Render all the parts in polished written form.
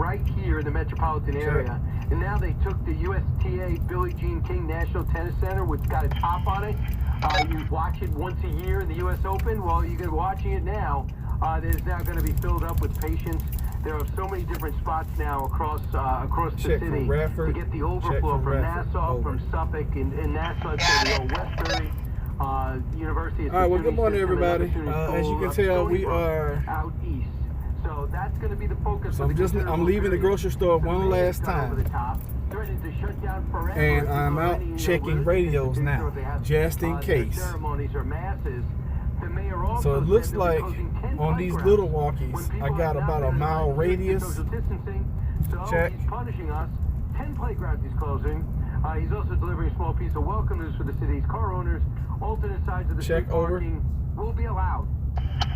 right here in the metropolitan area. And now they took the USTA Billie Jean King National Tennis Center, which got a top on it. You watch it once a year in the U.S. Open. Well, you're watching it now. It is now going to be filled up with patients. There are so many different spots now across the city Radford, to get the overflow from Nassau, from Suffolk, and Nassau to the old Westbury University. All right, well, good morning, everybody. As you can tell, we are out east. So that's going to be the focus. So I'm leaving the grocery store one last time. And I'm out checking radios now, just in case. So it looks like on these little walkies, I got about a mile radius. Check. He's punishing us. 10 playgrounds he's closing. He's also delivering a small piece of welcome news for the city's car owners. Alternate sides of the street parking will be allowed.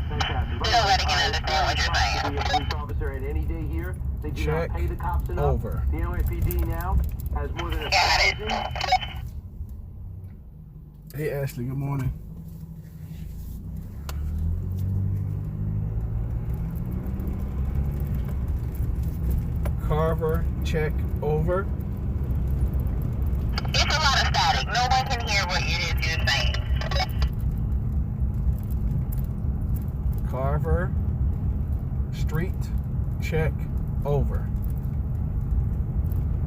Fantastic. Still letting him understand what you're saying. To be a police officer at any day here. They do not pay the cops enough. Over. The NYPD now has more than 1,000. Hey, Ashley, good morning. Carver, check, over. It's a lot of static. No one can hear what it is you're saying. Carver, street, check, over.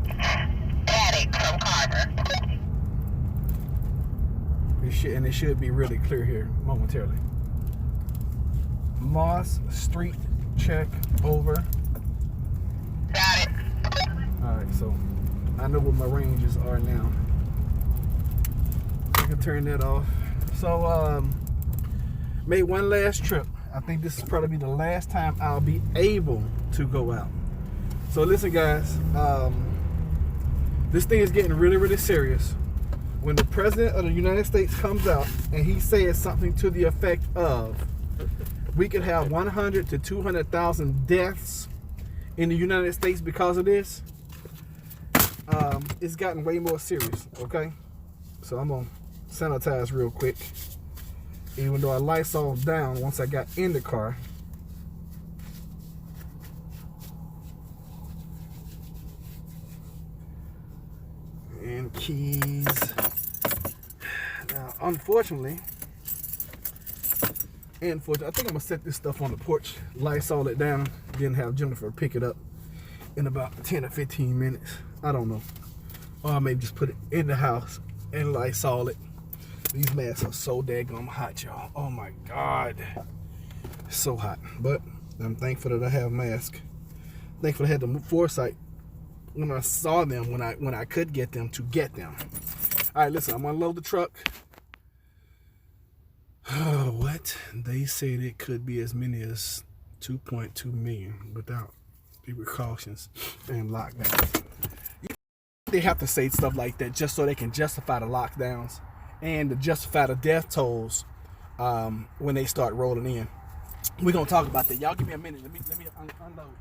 Static from Carver. It should be really clear here momentarily. Moss, street, check, over. Got it. Alright, so I know what my ranges are now. I can turn that off. So, made one last trip. I think this is probably the last time I'll be able to go out. So listen, guys, this thing is getting really, really serious. When the President of the United States comes out and he says something to the effect of, we could have 100 to 200,000 deaths in the United States because of this, it's gotten way more serious, okay? So I'm gonna sanitize real quick. Even though I Lysol down once I got in the car. And keys. Now, unfortunately, I think I'm gonna set this stuff on the porch, Lysol it down, then have Jennifer pick it up in about 10 or 15 minutes. I don't know. Or I may just put it in the house and Lysol it. These masks are so daggum hot, y'all. Oh my God. It's so hot. But I'm thankful that I have a mask. Thankful I had the foresight when I saw them, when I could get them, to get them. All right, listen, I'm gonna load the truck. What? They said it could be as many as 2.2 million without the precautions and lockdowns. They have to say stuff like that just so they can justify the lockdowns and to justify the death tolls when they start rolling in. We're gonna talk about that. Y'all give me a minute. Let me unload.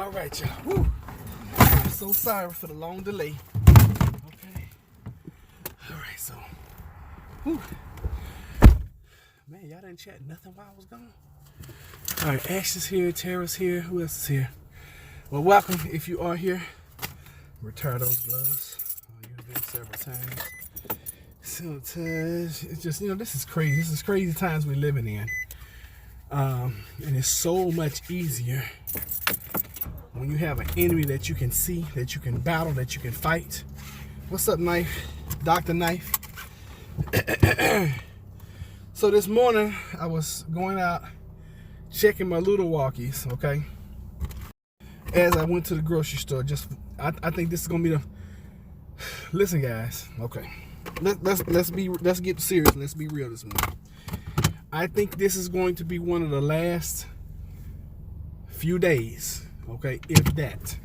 All right, y'all. Woo. I'm so sorry for the long delay. Okay. All right, so. Whew. Man, y'all didn't chat nothing while I was gone. All right, Ash is here, Tara's here. Who else is here? Well, welcome if you are here. Retire those gloves. Oh, you've been several times. Sometimes it's just, this is crazy. This is crazy times we're living in. And it's so much easier when you have an enemy that you can see, that you can battle, that you can fight. What's up, Knife? Dr. Knife. So this morning I was going out checking my little walkies, okay? As I went to the grocery store, I think this is gonna be the. Listen, guys, okay. Let's get serious. Let's be real this morning. I think this is going to be one of the last few days, okay, if that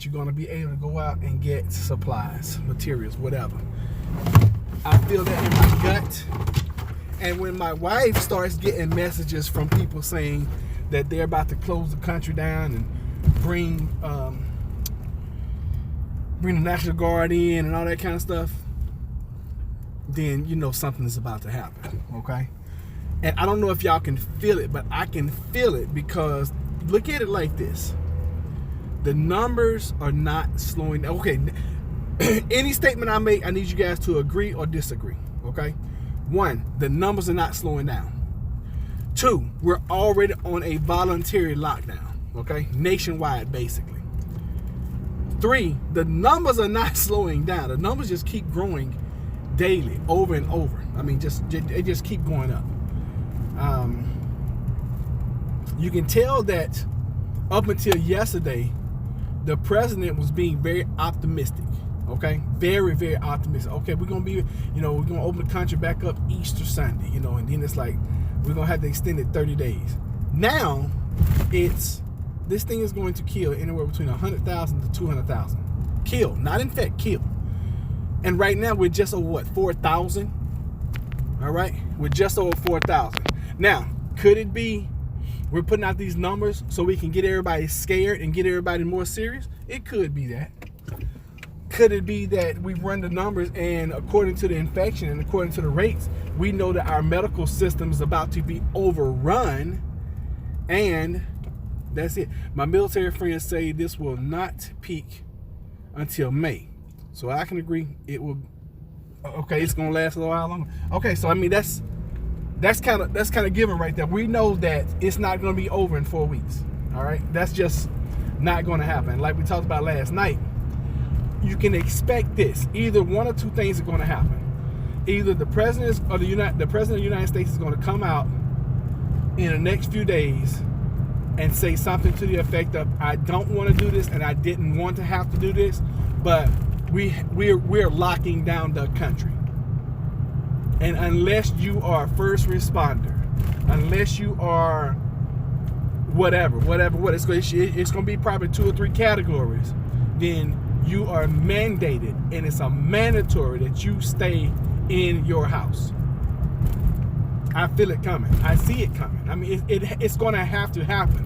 you're gonna be able to go out and get supplies, materials, whatever. I feel that in my gut. And when my wife starts getting messages from people saying that they're about to close the country down and bring the National Guard in and all that kind of stuff, then you know something is about to happen, okay? And I don't know if y'all can feel it, but I can feel it because look at it like this. The numbers are not slowing down. Okay, any statement I make, I need you guys to agree or disagree, okay? 1, the numbers are not slowing down. 2, we're already on a voluntary lockdown, okay? Nationwide, basically. 3, the numbers are not slowing down. The numbers just keep growing daily, over and over. I mean, they just keep going up. You can tell that up until yesterday, the president was being very optimistic. Okay, very, very optimistic. Okay, we're gonna be, we're gonna open the country back up Easter Sunday, and then it's like we're gonna have to extend it 30 days. Now, this thing is going to kill anywhere between 100,000 to 200,000. Kill, not infect, kill. And right now we're just over 4,000. All right, we're just over 4,000. Now, could it be we're putting out these numbers so we can get everybody scared and get everybody more serious? It could be that. Could it be that we run the numbers and according to the infection and according to the rates, we know that our medical system is about to be overrun, and that's it. My military friends say this will not peak until May. So I can agree it will. Okay, it's gonna last a little while longer. Okay, so I mean that's kind of given right there. We know that it's not gonna be over in 4 weeks. All right, that's just not gonna happen. Like we talked about last night, you can expect this. Either one or two things are going to happen. Either the president of the United States is going to come out in the next few days and say something to the effect of, "I don't want to do this, and I didn't want to have to do this, but we're locking down the country. And unless you are a first responder, unless you are whatever, it's going to be probably 2 or 3 categories, then you are mandated, and it's a mandatory that you stay in your house." I feel it coming. I see it coming. I mean, it's going to have to happen.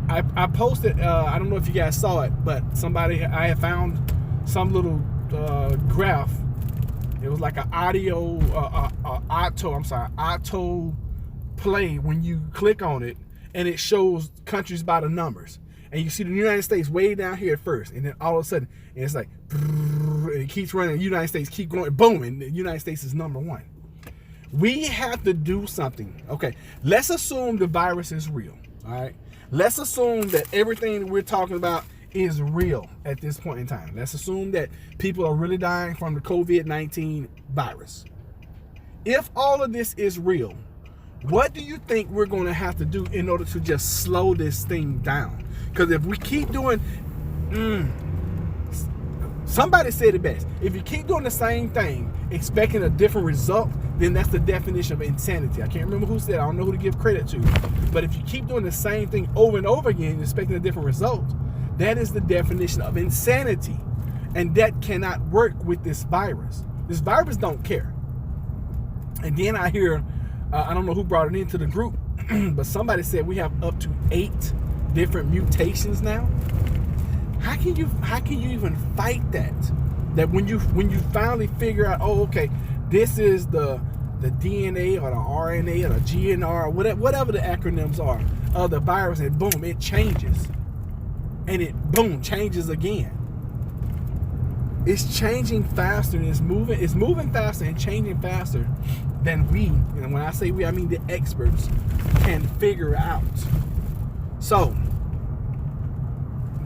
I posted, I don't know if you guys saw it, but I had found some little graph. It was like an auto play when you click on it, and it shows countries by the numbers. And you see the United States way down here at first, and then all of a sudden, it's like, and it keeps running. The United States keep going, boom, and the United States is number 1. We have to do something. Okay, let's assume the virus is real, all right? Let's assume that everything that we're talking about is real at this point in time. Let's assume that people are really dying from the COVID-19 virus. If all of this is real, what do you think we're going to have to do in order to just slow this thing down? Because if we keep doing, somebody said it best. If you keep doing the same thing, expecting a different result, then that's the definition of insanity. I can't remember who said it. I don't know who to give credit to. But if you keep doing the same thing over and over again, expecting a different result, that is the definition of insanity. And that cannot work with this virus. This virus don't care. And then I hear, I don't know who brought it into the group, but somebody said we have up to 8 different mutations now. How can you even fight that? That when you finally figure out, oh, okay, this is the DNA or the RNA or the GNR, whatever the acronyms are of the virus, and boom, it changes, and it boom changes again. It's changing faster, and it's moving faster and changing faster than we, and when I say we, I mean the experts, can figure out. So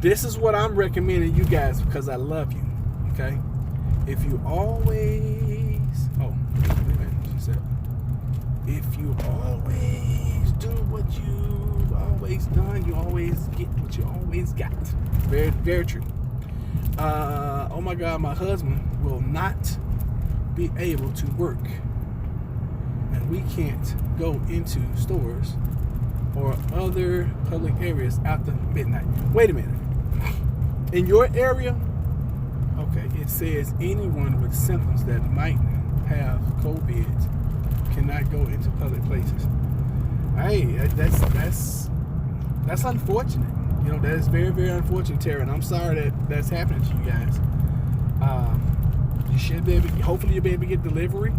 this is what I'm recommending you guys, because I love you. Okay, if you always, oh, wait a minute, she said, if you always do what you've always done, you always get what you always got. Very, very true. Oh my God, my husband will not be able to work, and we can't go into stores or other public areas after midnight. Wait a minute. In your area, okay, it says anyone with symptoms that might have COVID cannot go into public places. Hey, that's unfortunate. You know, that is very, very unfortunate, Tara, and I'm sorry that that's happening to you guys. You should be able, hopefully you'll be able to get delivery.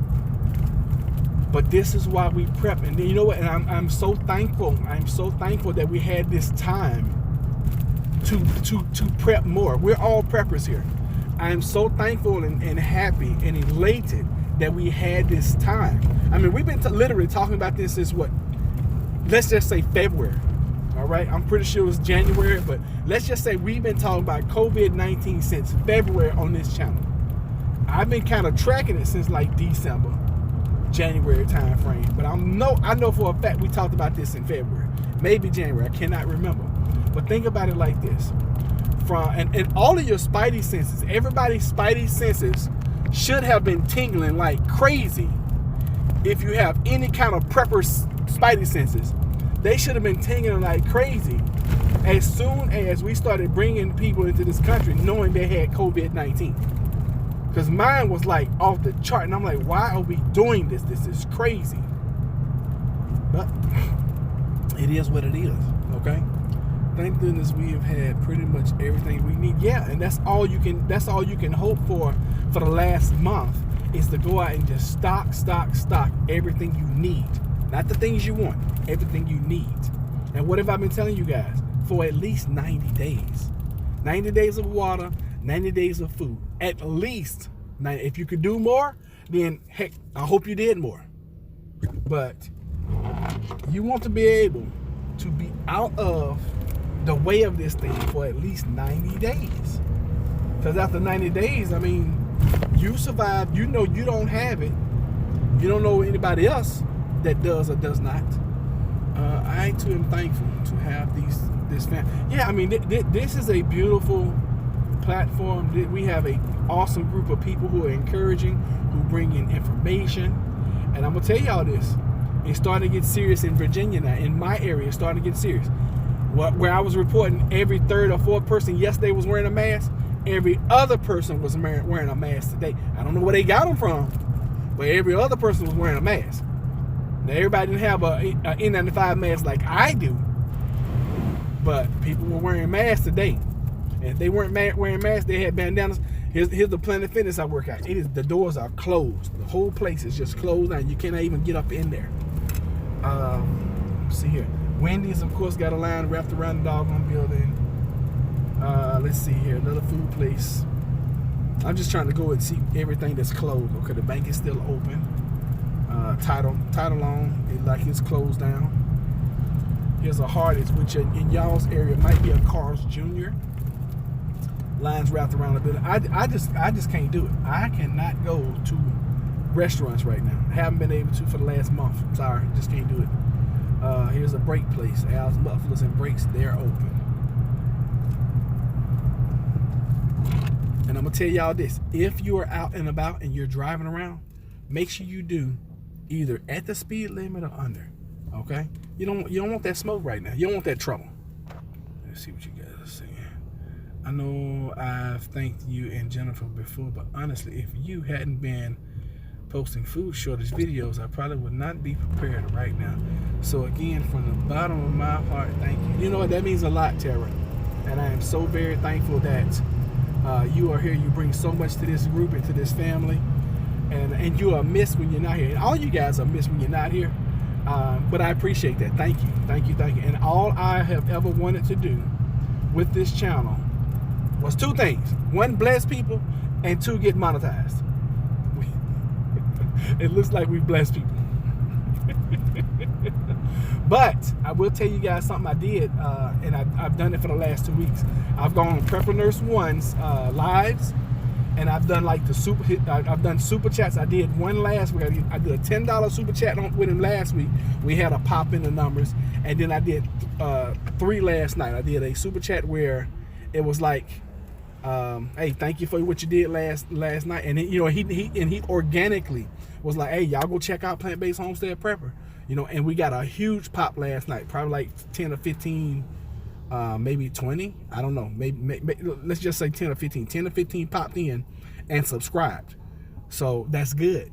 But this is why we prep. And you know what? And I'm so thankful. I'm so thankful that we had this time to prep more. We're all preppers here. I'm so thankful and happy and elated that we had this time. I mean, we've been literally talking about this since what? Let's just say February. All right, I'm pretty sure it was January, but let's just say we've been talking about COVID-19 since February on this channel. I've been kind of tracking it since like December, January time frame, but I know for a fact we talked about this in February, maybe January, I cannot remember. But think about it like this: and all of your spidey senses, everybody's spidey senses should have been tingling like crazy. If you have any kind of prepper spidey senses, they should have been tingling like crazy as soon as we started bringing people into this country knowing they had COVID-19. Because mine was like off the chart, and I'm like, why are we doing this? This is crazy. But it is what it is, okay? Thank goodness we have had pretty much everything we need. Yeah, and that's all you can hope for the last month, is to go out and just stock everything you need. Not the things you want, everything you need. And what have I been telling you guys? For at least 90 days. 90 days of water, 90 days of food. At least 90. If you could do more, then heck, I hope you did more. But you want to be able to be out of the way of this thing for at least 90 days. Because after 90 days, I mean, you survive, you know you don't have it. You don't know anybody else that does or does not. I too am thankful to have this family. Yeah, I mean, this is a beautiful platform. We have an awesome group of people who are encouraging, who bring in information. And I'm gonna tell y'all this: it's starting to get serious in Virginia now. In my area, it's starting to get serious. Where I was reporting every third or fourth person yesterday was wearing a mask, every other person was wearing a mask today. I don't know where they got them from, but every other person was wearing a mask. Now, everybody didn't have a N95 mask like I do, but people were wearing masks today. And if they weren't wearing masks, they had bandanas. Here's the Planet Fitness I work at. The doors are closed. The whole place is just closed down. You cannot even get up in there. Let's see here. Wendy's, of course, got a line wrapped around the doggone building. Let's see here. Another food place. I'm just trying to go and see everything that's closed. Okay, the bank is still open. Title Loan, it's closed down. Here's a Hardee's, which in y'all's area might be a Carl's Jr. Lines wrapped around the building. I just can't do it. I cannot go to restaurants right now. I haven't been able to for the last month. Sorry, just can't do it. Here's a brake place. Al's Mufflers and Brakes, they're open. And I'm gonna tell y'all this: if you are out and about and you're driving around, make sure you do either at the speed limit or under. Okay? You don't want that smoke right now. You don't want that trouble. Let's see what you guys are saying. I know I've thanked you and Jennifer before, but honestly, if you hadn't been posting food shortage videos, I probably would not be prepared right now. So again, from the bottom of my heart, thank you. You know what? That means a lot, Tara. And I am so very thankful that you are here. You bring so much to this group and to this family. And you are missed when you're not here. And all you guys are missed when you're not here. But I appreciate that. Thank you. Thank you. Thank you. And all I have ever wanted to do with this channel was two things. One, bless people, and two, get monetized. It looks like we bless people. But I will tell you guys something I did, and I've done it for the last 2 weeks. I've gone on Prepper Nurse One's lives, and I've done like I've done super chats. I did one last week. I did a $10 super chat with him last week. We had a pop in the numbers, and then I did 3 last night. I did a super chat where it was like, hey, thank you for what you did last night, and he organically was like, hey, y'all go check out Plant Based Homestead Prepper, and we got a huge pop last night, probably like 10 or 15, maybe 20, I don't know, maybe let's just say 10 or 15 popped in and subscribed. So that's good,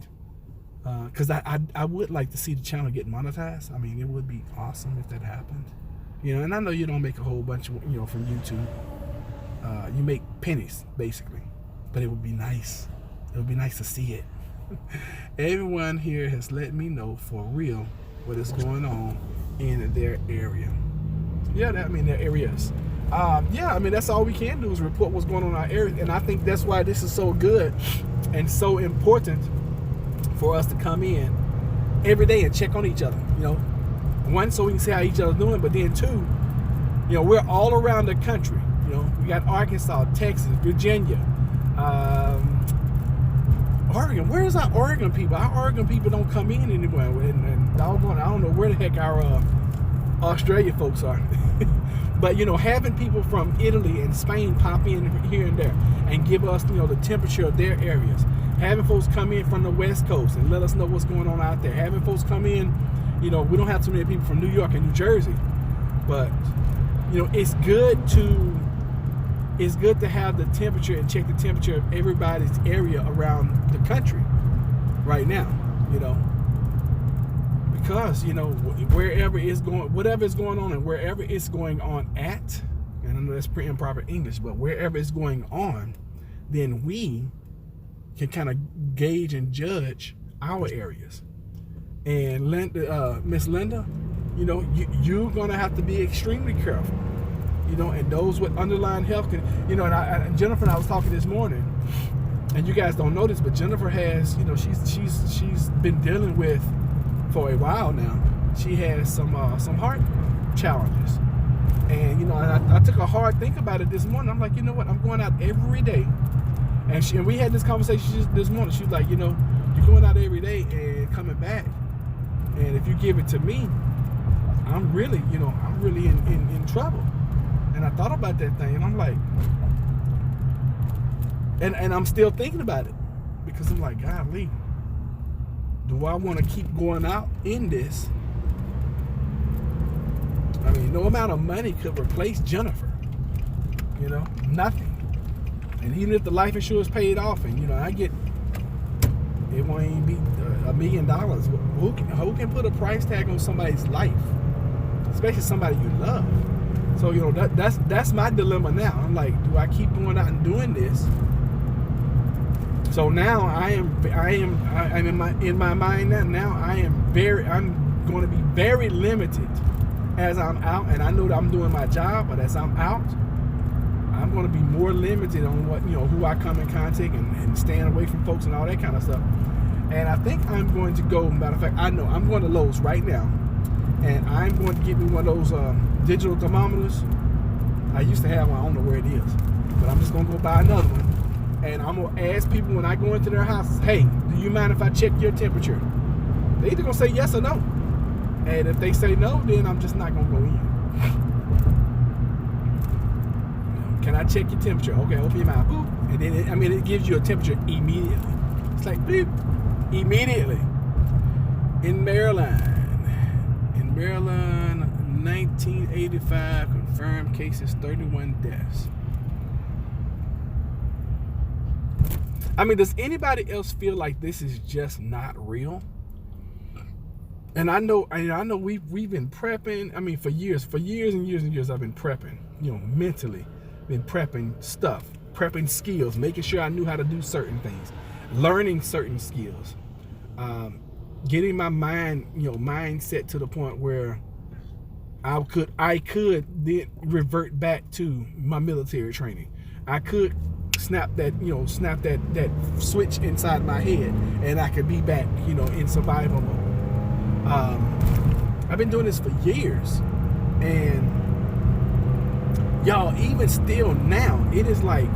because I would like to see the channel get monetized. I mean, it would be awesome if that happened, and I know you don't make a whole bunch of, from YouTube. You make pennies basically, but it would be nice. It would be nice to see it. Everyone here has let me know for real what is going on in their area. Yeah, their areas. Yeah, that's all we can do is report what's going on in our area, and I think that's why this is so good and so important for us to come in every day and check on each other. One, so we can see how each other's doing, but then two, we're all around the country. We got Arkansas, Texas, Virginia, Oregon. Where's our Oregon people? Our Oregon people don't come in anywhere. And doggone, I don't know where the heck our Australia folks are. But, having people from Italy and Spain pop in here and there and give us, the temperature of their areas. Having folks come in from the West Coast and let us know what's going on out there. Having folks come in, we don't have too many people from New York and New Jersey. But, it's good to have the temperature and check the temperature of everybody's area around the country right now, because, wherever it's going, whatever is going on and wherever it's going on at, and I know that's pretty improper English, but wherever it's going on, then we can kind of gauge and judge our areas. And Miss Linda, you're going to have to be extremely careful. And those with underlying health and Jennifer and I was talking this morning, and you guys don't know this, but Jennifer has, she's been dealing with for a while now. She has some heart challenges, and I took a hard think about it this morning. I'm like, you know what? I'm going out every day, and we had this conversation just this morning. She's like, you're going out every day and coming back, and if you give it to me, I'm really in trouble. And I thought about that thing, and I'm like, and I'm still thinking about it, because I'm like, golly, do I want to keep going out in this? No amount of money could replace Jennifer, nothing. And even if the life insurance paid off, and I get, it won't even be $1 million. Who can put a price tag on somebody's life, especially somebody you love? So that's my dilemma now. I'm like, do I keep going out and doing this? So now I'm in my mind now I'm going to be very limited as I'm out, and I know that I'm doing my job, but as I'm out, I'm going to be more limited on what who I come in contact and staying away from folks and all that kind of stuff. And I think I'm going to go. Matter of fact, I know I'm going to Lowe's right now, and I'm going to get me one of those digital thermometers. I used to have one, I don't know where it is, but I'm just gonna go buy another one, and I'm gonna ask people when I go into their houses, hey, do you mind if I check your temperature? They either gonna say yes or no, and if they say no, then I'm just not gonna go in. Can I check your temperature? Okay, open your mouth, boop, and then it gives you a temperature immediately. It's like boop, immediately. In Maryland, 1985 confirmed cases, 31 deaths. Does anybody else feel like this is just not real? And I know we've been prepping. I mean, for years and years, I've been prepping. You know, mentally, been prepping stuff, prepping skills, making sure I knew how to do certain things, learning certain skills, getting my mindset to the point where I could then revert back to my military training. I could snap that switch inside my head, and I could be back, in survival mode. I've been doing this for years, and y'all, even still now, it is like,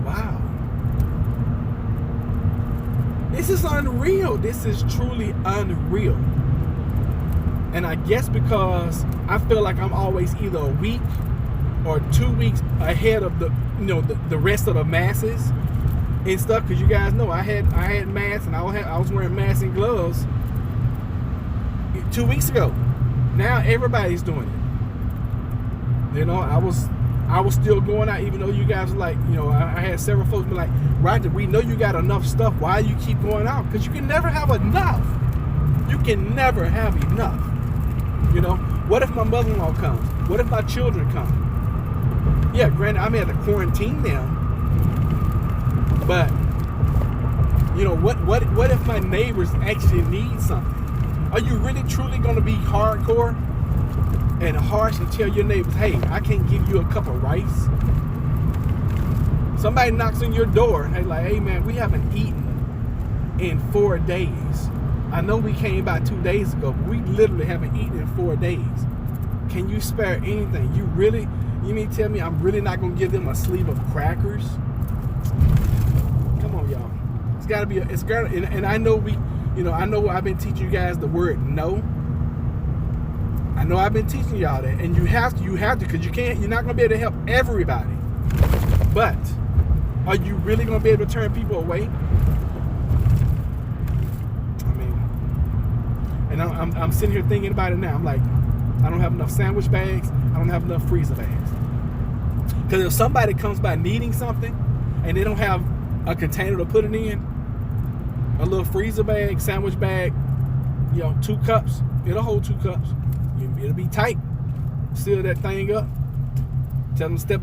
wow, this is unreal. This is truly unreal. And I guess because I feel like I'm always either a week or 2 weeks ahead of the rest of the masses and stuff. Because you guys know I had masks, and I was wearing masks and gloves 2 weeks ago. Now everybody's doing it. I was still going out, even though you guys were like, I had several folks be like, Roger, we know you got enough stuff. Why do you keep going out? Because you can never have enough. You can never have enough. What if my mother-in-law comes? What if my children come? Yeah, granted, I may have to quarantine them, but what if my neighbors actually need something? Are you really truly going to be hardcore and harsh and tell your neighbors, hey, I can't give you a cup of rice? Somebody knocks on your door and they're like, hey man, we haven't eaten in 4 days. I know we came about 2 days ago, but we literally haven't eaten in 4 days. Can you spare anything? You mean tell me I'm really not gonna give them a sleeve of crackers? Come on, y'all. And I know I know I've been teaching you guys the word no. I know I've been teaching y'all that, and you have to, because you're not gonna be able to help everybody. But are you really gonna be able to turn people away? And I'm sitting here thinking about it now. I'm like, I don't have enough sandwich bags. I don't have enough freezer bags. Because if somebody comes by needing something and they don't have a container to put it in, a little freezer bag, sandwich bag, 2 cups, it'll hold 2 cups. It'll be tight. Seal that thing up. Tell them step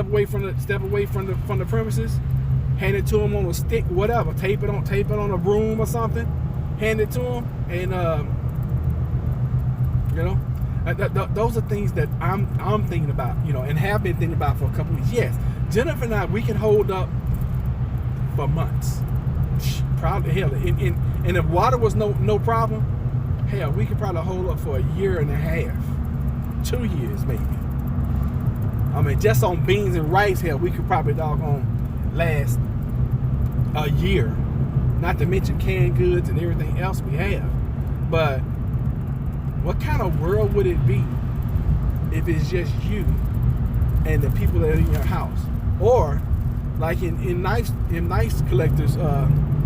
away from the premises. Hand it to them on a stick, whatever. Tape it on a broom or something. Hand it to them, and those are things that I'm thinking about, and have been thinking about for a couple weeks. Yes, Jennifer and I, we can hold up for months, probably hell. And if water was no problem, hell, we could probably hold up for a year and a half, 2 years maybe. I mean, just on beans and rice, hell, we could probably doggone last a year. Not to mention canned goods and everything else we have. But what kind of world would it be if it's just you and the people that are in your house? Or like in Nice Collector's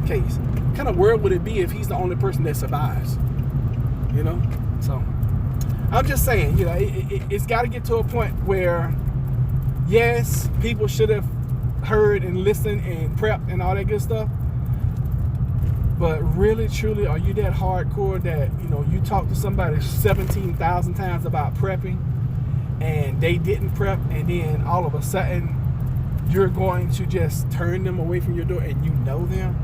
case, what kind of world would it be if he's the only person that survives? So I'm just saying, it's got to get to a point where, yes, people should have heard and listened and prepped and all that good stuff. But really, truly, are you that hardcore that, you talk to somebody 17,000 times about prepping and they didn't prep, and then all of a sudden you're going to just turn them away from your door and you know them?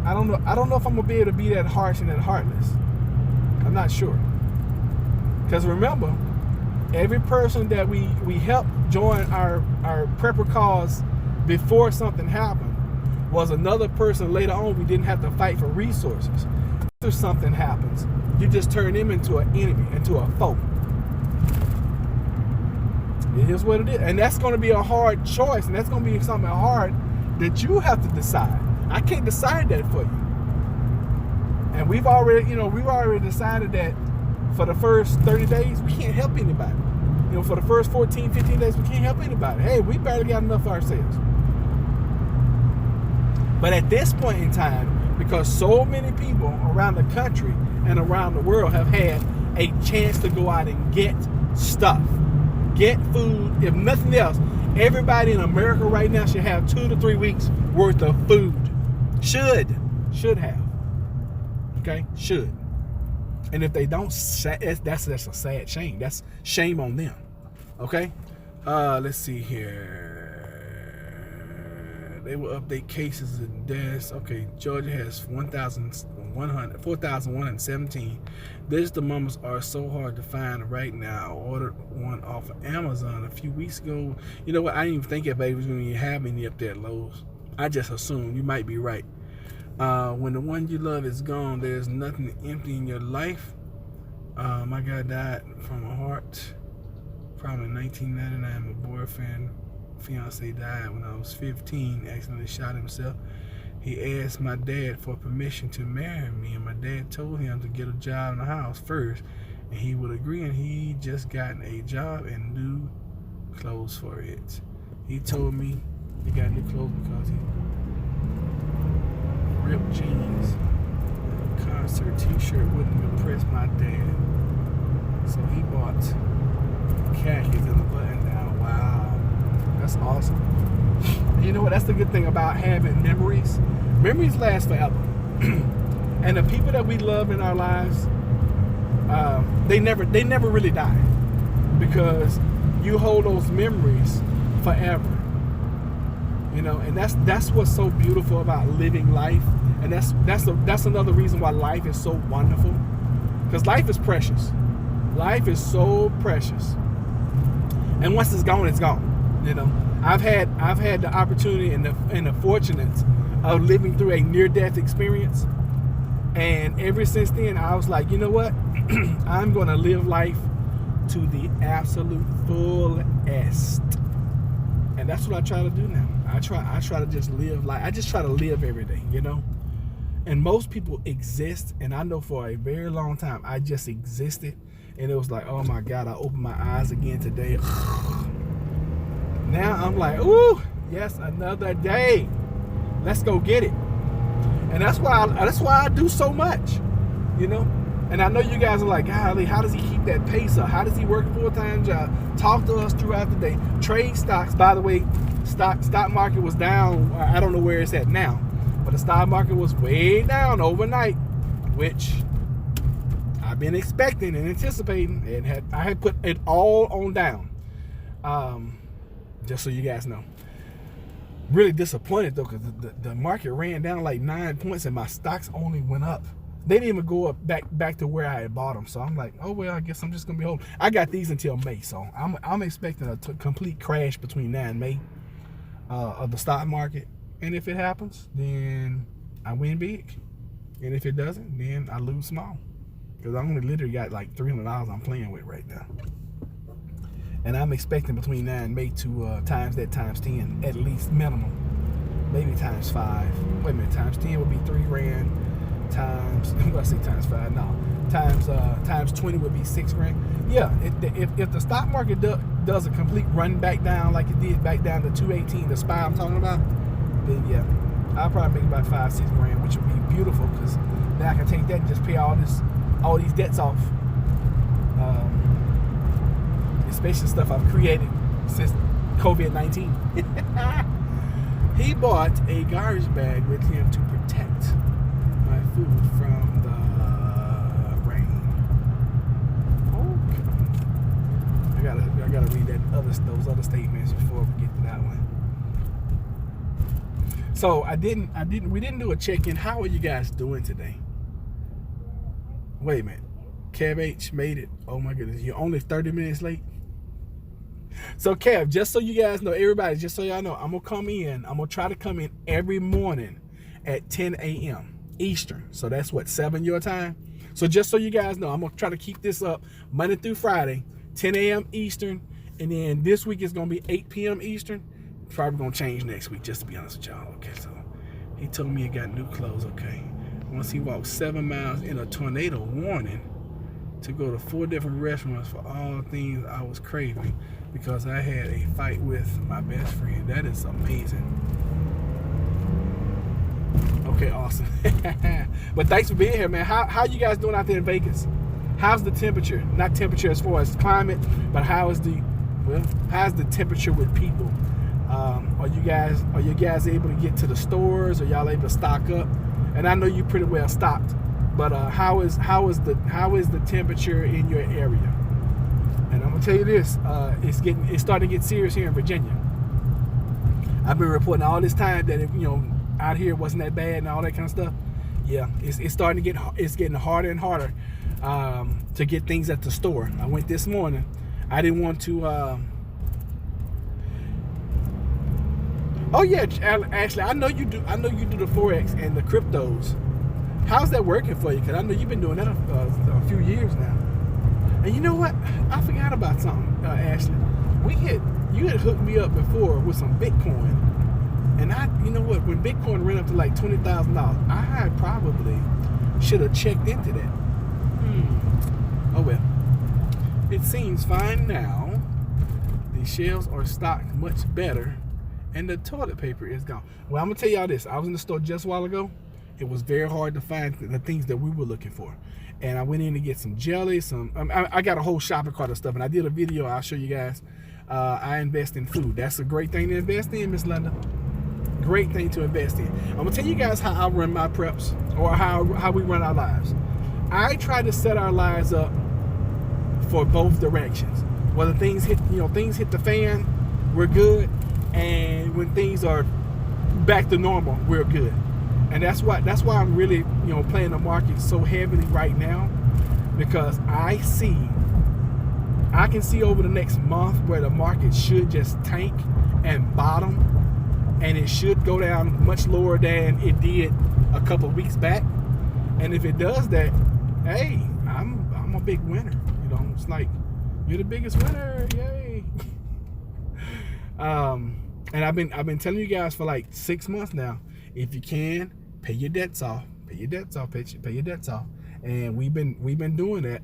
I don't know if I'm going to be able to be that harsh and that heartless. I'm not sure. Because remember, every person that we helped join our prepper cause before something happened was another person later on we didn't have to fight for resources. After something happens, you just turn them into an enemy, into a foe. It is what it is. And that's going to be a hard choice, and that's going to be something hard that you have to decide. I can't decide that for you. And we've already decided that for the first 30 days, we can't help anybody. For the first 14, 15 days, we can't help anybody. Hey, we barely got enough for ourselves. But at this point in time, because so many people around the country and around the world have had a chance to go out and get stuff, get food, if nothing else, everybody in America right now should have 2 to 3 weeks worth of food. Should have. Okay? Should. And if they don't, that's a sad shame. That's shame on them. Okay? Let's see here. They will update cases and deaths. Okay, Georgia has 4,117. Digital mamas are so hard to find right now. I ordered one off of Amazon a few weeks ago. You know what? I didn't even think everybody was going to have any up there at Lowe's. I just assumed. You might be right. When the one you love is gone, there's nothing empty in your life. My guy died from a heart problem in 1999. My boyfriend, fiance died when I was 15, accidentally shot himself. He asked my dad for permission to marry me, and my dad told him to get a job in the house first, and he would agree, and he just gotten a job and new clothes for it. He told me he got new clothes because he ripped jeans. A concert t-shirt wouldn't impress my dad, so he bought khakis and a button down. Wow, that's awesome. You know what? That's the good thing about having memories. Memories last forever. And the people that we love in our lives, they never really die, because you hold those memories forever. You know, and that's what's so beautiful about living life, and that's another reason why life is so wonderful, because life is precious. Life is so precious, and once it's gone, it's gone. You know, I've had the opportunity and the fortunate of living through a near-death experience, and ever since then, I was like, you know what, I'm going to live life to the absolute fullest. And that's what I try to do now. I try to just live life. I just try to live every day, you know. And most people exist, and I know for a very long time I just existed, and it was like, oh my God, I opened my eyes again today. Now I'm like, ooh, yes, another day. Let's go get it. And that's why I do so much, you know. And I know you guys are like, golly, how does he keep that pace up? How does he work a full-time job? Talk to us throughout the day. Trade stocks, by the way, stock market was down. I don't know where it's at now, but the stock market was way down overnight, which I've been expecting and anticipating, and I had put it all on down. Just so you guys know. Really disappointed though, because the market ran down like 9 points and my stocks only went up. They didn't even go up back to where I had bought them. So I'm like, oh well, I guess I'm just gonna be holding. I got these until May, so I'm expecting a complete crash between now and May of the stock market. And if it happens, then I win big, and if it doesn't, then I lose small, because I only literally got like $300 I'm playing with right now. And I'm expecting between now and May to times that times 10 at least minimum, maybe times 5. Wait a minute, times 10 would be $3,000. Times, I say times 5, no, times 20 would be $6,000. Yeah, if the stock market does a complete run back down like it did back down to 218, the SPY I'm talking about, then yeah, I'll probably make about $5-6,000, which would be beautiful, because now I can take that and just pay all these debts off. Especially stuff I've created since COVID-19. He bought a garbage bag with him to protect my food from the rain. Okay. I gotta read those other statements before we get to that one. So we didn't do a check-in. How are you guys doing today? Wait a minute. Kev H made it. Oh my goodness, you're only 30 minutes late. So Kev, just so you guys know, everybody, just so y'all know, I'm gonna try to come in every morning at 10 a.m. Eastern. So that's what, 7 your time? So just so you guys know, I'm gonna try to keep this up Monday through Friday, 10 a.m. Eastern, and then this week it's gonna be 8 p.m. Eastern. Probably gonna change next week, just to be honest with y'all. Okay, so he told me he got new clothes. Okay, once he walked 7 miles in a tornado warning to go to 4 different restaurants for all things I was craving because I had a fight with my best friend. That is amazing. Okay, awesome. But thanks for being here, man. How you guys doing out there in Vegas? How's the temperature? Not temperature as far as climate, but how's the temperature with people? Are you guys able to get to the stores? Are y'all able to stock up? And I know you pretty well stocked But how is the temperature in your area? And I'm gonna tell you this: it's starting to get serious here in Virginia. I've been reporting all this time that out here it wasn't that bad and all that kind of stuff. Yeah, it's starting to getting harder and harder to get things at the store. I went this morning. I didn't want to. Oh yeah, Ashley, I know you do the Forex and the cryptos. How's that working for you? Because I know you've been doing that a few years now. And you know what? I forgot about something, Ashley. You had hooked me up before with some Bitcoin. And you know what? When Bitcoin ran up to like $20,000, I probably should have checked into that. Oh well. It seems fine now. The shelves are stocked much better, and the toilet paper is gone. Well, I'm gonna tell y'all this. I was in the store just a while ago. It was very hard to find the things that we were looking for. And I went in to get some jelly, I got a whole shopping cart of stuff, and I did a video. I'll show you guys. I invest in food. That's a great thing to invest in, Miss Linda. Great thing to invest in. I'm gonna tell you guys how I run my preps, or how we run our lives. I try to set our lives up for both directions. Whether things hit the fan, we're good, and when things are back to normal, we're good. And that's why I'm really playing the market so heavily right now, because I can see over the next month where the market should just tank and bottom, and it should go down much lower than it did a couple of weeks back. And if it does that, hey, I'm a big winner. It's like, you're the biggest winner, yay. And I've been telling you guys for like 6 months now, if you can, pay your debts off. Pay your debts off. And we've been doing that.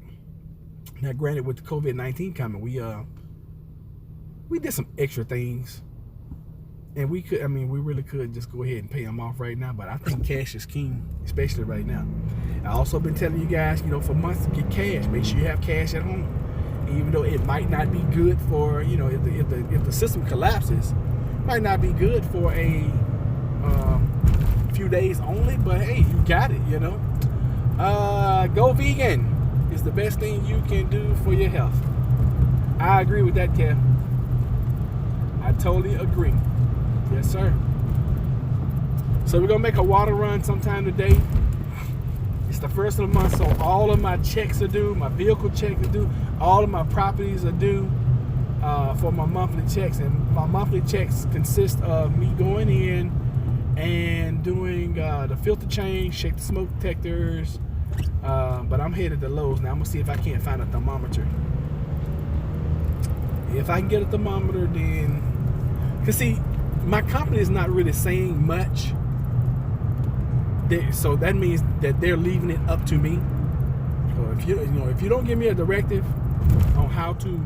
Now, granted, with the COVID-19 coming, we did some extra things, and we really could just go ahead and pay them off right now. But I think cash is king, especially right now. I also been telling you guys, for months, to get cash. Make sure you have cash at home, even though it might not be good for if the system collapses, it might not be good for a few days only. But hey, you got it. Go vegan. Is the best thing you can do for your health. I agree with that, Kev. I totally agree. Yes, sir. So we're gonna make a water run sometime today. It's the first of the month, so all of my checks are due. My vehicle checks are due. All of my properties are due for my monthly checks, and my monthly checks consist of me going in and doing the filter change, shake the smoke detectors. But I'm headed to Lowe's now. I'm gonna see if I can't find a thermometer. If I can get a thermometer, then, cause see, my company is not really saying much. So that means that they're leaving it up to me. So if you don't give me a directive on how to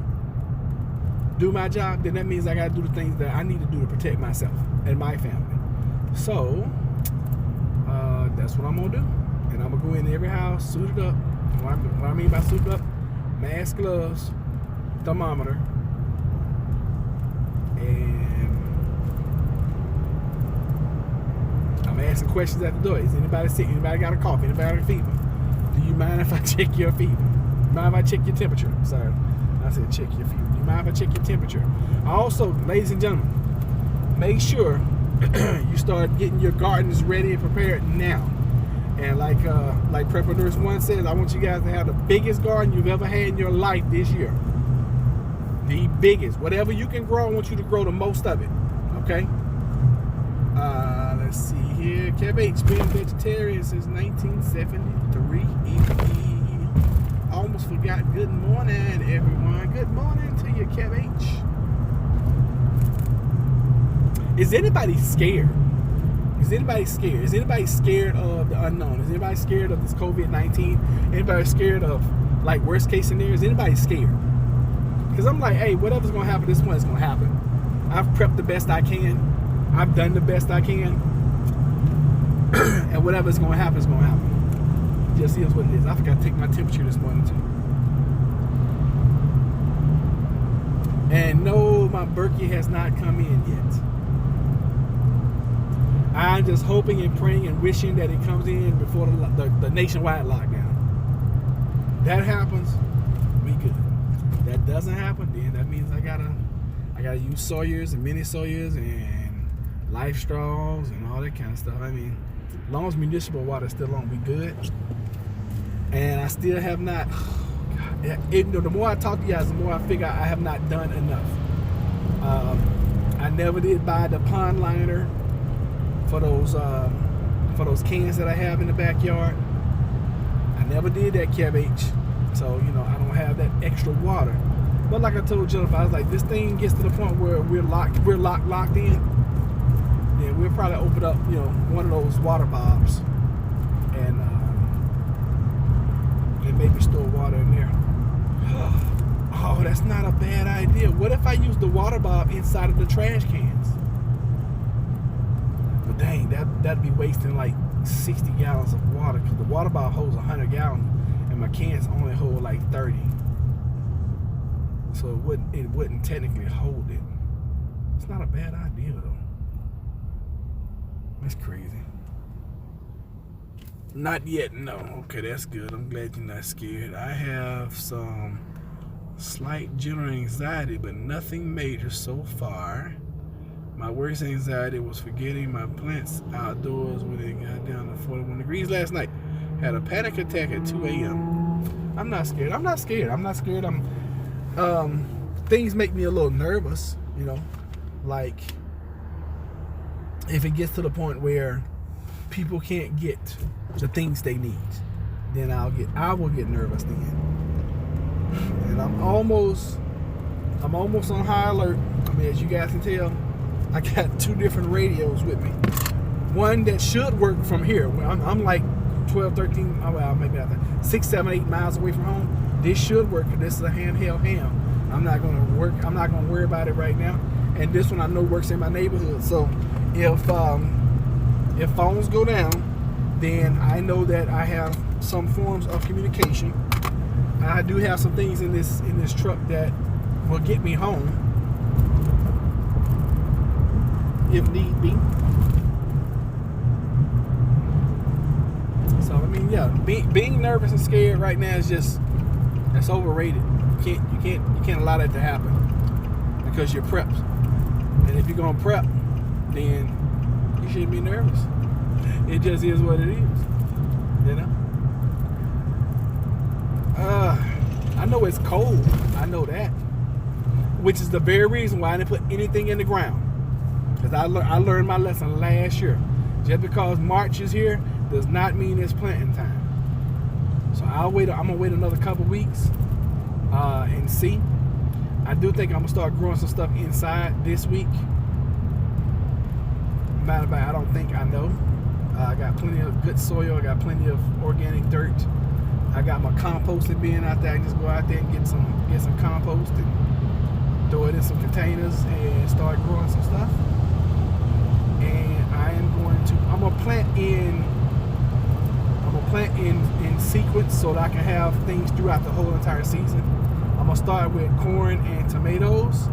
do my job, then that means I gotta do the things that I need to do to protect myself and my family. So that's what I'm gonna do. And I'm gonna go in every house, suited up. What I mean by suited up, mask, gloves, thermometer, and I'm asking questions at the door. Is anybody sick? Anybody got a cough? Anybody got a fever? Do you mind if I check your fever? Mind if I check your temperature? Sorry, I said check your fever. Do you mind if I check your temperature? Also, ladies and gentlemen, make sure you start getting your gardens ready and prepared now. And like Prepper Nurse 1 says, I want you guys to have the biggest garden you've ever had in your life this year. The biggest. Whatever you can grow, I want you to grow the most of it. Okay? Let's see here. Kev H. been vegetarian since 1973. I almost forgot. Good morning, everyone. Good morning to you, Kev H. Is anybody scared? Is anybody scared? Is anybody scared of the unknown? Is anybody scared of this COVID-19? Anybody scared of, like, worst case scenarios? Anybody scared? Because I'm like, hey, whatever's going to happen, this one's going to happen. I've prepped the best I can. I've done the best I can. And whatever's going to happen is going to happen. Just is what it is. I forgot to take my temperature this morning, too. And no, my Berkey has not come in yet. I'm just hoping and praying and wishing that it comes in before the nationwide lockdown. That happens, we good. That doesn't happen, then that means I gotta use Sawyers and mini Sawyers and Life Straws and all that kind of stuff. I mean, as long as municipal water is still on, we good. And I still have not. The more I talk to you guys, the more I figure I have not done enough. I never did buy the pond liner for those cans that I have in the backyard. I never did that, Kev H. So, you know, I don't have that extra water. But like I told Jennifer, I was like, this thing gets to the point where we're locked in. Then we'll probably open up, you know, one of those water bobs and maybe store water in there. Oh, that's not a bad idea. What if I use the water bob inside of the trash cans? But dang, that'd be wasting like 60 gallons of water, because the water bob holds 100 gallons and my cans only hold like 30. So it wouldn't technically hold it. It's not a bad idea though. That's crazy. Not yet, no. Okay, that's good. I'm glad you're not scared. I have some slight general anxiety, but nothing major so far. My worst anxiety was forgetting my plants outdoors when it got down to 41 degrees last night. Had a panic attack at 2 a.m. I'm not scared. Things make me a little nervous, you know, like if it gets to the point where people can't get the things they need, then I will get nervous then. And I'm almost on high alert. I mean, as you guys can tell, I got 2 different radios with me. One that should work from here. I'm like 12, 13, well, maybe 6, 7, 8 miles away from home. This should work. This is a handheld ham. I'm not gonna worry about it right now. And this one I know works in my neighborhood. So if phones go down, then I know that I have some forms of communication. I do have some things in this truck that will get me home if need be. So I mean, yeah, being nervous and scared right now is that's overrated. You can't allow that to happen because you're prepped. And if you're gonna prep, then you shouldn't be nervous. It just is what it is, you know. I know it's cold. I know that, which is the very reason why I didn't put anything in the ground. Because I learned my lesson last year. Just because March is here does not mean it's planting time. So I'm gonna wait another couple weeks and see. I do think I'm gonna start growing some stuff inside this week. Matter of fact, I don't think, I know. I got plenty of good soil. I got plenty of organic dirt. I got my composting bin out there. I can just go out there and get some compost and throw it in some containers and start growing some stuff. And I'm gonna plant in sequence so that I can have things throughout the whole entire season. I'm gonna start with corn and tomatoes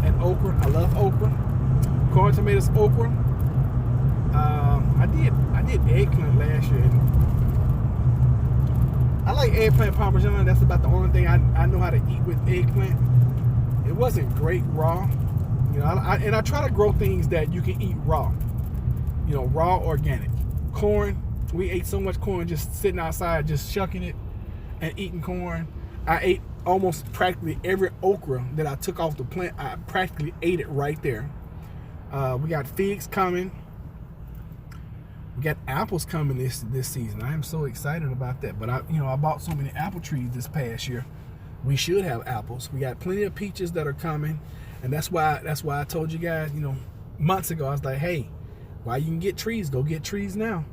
and okra. I love okra. Corn, tomatoes, okra. I did eggplant last year. I like eggplant parmesan. That's about the only thing I know how to eat with eggplant. It wasn't great raw, you know. I try to grow things that you can eat raw, you know, raw organic. Corn, we ate so much corn just sitting outside, just shucking it and eating corn. I ate almost practically every okra that I took off the plant. I practically ate it right there. We got figs coming. We got apples coming this season. I am so excited about that. But I bought so many apple trees this past year. We should have apples. We got plenty of peaches that are coming, and that's why I told you guys, you know, months ago. I was like, hey, while you can get trees, go get trees now.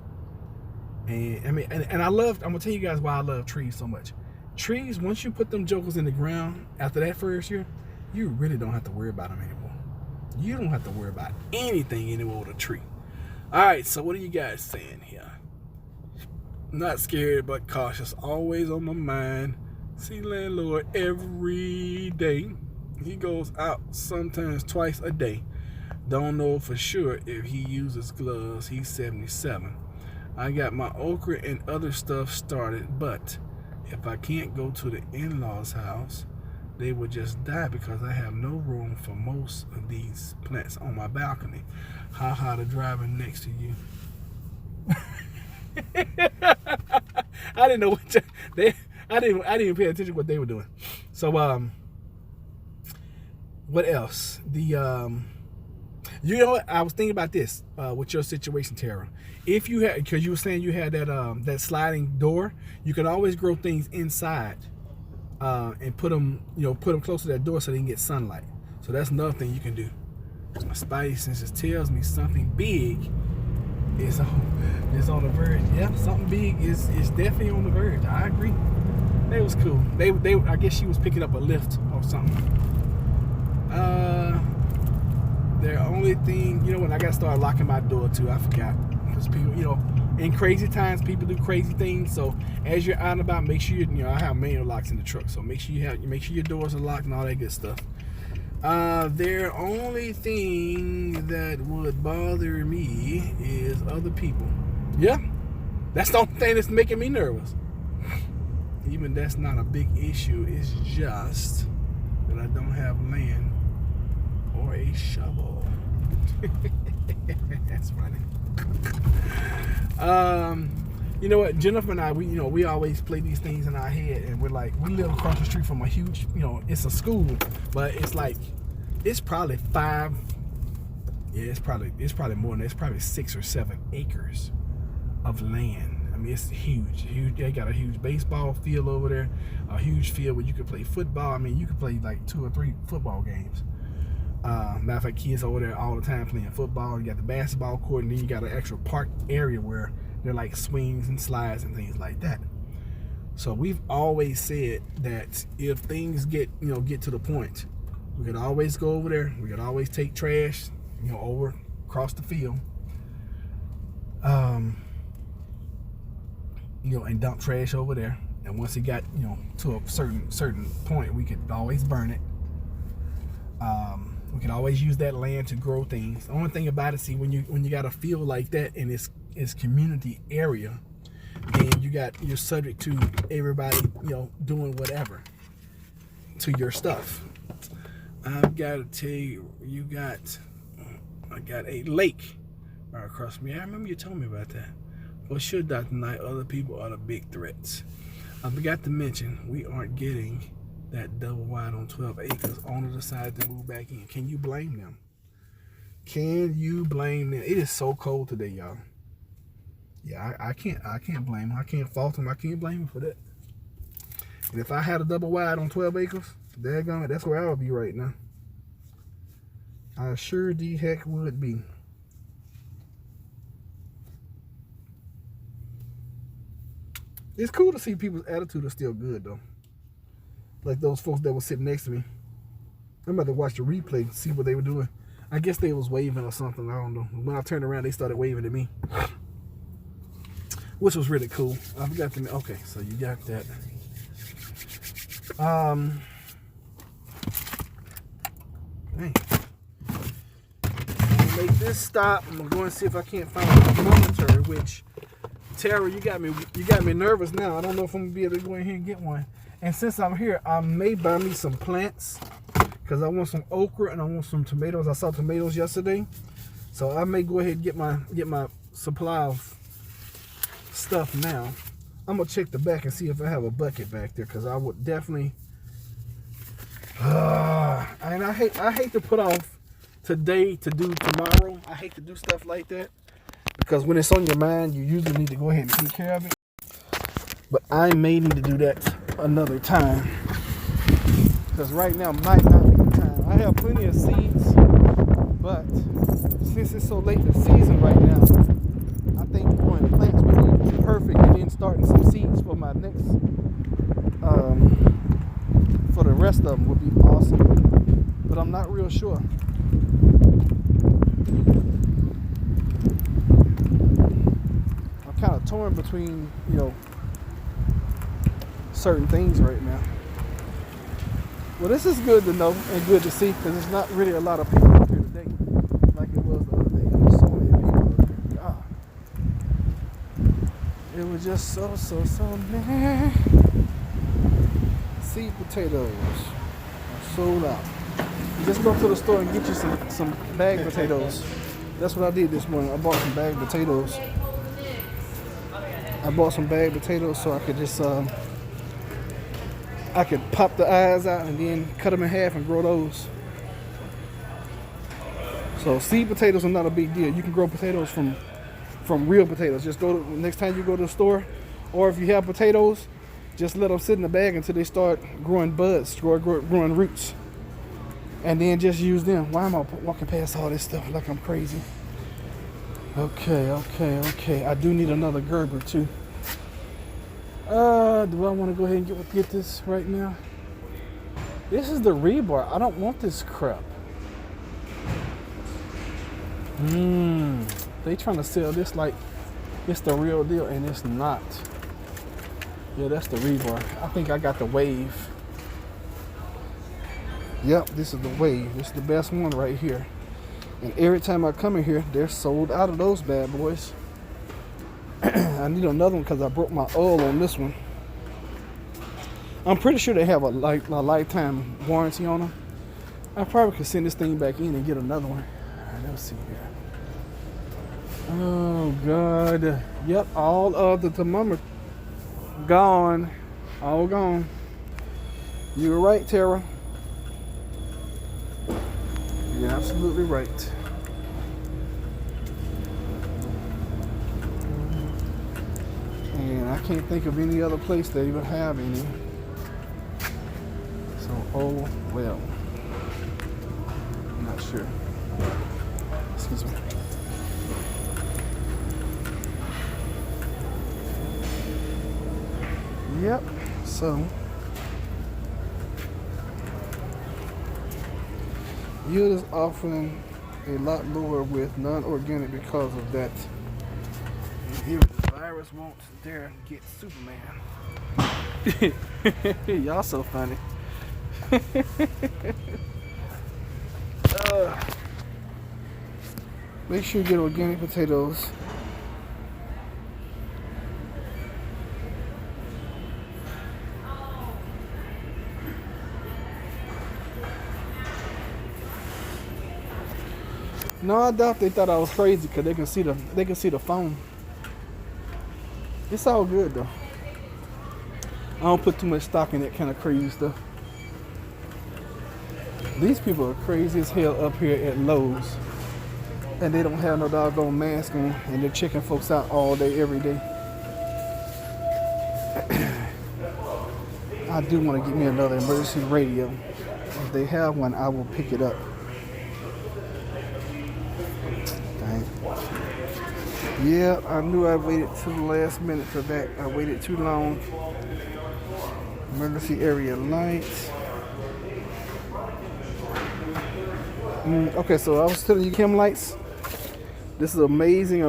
And I mean, and I'm gonna tell you guys why I love trees so much. Trees, once you put them jokers in the ground after that first year, you really don't have to worry about them anymore. You don't have to worry about anything anymore with a tree. All right, so what are you guys saying here? Not scared, but cautious. Always on my mind. See landlord every day. He goes out sometimes twice a day. Don't know for sure if he uses gloves. He's 77. I got my okra and other stuff started, but if I can't go to the in-laws' house, they will just die because I have no room for most of these plants on my balcony. Ha, the driver next to you. I didn't know what I didn't pay attention to what they were doing. So what else? You know what? I was thinking about this with your situation, Tara. If you had, because you were saying you had that sliding door, you can always grow things inside and put them close to that door so they can get sunlight. So that's another thing you can do. My spidey senses tells me something big is on the verge. Yeah, something big is definitely on the verge. I agree. That was cool. They I guess she was picking up a lift or something. The only thing, when I got to start locking my door too, I forgot. Because people, in crazy times, people do crazy things. So as you're out and about, make sure I have manual locks in the truck. So make sure your doors are locked and all that good stuff. The only thing that would bother me is other people. Yeah, that's the only thing that's making me nervous. Even that's not a big issue. It's just that I don't have land or a shovel. That's funny. You know what? Jennifer and I, we always play these things in our head, and we live across the street from a huge, it's a school, but it's probably 5. Yeah, it's probably more than that. It's probably 6 or 7 acres of land. I mean, it's huge. They got a huge baseball field over there, a huge field where you could play football. I mean, you could play like 2 or 3 football games. Matter of fact, kids over there all the time playing football. You got the basketball court, and then you got an actual park area where they're like swings and slides and things like that. So we've always said that if things get to the point, we could always go over there. We could always take trash, over across the field. And dump trash over there. And once it got, to a certain point, we could always burn it. We can always use that land to grow things. The only thing about it, see, when you got a field like that and it's community area, then you're subject to everybody, doing whatever to your stuff. I've got to tell you, I got a lake right across from me. I remember you told me about that. For sure, Dr. Knight, other people are the big threats. I forgot to mention, we aren't getting that double wide on 12 acres. Owner decided to move back in. Can you blame them? Can you blame them? It is so cold today, y'all. Yeah, I can't blame them. I can't fault them. I can't blame them for that. And if I had a double wide on 12 acres, that's where I would be right now. I sure the heck would be. It's cool to see people's attitude is still good, though. Like those folks that were sitting next to me. I'm about to watch the replay and see what they were doing. I guess they was waving or something. I don't know. When I turned around, they started waving at me. Which was really cool. I forgot to... Okay, so you got that. Dang. I'm gonna make this stop. I'm gonna go and see if I can't find a monitor, which... Tara, you got me nervous now. I don't know if I'm gonna be able to go in here and get one. And since I'm here, I may buy me some plants because I want some okra and I want some tomatoes. I saw tomatoes yesterday, so I may go ahead and get my supply of stuff now. I'm gonna check the back and see if I have a bucket back there because I would definitely. And I hate to put off today to do tomorrow. I hate to do stuff like that. Because when it's on your mind, you usually need to go ahead and take care of it. But I may need to do that another time. Because right now might not be the time. I have plenty of seeds. But since it's so late in the season right now, I think growing plants would be perfect. And then starting some seeds for my next, for the rest of them would be awesome. But I'm not real sure. Kind of torn between certain things right now. Well, this is good to know and good to see because there's not really a lot of people up here today. Like were just so mad. Seed potatoes are sold out. Just go to the store and get you some bagged potatoes. That's what I did this morning. I bought some bagged potatoes. I bought some bagged potatoes so I could just I could pop the eyes out and then cut them in half and grow those. So seed potatoes are not a big deal. You can grow potatoes from real potatoes. Just go to, next time you go to the store, or if you have potatoes, just let them sit in the bag until they start growing buds, growing roots. And then just use them. Why am I walking past all this stuff like I'm crazy? Okay. I do need another Gerber too. Do I want to go ahead and get this right now? This is the rebar. I don't want this crap. They trying to sell this like it's the real deal, and it's not. Yeah, that's the rebar. I think I got the Wave. Yep, this is the Wave. This is the best one right here. And every time I come in here, they're sold out of those bad boys. I need another one because I broke my oil on this one. I'm pretty sure they have a lifetime warranty on them. I probably could send this thing back in and get another one. All right, let's see here. Oh God. Yep, all of the thermometer gone. All gone. You were right, Tara. You're absolutely right. And I can't think of any other place that even have any. So, oh well. I'm not sure. Excuse me. Yep, so yield is often a lot lower with non-organic because of that. And here the virus won't dare get Superman. Y'all so funny. Make sure you get organic potatoes. No, I doubt they thought I was crazy because they can see the phone. It's all good though. I don't put too much stock in that kind of crazy stuff. These people are crazy as hell up here at Lowe's, and they don't have no doggone mask on, and they're checking folks out all day, every day. I do want to get me another emergency radio. If they have one, I will pick it up. Yeah, I knew I waited to the last minute for that. I waited too long. Emergency area lights. Okay, so I was telling you chem lights. This is amazing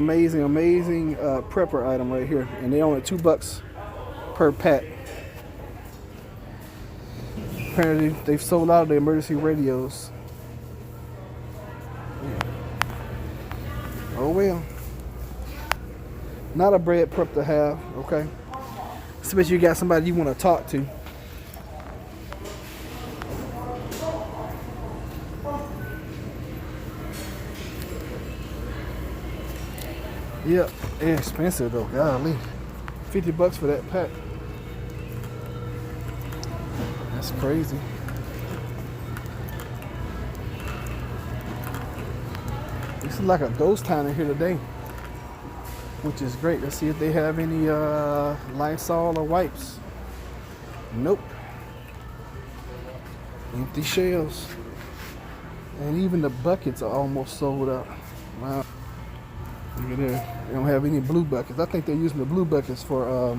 prepper item right here. And they only $2 per pack. Apparently they've sold out of the emergency radios. Oh well. Not a bad prep to have, okay? Especially you got somebody you want to talk to. Yep, expensive though, golly. $50 for that pack. That's crazy. This is like a ghost town in here today, which is great. Let's see if they have any Lysol or wipes. Nope. Empty shelves. And even the buckets are almost sold out. Wow. Look at there. They don't have any blue buckets. I think they're using the blue buckets for,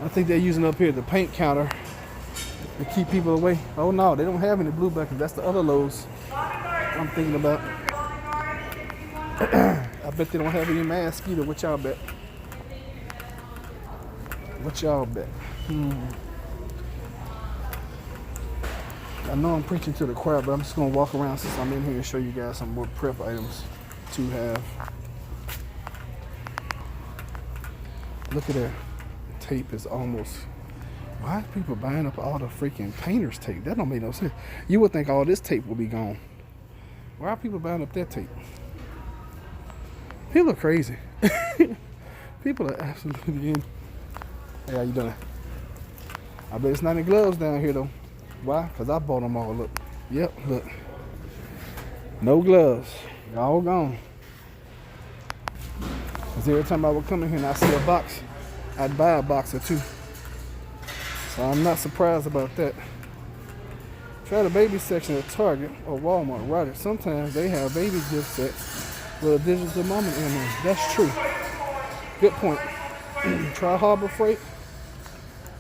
I think they're using up here the paint counter to keep people away. Oh no, they don't have any blue buckets. That's the other Lowe's I'm thinking about. I bet they don't have any masks either. What y'all bet? What y'all bet? I know I'm preaching to the choir, but I'm just gonna walk around since I'm in here and show you guys some more prep items to have. Look at that. Tape is almost. Why are people buying up all the freaking painter's tape? That don't make no sense. You would think all this tape will be gone. Why are people buying up that tape? People are crazy. People are absolutely in. Hey, how you doing? I bet it's not any gloves down here though. Why? Because I bought them all up. Yep, look. No gloves. All gone. Because every time I would come in here and I see a box, I'd buy a box or two. So I'm not surprised about that. Try the baby section at Target or Walmart. Right. Sometimes they have baby gift sets with a digital moment in them. That's true. Good point. Try Harbor Freight.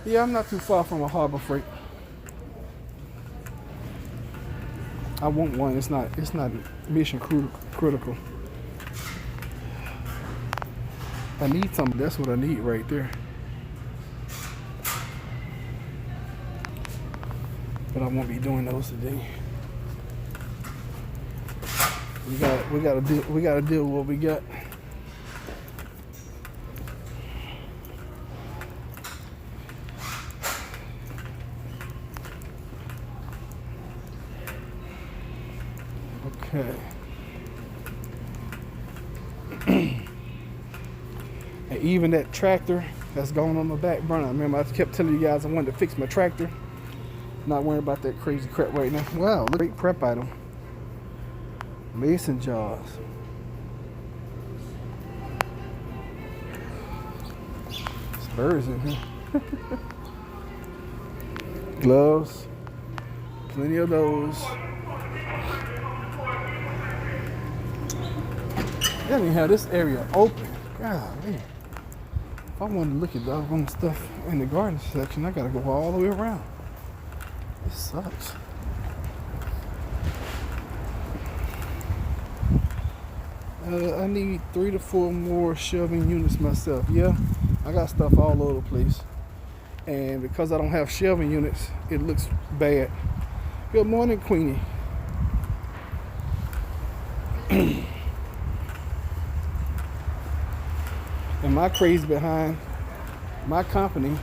Yeah, I'm not too far from a Harbor Freight. I want one. It's not mission critical. I need something. That's what I need right there. But I won't be doing those today. We gotta deal with what we got. Okay. And even that tractor that's going on the back burner. Remember, I kept telling you guys I wanted to fix my tractor. Not worrying about that crazy crap right now. Wow, great prep item. Mason jars. Spurs in here. Gloves. Plenty of those. They don't even have this area open. Golly. If I want to look at the stuff in the garden section, I gotta go all the way around. This sucks. I need 3 to 4 more shelving units myself. Yeah, I got stuff all over the place. And because I don't have shelving units, it looks bad. Good morning, Queenie. And my crazy behind, my company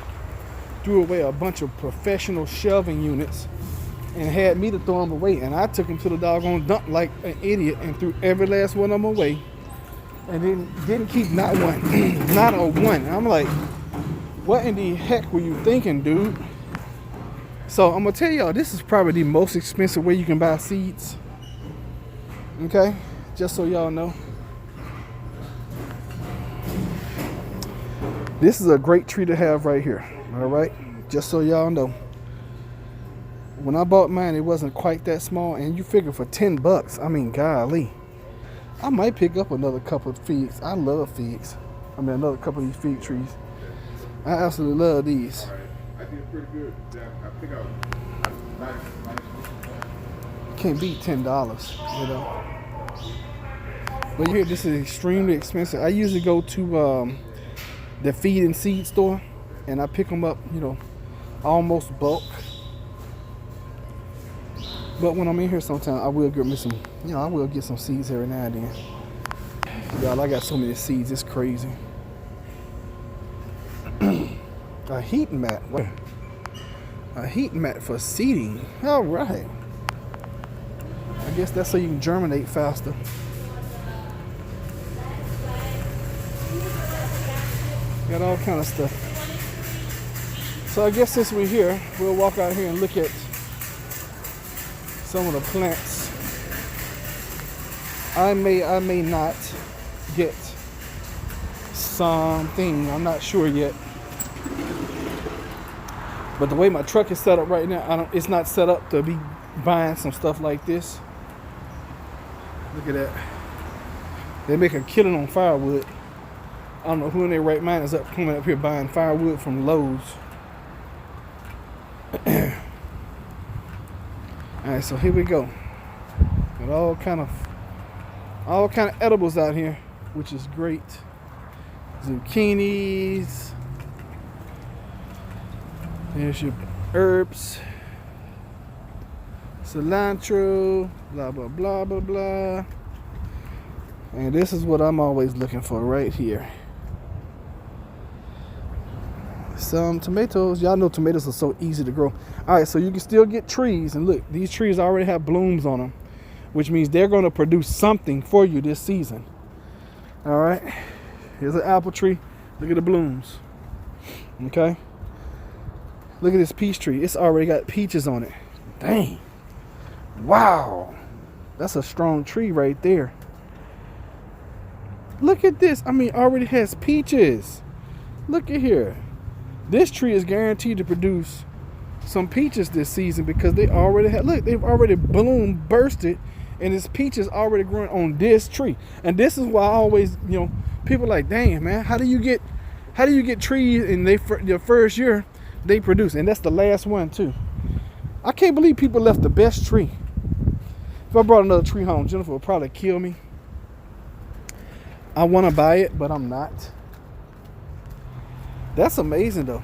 threw away a bunch of professional shelving units and had me to throw them away. And I took them to the doggone dump like an idiot and threw every last one of them away. And then didn't keep not one. Not a one. I'm like, what in the heck were you thinking, dude? So I'm going to tell y'all, this is probably the most expensive way you can buy seeds. Okay? Just so y'all know. This is a great tree to have right here. All right, just so y'all know. When I bought mine, it wasn't quite that small, and you figure for $10, I mean, golly, I might pick up another couple of figs. I love figs. I mean, another couple of these fig trees. I absolutely love these. I did pretty good. I think I was Can't beat $10, you know. But here, this is extremely expensive. I usually go to the feed and seed store. And I pick them up, you know, almost bulk. But when I'm in here sometimes, I will get me some, you know, I will get some seeds every now and then. Y'all, I got so many seeds, it's crazy. A heat mat. What? A heat mat for seeding. All right. I guess that's so you can germinate faster. Got all kind of stuff. So I guess since we're here, we'll walk out here and look at some of the plants. I may not get something. I'm not sure yet. But the way my truck is set up right now, it's not set up to be buying some stuff like this. Look at that. They make a killing on firewood. I don't know who in their right mind is coming up here buying firewood from Lowe's. Alright, so here we go. Got all kind of edibles out here, which is great. Zucchinis. There's your herbs. Cilantro. Blah blah blah blah blah. And this is what I'm always looking for right here. some tomatoes. Y'all know tomatoes are so easy to grow. All right, so you can still get trees. And look, these trees already have blooms on them, which means they're going to produce something for you this season. All right, here's an apple tree. Look at the blooms. Okay, look at this peach tree. It's already got peaches on it. Dang. Wow, that's a strong tree right there. Look at this. I mean, already has peaches. Look at here. This tree is guaranteed to produce some peaches this season because they already have, look, they've already bloomed, bursted, and this peaches already growing on this tree. And this is why I always, you know, people are like, dang, man, how do you get trees in their first year they produce? And that's the last one too. I can't believe people left the best tree. If I brought another tree home, Jennifer would probably kill me. I want to buy it, but I'm not. That's amazing though.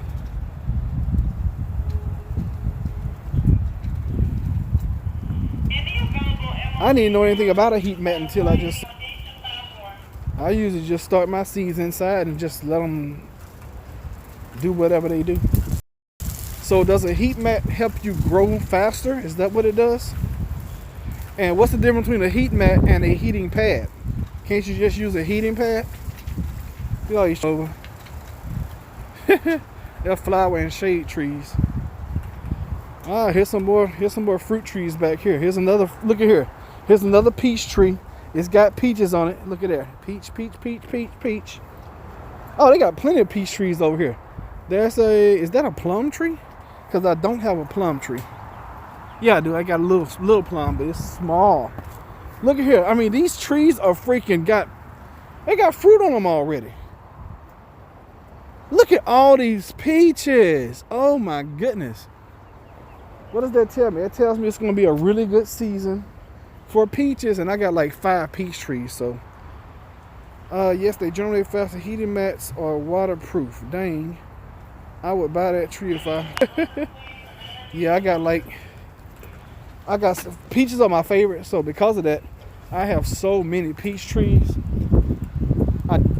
I didn't know anything about a heat mat until I usually just start my seeds inside and just let them do whatever they do. So does a heat mat help you grow faster? Is that what it does? And what's the difference between a heat mat and a heating pad? Can't you just use a heating pad? You know, over. They're flower and shade trees. Ah, here's some more fruit trees back here. Here's another, look at here. Here's another peach tree. It's got peaches on it. Look at there. Peach, peach, peach, peach, peach. Oh, they got plenty of peach trees over here. Is that a plum tree? Because I don't have a plum tree. Yeah, I do. I got a little plum, but it's small. Look at here. I mean, these trees are freaking they got fruit on them already. Look at all these peaches. Oh my goodness. What does that tell me? It tells me it's going to be a really good season for peaches, and I got like 5 peach trees. So, yes, they generate faster. Heating mats are waterproof. Dang, I would buy that tree if I. Yeah, I got some, peaches are my favorite. So because of that, I have so many peach trees.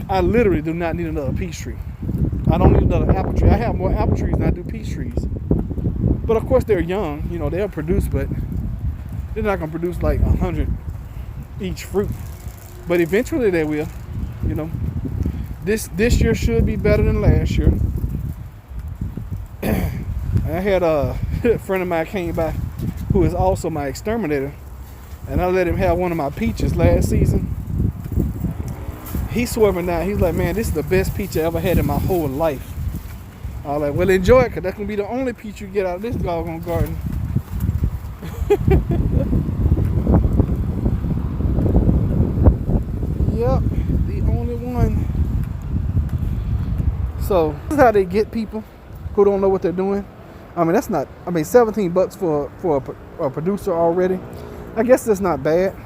I literally do not need another peach tree. I don't need another apple tree. I have more apple trees than I do peach trees. But of course they're young, you know, they'll produce, but they're not gonna produce like 100 each fruit. But eventually they will, you know. This year should be better than last year. I had a friend of mine came by who is also my exterminator, and I let him have one of my peaches last season. He's swerving down. He's like, man, this is the best peach I ever had in my whole life. I was like, well, enjoy it, because that's going to be the only peach you get out of this doggone garden. Yep, the only one. So, this is how they get people who don't know what they're doing. I mean, that's not, I mean, $17 for a producer already. I guess that's not bad.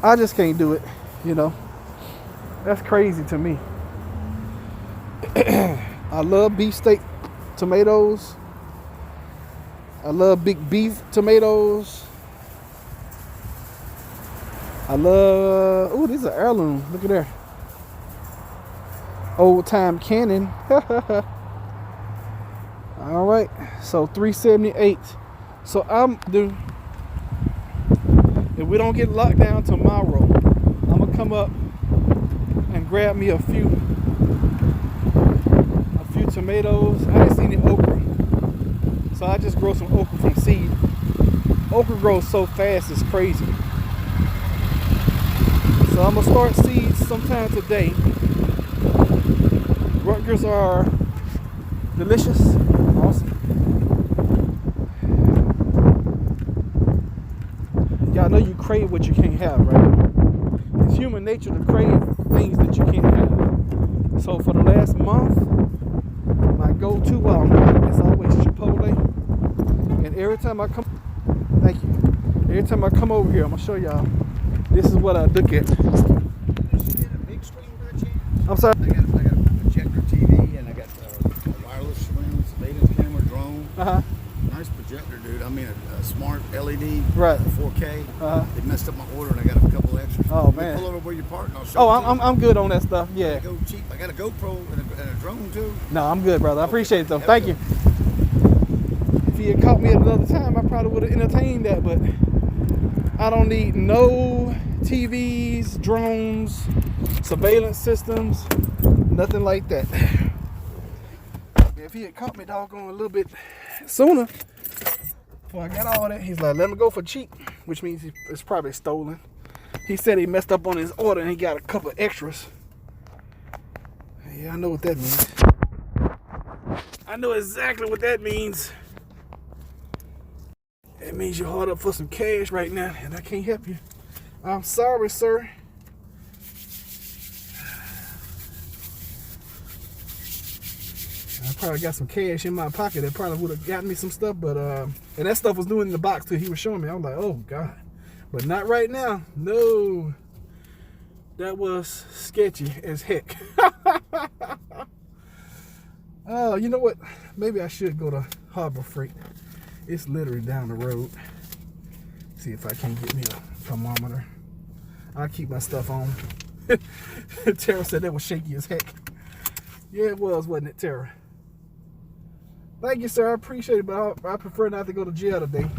I just can't do it, you know. That's crazy to me. I love beefsteak tomatoes. I love big beef tomatoes. I love, oh, these are heirloom. Look at there. Old time cannon. All right, so $3.78. So if we don't get locked down tomorrow, I'm gonna come up and grab me a few tomatoes. I didn't see any okra, so I just grow some okra from seed. Okra grows so fast, it's crazy. So I'm gonna start seeds sometime today. Rutgers are delicious, awesome. Y'all know you crave what you can't have, right? It's human nature to crave things that you can't have. So for the last month, my go-to Walmart is always Chipotle. And every time I come, thank you. Every time I come over here, I'm gonna show y'all. This is what I look at. Did you get a big screen by chance? I'm sorry. I got a projector TV, and I got a wireless surround, surveillance camera, drone. Uh-huh. Nice projector, dude. I mean, a smart LED, Right. 4K. Uh-huh. They messed up my order, and I got a couple extras. Oh, Let me man. pull over where you park, and I'll show Oh, it to you. I'm good on that stuff. Yeah. Go cheap. I got a GoPro and a drone too. No, I'm good, brother. I appreciate it though. Have Thank a you. If he had caught me at another time, I probably would have entertained that, but I don't need no TVs, drones, surveillance systems, nothing like that. If he had caught me doggone a little bit sooner, before I got all that, he's like, let me go for cheap, which means it's probably stolen. He said he messed up on his order and he got a couple of extras. Yeah, I know what that means. I know exactly what that means. It means you're hard up for some cash right now, and I can't help you. I'm sorry, sir. I probably got some cash in my pocket that probably would have gotten me some stuff, but and that stuff was new in the box too. He was showing me. I was like, oh God, but not right now. No, that was sketchy as heck. Oh, you know what? Maybe I should go to Harbor Freight. It's literally down the road. See if I can't get me a thermometer. I'll keep my stuff on. Tara said that was shaky as heck. Yeah, it was, wasn't it, Tara? Thank you, sir. I appreciate it, but I prefer not to go to jail today.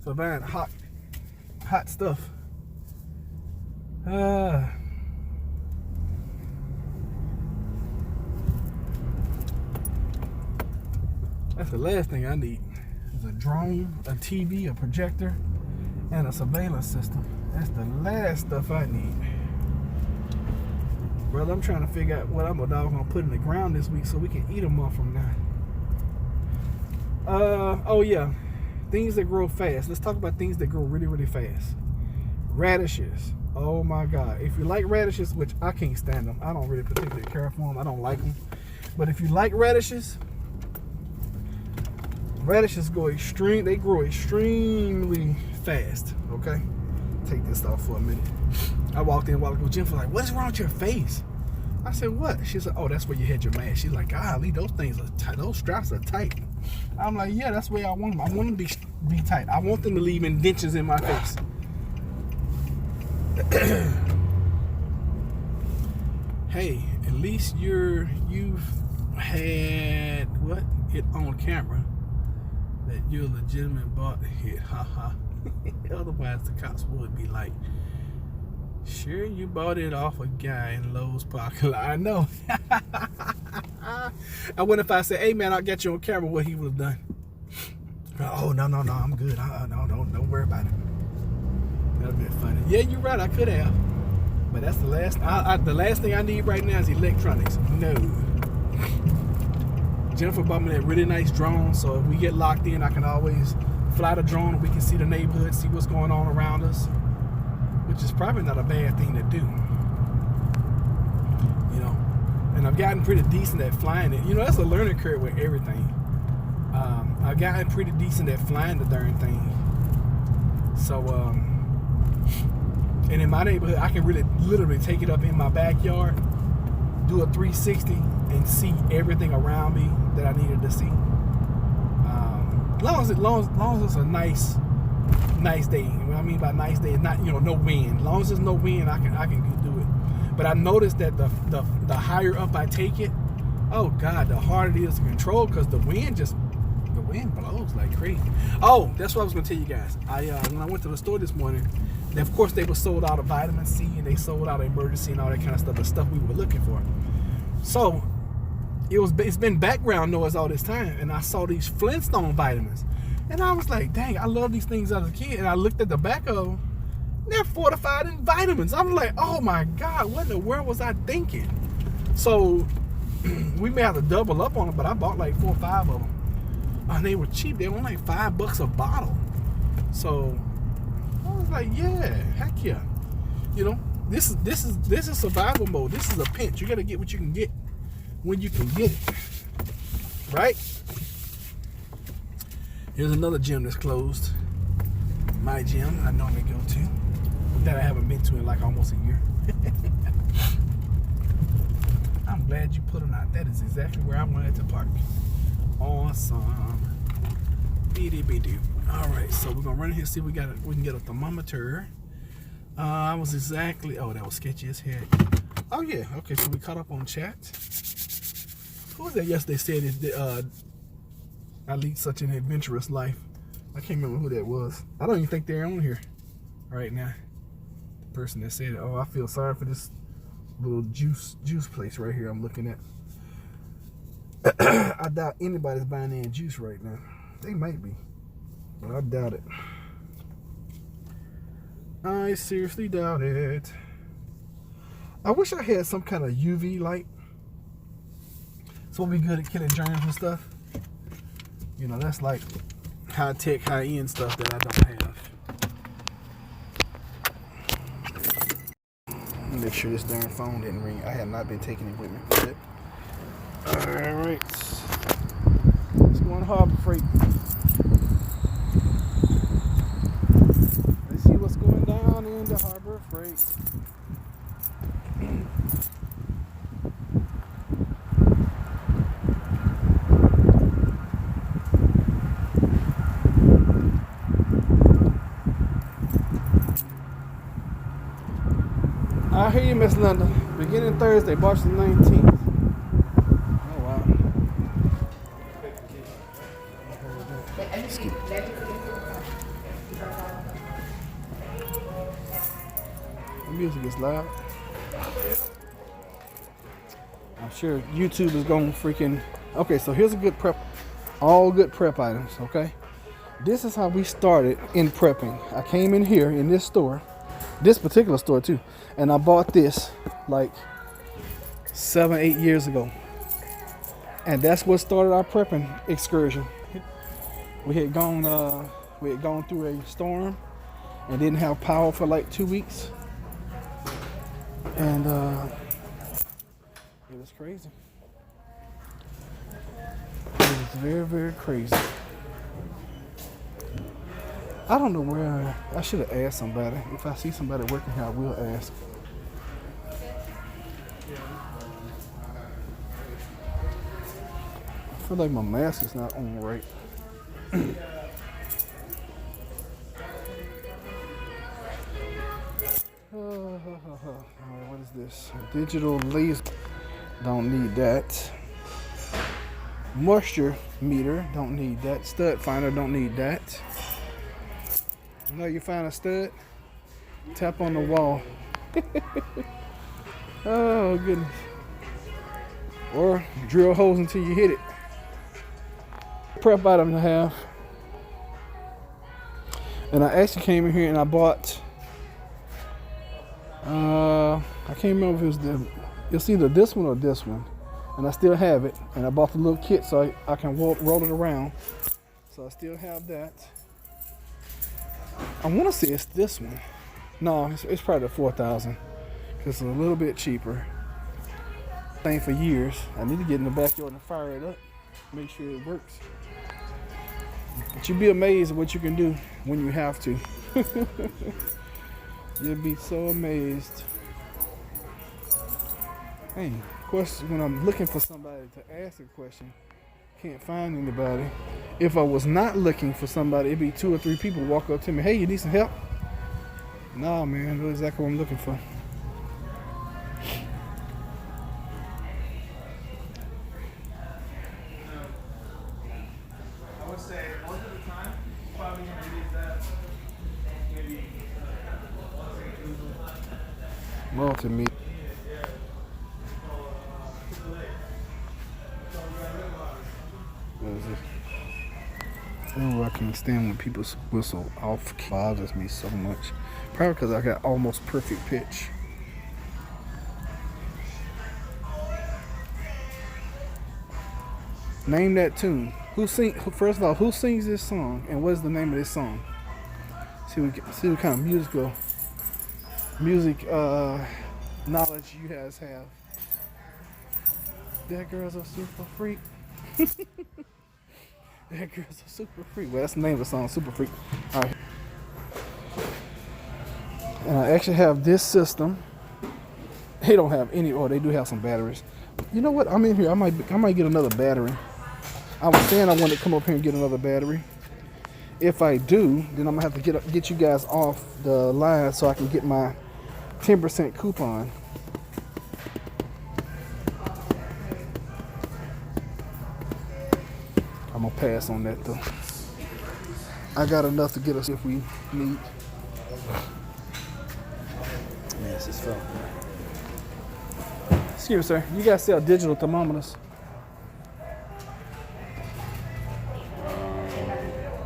So buying hot stuff. That's the last thing I need. Is a drone, a TV, a projector, and a surveillance system. That's the last stuff I need. Brother, I'm trying to figure out what I'm gonna put in the ground this week so we can eat them off from now. Oh yeah, things that grow fast. Let's talk about things that grow really, really fast. Radishes. Oh my God. If you like radishes, which I can't stand them, I don't really particularly care for them. I don't like them. But if you like radishes grow extremely fast. Okay, take this off for a minute. I walked in a while ago. Jennifer like, "What's wrong with your face?" I said, "What?" She said, "Oh, that's where you had your mask." She's like, "Golly, those things are tight. Those straps are tight." I'm like, "Yeah, that's the way I want them. I want them to be tight. I want them to leave indentions in my face." Hey, at least you've had it on camera that you're legitimate bought the hit. Haha. Otherwise the cops would be like, sure, you bought it off a guy in Lowe's parking lot. I know. I wonder if I said, hey man, I'll get you on camera, what he would have done. Oh no, I'm good. No, don't worry about it. That'd be funny. Yeah, you're right, I could have. But that's the last the last thing I need right now is electronics. No. Jennifer bought me that really nice drone, so if we get locked in, I can always fly the drone and we can see the neighborhood, see what's going on around us, which is probably not a bad thing to do. You know, and I've gotten pretty decent at flying it. You know, that's a learning curve with everything. I've gotten pretty decent at flying the darn thing. So, and in my neighborhood, I can really literally take it up in my backyard, do a 360, and see everything around me that I needed to see. Long as it's a nice day. What I mean by nice day is not, you know, no wind. As long as there's no wind, I can do it. But I noticed that the higher up I take it, oh God, the harder it is to control because the wind blows like crazy. Oh, that's what I was gonna tell you guys. When I went to the store this morning, of course they were sold out of vitamin C and they sold out of emergency and all that kind of stuff, the stuff we were looking for. So it's been background noise all this time, and I saw these Flintstone vitamins, and I was like, dang, I love these things as a kid. And I looked at the back of them, they're fortified in vitamins. I was like, oh my God, what in the world was I thinking? So we may have to double up on them, but I bought like 4 or 5 of them, and they were cheap. They were only like $5 a bottle. So I was like, yeah, heck yeah. You know, this is survival mode. This is a pinch. You gotta get what you can get when you can get it, right? Here's another gym that's closed. My gym I normally go to, that I haven't been to in like almost a year. I'm glad you put them out. That is exactly where I wanted to park. Awesome. All right, so we're gonna run in here, see if we can get a thermometer. I was exactly. Oh, that was sketchy as heck. Oh yeah. Okay, so we caught up on chat. Who was that yesterday said that I lead such an adventurous life? I can't remember who that was. I don't even think they're on here right now. The person that said, "Oh, I feel sorry for this little juice place right here I'm looking at." I doubt anybody's buying any juice right now. They might be, but I doubt it. I seriously doubt it. I wish I had some kind of UV light, so we'll be good at killing germs and stuff. You know, that's like high-tech, high-end stuff that I don't have. Make sure this darn phone didn't ring. I have not been taking it with me. Alright. Let's go on Harbor Freight. Let's see what's going down in the Harbor Freight. I hear you, Miss Linda. Beginning Thursday, March the 19th. Oh, wow. Excuse me. The music is loud. I'm sure YouTube is going to freaking... Okay, so here's a good prep. All good prep items, okay? This is how we started in prepping. I came in here in this store. This particular store too, and I bought this like 7-8 years ago, and that's what started our prepping excursion. We had gone through a storm and didn't have power for like 2 weeks, and it was crazy. It was very, very crazy. I don't know where I should have asked somebody. If I see somebody working here, I will ask. I feel like my mask is not on right. Alright, what is this? Digital laser. Don't need that. Moisture meter. Don't need that. Stud finder. Don't need that. You know, you find a stud, tap on the wall. Oh, goodness. Or drill holes until you hit it. Prep item to have. And I actually came in here and I bought, I can't remember if it was it's either this one or this one. And I still have it. And I bought the little kit so I can roll it around. So I still have that. I want to say it's this one. No, it's probably the 4000. It's a little bit cheaper. Thing for years. I need to get in the backyard and fire it up. Make sure it works. But you'll be amazed at what you can do when you have to. You'll be so amazed. Hey, of course, when I'm looking for somebody to ask a question, can't find anybody. If I was not looking for somebody, it'd be 2 or 3 people walk up to me. Hey, you need some help? Nah, man, that's exactly what I'm looking for. I would say most of the time, probably gonna use that maybe Multimedia. What is this? Oh, I can't stand when people whistle off. Bothers me so much. Probably because I got almost perfect pitch. Name that tune. First of all, who sings this song, and what is the name of this song? See what kind of music knowledge you guys have. That girl's a super freak. That girl's a super freak. Well, that's the name of the song, Super Freak. All right. And I actually have this system. They don't have any, or they do have some batteries. You know what? I'm in here. I might get another battery. I was saying I wanted to come up here and get another battery. If I do, then I'm gonna have to get you guys off the line so I can get my 10% coupon. I'm gonna pass on that though. I got enough to get us if we need. Yes, it's fun. Excuse me, sir. You guys sell digital thermometers?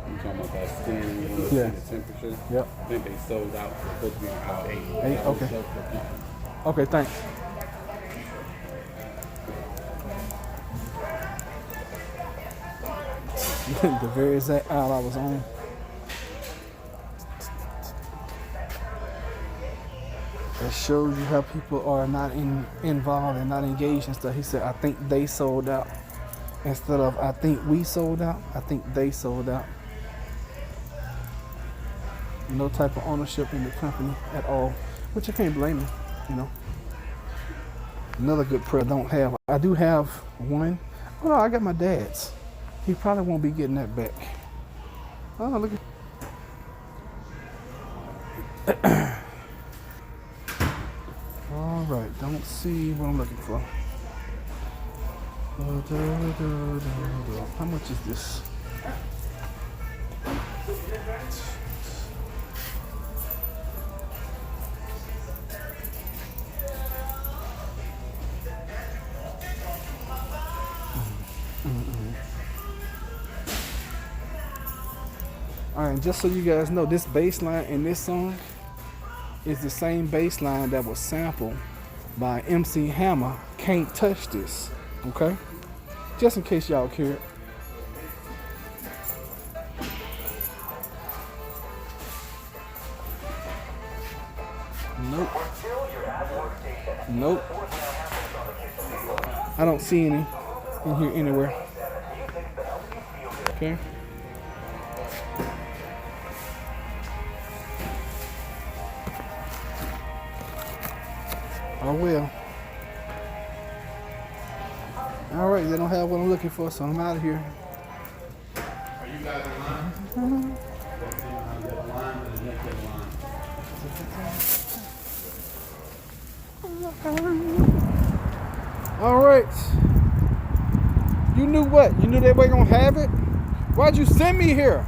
You talking about that scanning when you Yeah. see the temperature? Yep. I think they sold out. It's supposed to be about 8. 8, okay. Okay, thanks. The very exact aisle I was on. It shows you how people are not involved and not engaged and stuff. He said, I think they sold out. Instead of, I think we sold out, I think they sold out. No type of ownership in the company at all, which I can't blame him, you know. Another good prayer I don't have. I do have one. Oh no, I got my dad's. He probably won't be getting that back. Oh, look at. All right, don't see what I'm looking for. How much is this? All right, just so you guys know, this bass line in this song is the same bass line that was sampled by MC Hammer, Can't Touch This, okay? Just in case y'all cared. Nope. Nope. I don't see any in here anywhere. Okay. Oh well. All right, they don't have what I'm looking for, so I'm out of here. Are you guys in line? All right. You knew what? You knew they weren't gonna have it? Why'd you send me here?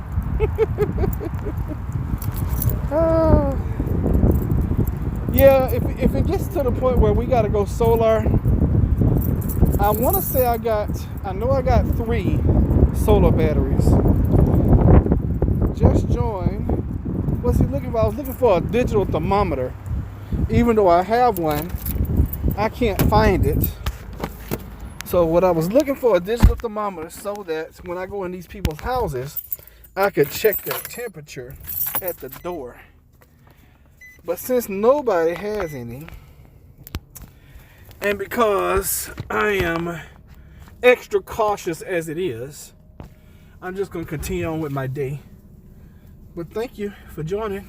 Yeah, if it gets to the point where we gotta go solar, I wanna say I know I got 3 solar batteries. Just joined. What's he looking for? I was looking for a digital thermometer. Even though I have one, I can't find it. So what I was looking for, a digital thermometer, so that when I go in these people's houses, I could check their temperature at the door. But since nobody has any, and because I am extra cautious as it is, I'm just going to continue on with my day. But thank you for joining.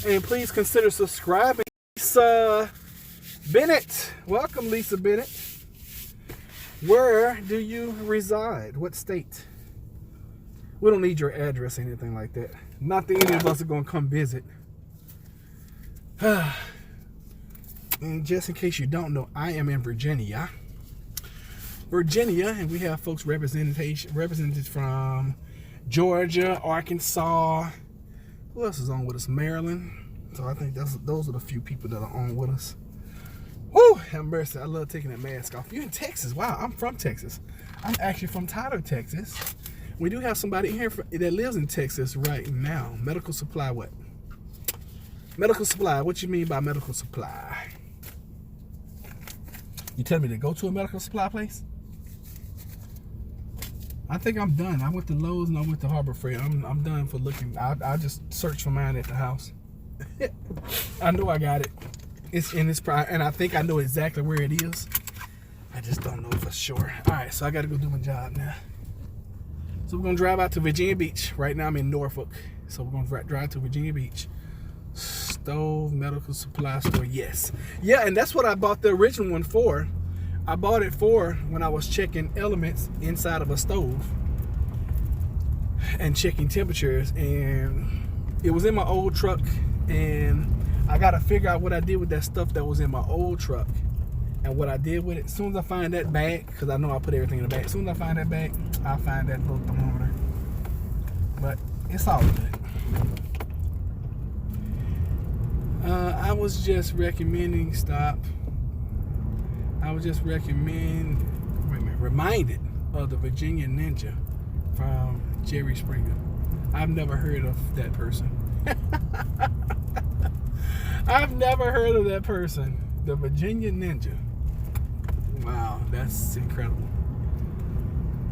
And please consider subscribing. Lisa Bennett. Welcome, Lisa Bennett. Where do you reside? What state? We don't need your address or anything like that. Not that any of us are going to come visit. And just in case you don't know, I am in Virginia. and we have folks represented from Georgia, Arkansas. Who else is on with us? Maryland. So I think those are the few people that are on with us. Woo! Have mercy. I love taking that mask off. You're in Texas. Wow, I'm from Texas. I'm actually from Tyler, Texas. We do have somebody here that lives in Texas right now. Medical supply what? Medical supply. What you mean by medical supply? You tell me to go to a medical supply place? I think I'm done. I went to Lowe's and I went to Harbor Freight. I'm done for looking. I just searched for mine at the house. I know I got it. It's in this price, and I think I know exactly where it is. I just don't know for sure. All right, so I got to go do my job now. So we're gonna drive out to Virginia Beach. Right now I'm in Norfolk, so we're gonna drive to Virginia Beach. Stove medical supply store. Yes, yeah, and that's what I bought the original one for. I bought it for when I was checking elements inside of a stove. and checking temperatures, and it was in my old truck, and I gotta figure out what I did with that stuff that was in my old truck and what I did with it. As soon as I find that bag, because I know I put everything in the bag, as soon as I find that bag, I'll find that little thermometer. But it's all good. I was just recommending reminded of the Virginia Ninja from Jerry Springer. I've never heard of that person. I've never heard of that person. The Virginia Ninja. Wow, that's incredible.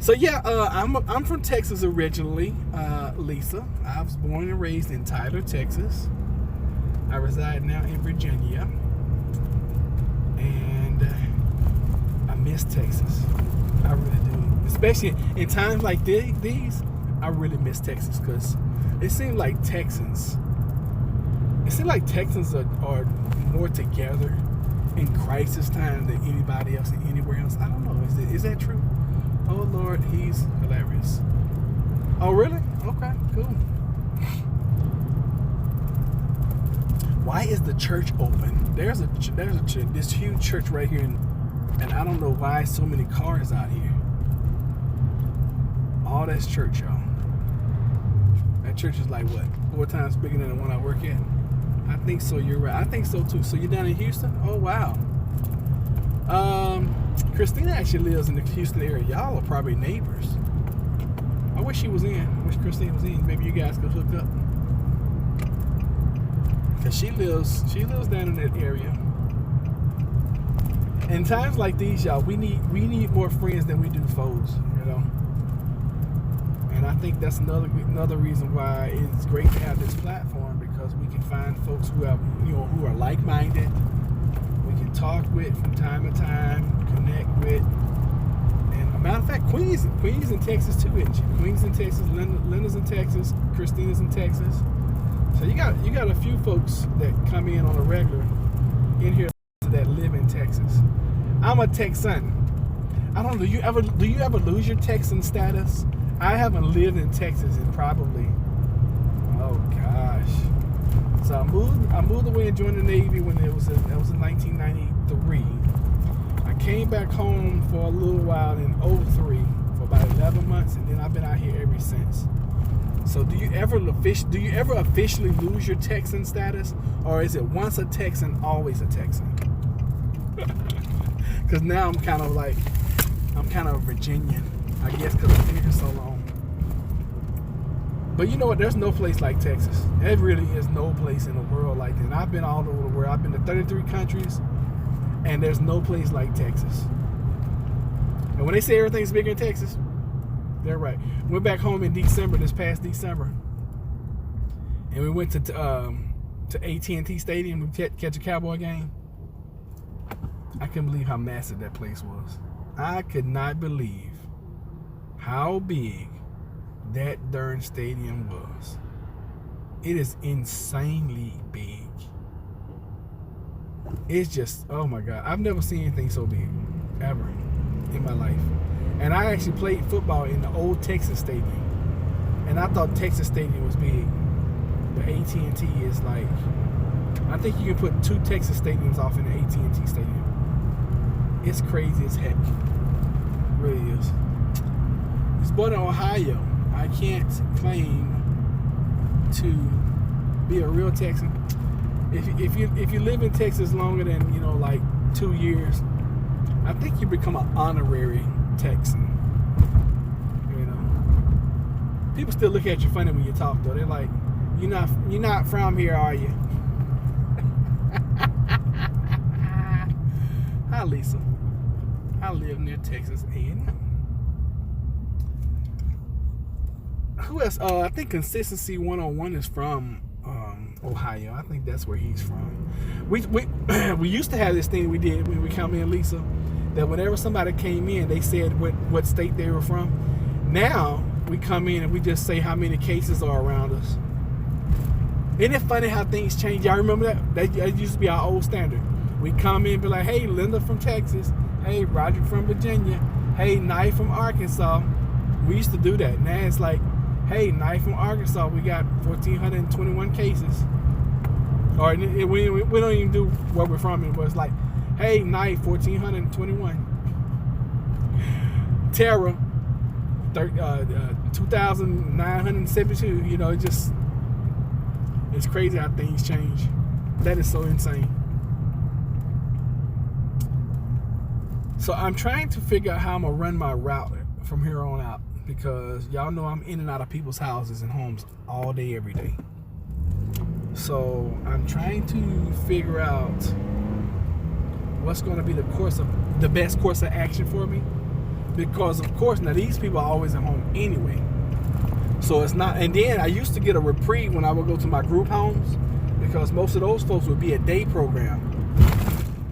So yeah, I'm from Texas originally, Lisa. I was born and raised in Tyler, Texas. I reside now in Virginia, and I miss Texas. I really do. Especially in times like these, I really miss Texas, because it seems like Texans are more together in crisis time than anybody else and anywhere else. I don't know. Is that true? Oh Lord, he's hilarious. Oh really? Okay, cool. Why is the church open? There's this huge church right here, and I don't know why so many cars out here. All that's church, y'all. That church is like what, 4 times bigger than the one I work at? I think so. You're right. I think so too. So you're down in Houston? Oh wow. Christina actually lives in the Houston area. Y'all are probably neighbors. I wish she was in. I wish Christina was in. Maybe you guys could hook up. Cause she lives down in that area. In times like these, y'all, we need more friends than we do foes, you know. And I think that's another reason why it's great to have this platform, because we can find folks who are like-minded. We can talk with from time to time, connect with. And a matter of fact, Queen's in Texas too, isn't she? Queen's in Texas, Linda's in Texas, Christina's in Texas. So you got a few folks that come in on a regular in here that live in Texas. I'm a Texan. I don't know. Do you ever lose your Texan status? I haven't lived in Texas in probably, oh gosh. So I moved away and joined the Navy when that was in 1993. I came back home for a little while in 2003 for about 11 months, and then I've been out here ever since. So do you ever officially lose your Texan status, or is it once a Texan, always a Texan? Because now I'm kind of a Virginian, I guess, because I've been here so long. But you know what? There's no place like Texas. There really is no place in the world like that. And I've been all over the world. I've been to 33 countries, and there's no place like Texas. And when they say everything's bigger in Texas, they're right. Went back home in December, this past December, and we went to AT&T Stadium to catch a Cowboy game. I couldn't believe how massive that place was. I could not believe how big that darn stadium was. It is insanely big. It's just, oh my God. I've never seen anything so big, ever, in my life. And I actually played football in the old Texas Stadium. And I thought Texas Stadium was big. But AT&T is like, I think you can put 2 Texas stadiums off in the AT&T Stadium. It's crazy as heck. It really is. It's born in Ohio. I can't claim to be a real Texan. If you live in Texas longer than, like 2 years, I think you become an honorary Texan. People still look at you funny when you talk, though. They're like, you're not from here, are you? Hi, Lisa. I live near Texas A&M. Who else? I think Consistency 101 is from Ohio. I think that's where he's from. We used to have this thing we did when we come in, Lisa, that whenever somebody came in, they said what state they were from. Now we come in and we just say how many cases are around us. Isn't it funny how things change? Y'all remember that? That used to be our old standard. We come in and be like, hey, Linda from Texas. Hey, Roger from Virginia. Hey, Knight from Arkansas. We used to do that. Now it's like, hey, Knife from Arkansas, we got 1,421 cases. Or we don't even do where we're from, but it's like, hey, Knife, 1,421. Terra, 2,972. You know, it's crazy how things change. That is so insane. So I'm trying to figure out how I'm gonna run my route from here on out, because y'all know I'm in and out of people's houses and homes all day, every day. So I'm trying to figure out what's going to be the best course of action for me, because of course now these people are always at home anyway. So it's not. And then I used to get a reprieve when I would go to my group homes, because most of those folks would be a day program.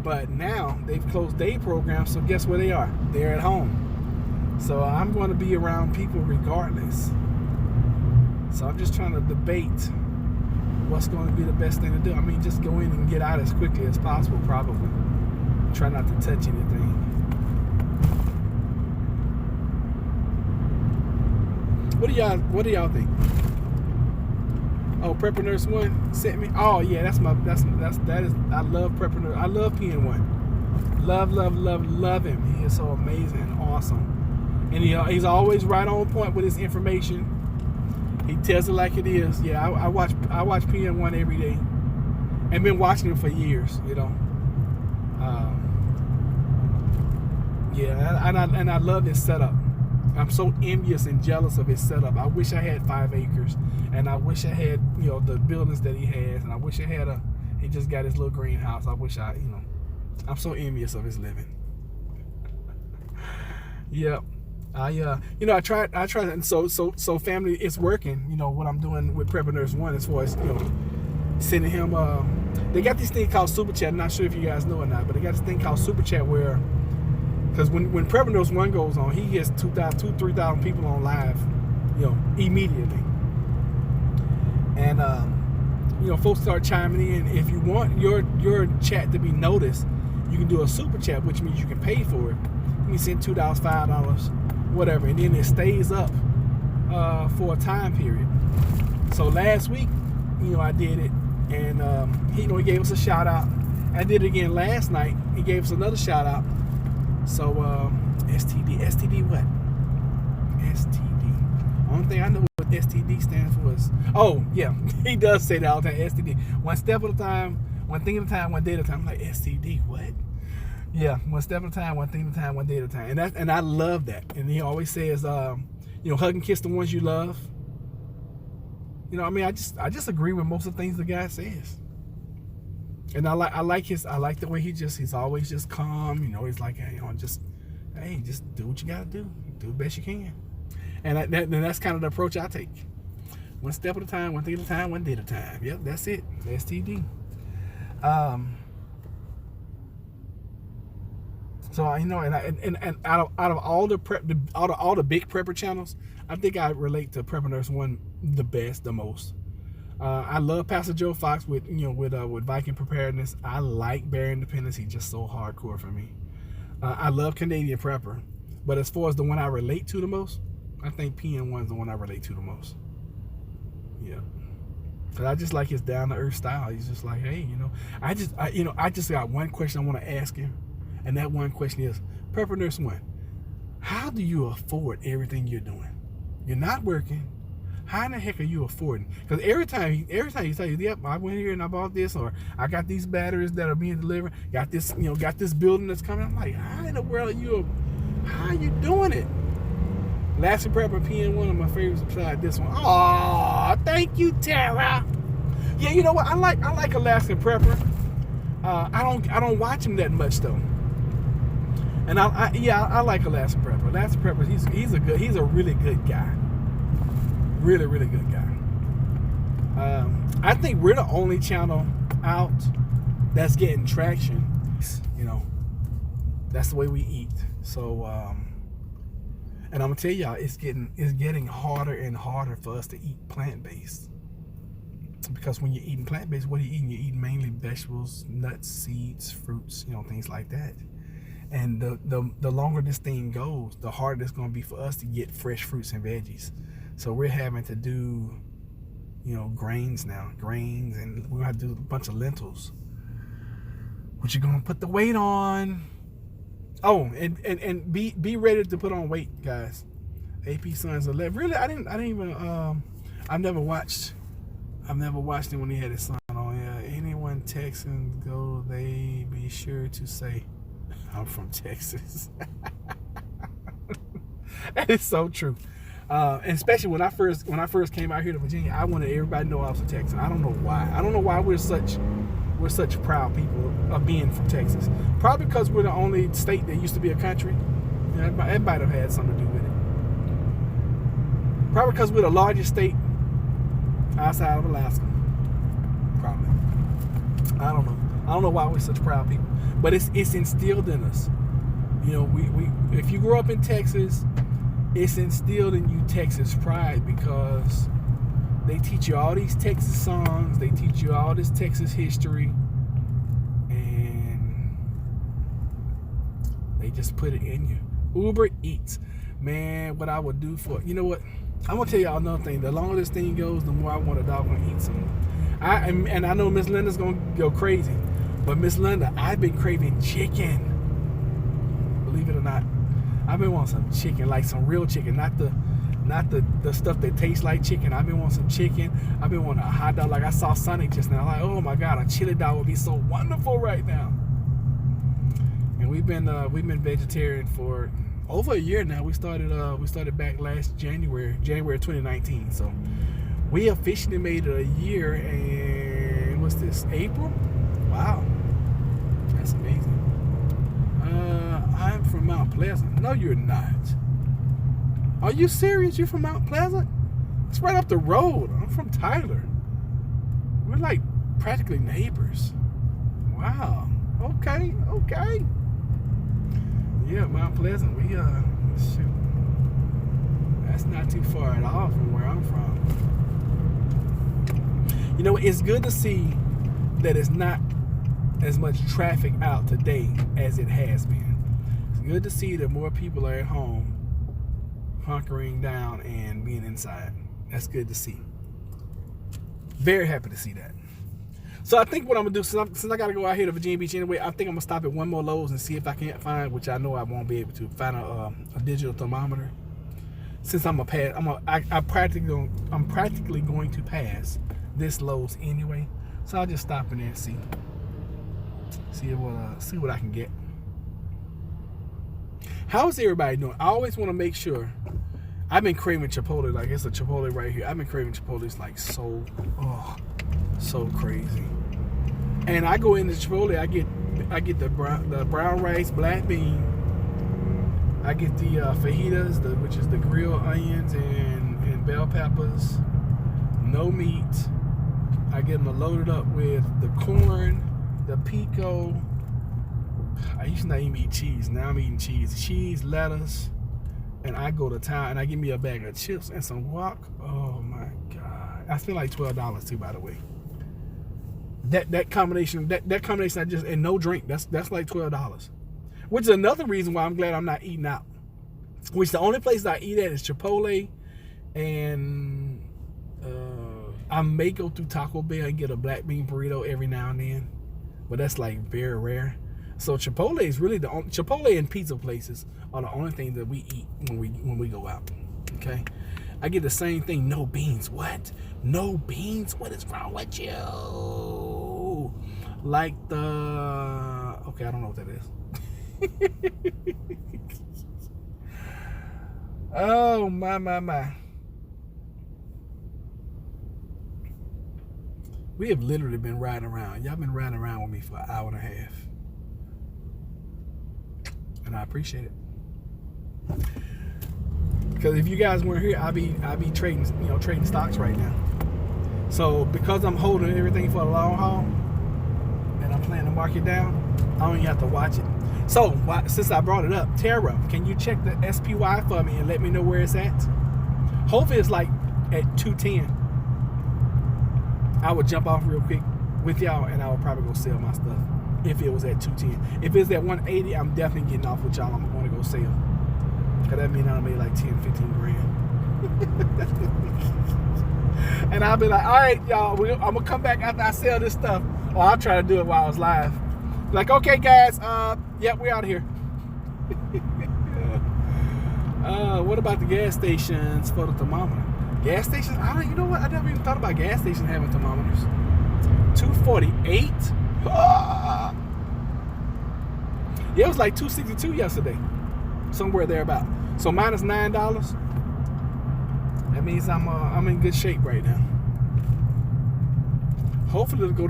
But now they've closed day programs, so guess where they are? They're at home. So I'm going to be around people regardless. So I'm just trying to debate what's going to be the best thing to do. I mean, just go in and get out as quickly as possible, probably. Try not to touch anything. What do y'all think? Oh, Prepper Nurse 1 sent me. Oh yeah, that is. I love Prepper Nurse. I love PN1. Love him. He is so amazing and awesome. And he's always right on point with his information. He tells it like it is. Yeah, I watch PN1 every day, and been watching him for years. You know. Yeah, and I love his setup. I'm so envious and jealous of his setup. I wish I had 5 acres, and I wish I had, the buildings that he has, and I wish I had he just got his little greenhouse. I wish I'm so envious of his living. Yep. I tried, and so family, it's working, what I'm doing with Prepper Nurse 1 as far as, sending him, they got this thing called Super Chat. I'm not sure if you guys know or not, but they got this thing called Super Chat where, because when Prepper Nurse 1 goes on, he gets 3,000 people on live, immediately. And, folks start chiming in. If you want your chat to be noticed, you can do a Super Chat, which means you can pay for it. You can send $2, $5, whatever, and then it stays up for a time period. So last week, I did it, and he gave us a shout out. I did it again last night. He gave us another shout out. So STD what? STD. Only thing I know what STD stands for is, oh yeah, he does say that all the time. STD. One step at a time, one thing at a time, one day at a time. I'm like, STD, what? Yeah, one step at a time, one thing at a time, one day at a time. And I love that. And he always says, hug and kiss the ones you love. I just agree with most of the things the guy says. And I like the way he's always just calm. He's like, hey, just do what you gotta do the best you can. And that's kind of the approach I take. One step at a time, one thing at a time, one day at a time. Yep, that's it. STD. So and out of all the all the big prepper channels, I think I relate to Prepper Nurse 1 the best, the most. I love Pastor Joe Fox with Viking Preparedness. I like Bear Independence. He's just so hardcore for me. I love Canadian Prepper, but as far as the one I relate to the most, I think PN1 is the one I relate to the most. Yeah, because I just like his down to earth style. He's just like, hey, I just got one question I want to ask him, and that one question is, Prepper Nurse 1, how do you afford everything you're doing? You're not working. How in the heck are you affording? Because every time he tell you, yep, I went here and I bought this, or I got these batteries that are being delivered, got this building that's coming. I'm like, how in the world how are you doing it? Alaskan Prepper PN1 of my favorites beside this one. Oh, thank you, Tara. Yeah, you know what? I like Alaskan Prepper. I don't watch him that much though. And I like Alaskan Prepper. Alaskan Prepper, he's a really good guy. Really, really good guy. I think we're the only channel out that's getting traction. That's the way we eat. So, and I'm gonna tell y'all, it's getting harder and harder for us to eat plant-based. Because when you're eating plant-based, what are you eating? You're eating mainly vegetables, nuts, seeds, fruits, things like that. And the longer this thing goes, the harder it's gonna be for us to get fresh fruits and veggies. So we're having to do, you know, grains now. Grains, and we're going to have to do a bunch of lentils. What you going to put the weight on? Oh, and be ready to put on weight, guys. AP Sons 11. Really, I didn't even, I've never watched him when he had his son on. Yeah, anyone texting, go, they be sure to say, I'm from Texas. That is so true. And especially when I first came out here to Virginia, I wanted everybody to know I was a Texan. I don't know why. I don't know why we're such proud people of being from Texas. Probably because we're the only state that used to be a country. You know, that might have had something to do with it. Probably because we're the largest state outside of Alaska. Probably. I don't know. I don't know why we're such proud people. But it's instilled in us. You know, we if you grow up in Texas, it's instilled in you Texas pride, because they teach you all these Texas songs, they teach you all this Texas history, and they just put it in you. Uber Eats. Man, what I would do for, you know what? I'm gonna tell y'all another thing. The longer this thing goes, the more I want a dog to eat some. And I know Miss Linda's gonna go crazy, but Miss Linda, I've been craving chicken. Believe it or not, I've been wanting some chicken, like some real chicken, not the stuff that tastes like chicken. I've been wanting some chicken. I've been wanting a hot dog. Like I saw Sonic just now. Like, oh my God, a chili dog would be so wonderful right now. And we've been vegetarian for over a year now. We started back last January 2019. So we officially made it a year. And what's this? April? Wow, that's amazing. I'm from Mount Pleasant. No, you're not. Are you serious? You're from Mount Pleasant? It's right up the road. I'm from Tyler. We're like practically neighbors. Wow. Okay. Yeah, Mount Pleasant. We shoot. That's not too far at all from where I'm from. You know, it's good to see that it's not as much traffic out today as it has been. It's good to see that more people are at home, hunkering down and being inside. That's good to see. Very happy to see that. So I think what I'm gonna do, since I gotta go out here to Virginia Beach anyway, I think I'm gonna stop at one more Lowe's and see if I can't find, which I know I won't be able to, find a digital thermometer. Since I'm practically going to pass this Lowe's anyway, so I'll just stop in there and see what I can get. How's everybody doing? I always want to make sure. I've been craving Chipotle. Like, it's a Chipotle right here. I've been craving Chipotle. It's like so crazy. And I go into Chipotle. I get the brown rice, black bean. I get the fajitas, which is the grilled onions and bell peppers. No meat. I get them loaded up with the corn, the pico. I used to not even eat cheese. Now I'm eating cheese, lettuce, and I go to town and I give me a bag of chips and some guac. Oh my God! I spent like $12 too, by the way. That combination I just, and no drink. That's like $12, which is another reason why I'm glad I'm not eating out. Which the only place I eat at is Chipotle, and I may go through Taco Bell and get a black bean burrito every now and then, but that's like very rare. So Chipotle is really the only, Chipotle and pizza places are the only thing that we eat when we go out. Okay, I get the same thing. No beans. What? No beans? What is wrong with you? Like okay, I don't know what that is. Oh my. We have literally been riding around. Y'all been riding around with me for an hour and a half. And I appreciate it. Because if you guys weren't here, I'll be trading stocks right now. So because I'm holding everything for the long haul and I'm planning to mark it down, I don't even have to watch it. So since I brought it up, Tara, can you check the SPY for me and let me know where it's at? Hopefully it's like at 210. I would jump off real quick with y'all and I would probably go sell my stuff if it was at 210. If it's at 180, I'm definitely getting off with y'all. I'm going to go sell. Because that means I made like 10, 15 grand. And I'll be like, all right, y'all, I'm gonna come back after I sell this stuff. Or I'll try to do it while I was live. Like, okay, guys, yep, we're out of here. What about the gas stations for the thermometer? Gas stations? You know what? I never even thought about gas stations having thermometers. 248. Yeah, it was like 262 yesterday, somewhere thereabout. So minus $9. That means I'm in good shape right now. Hopefully it'll go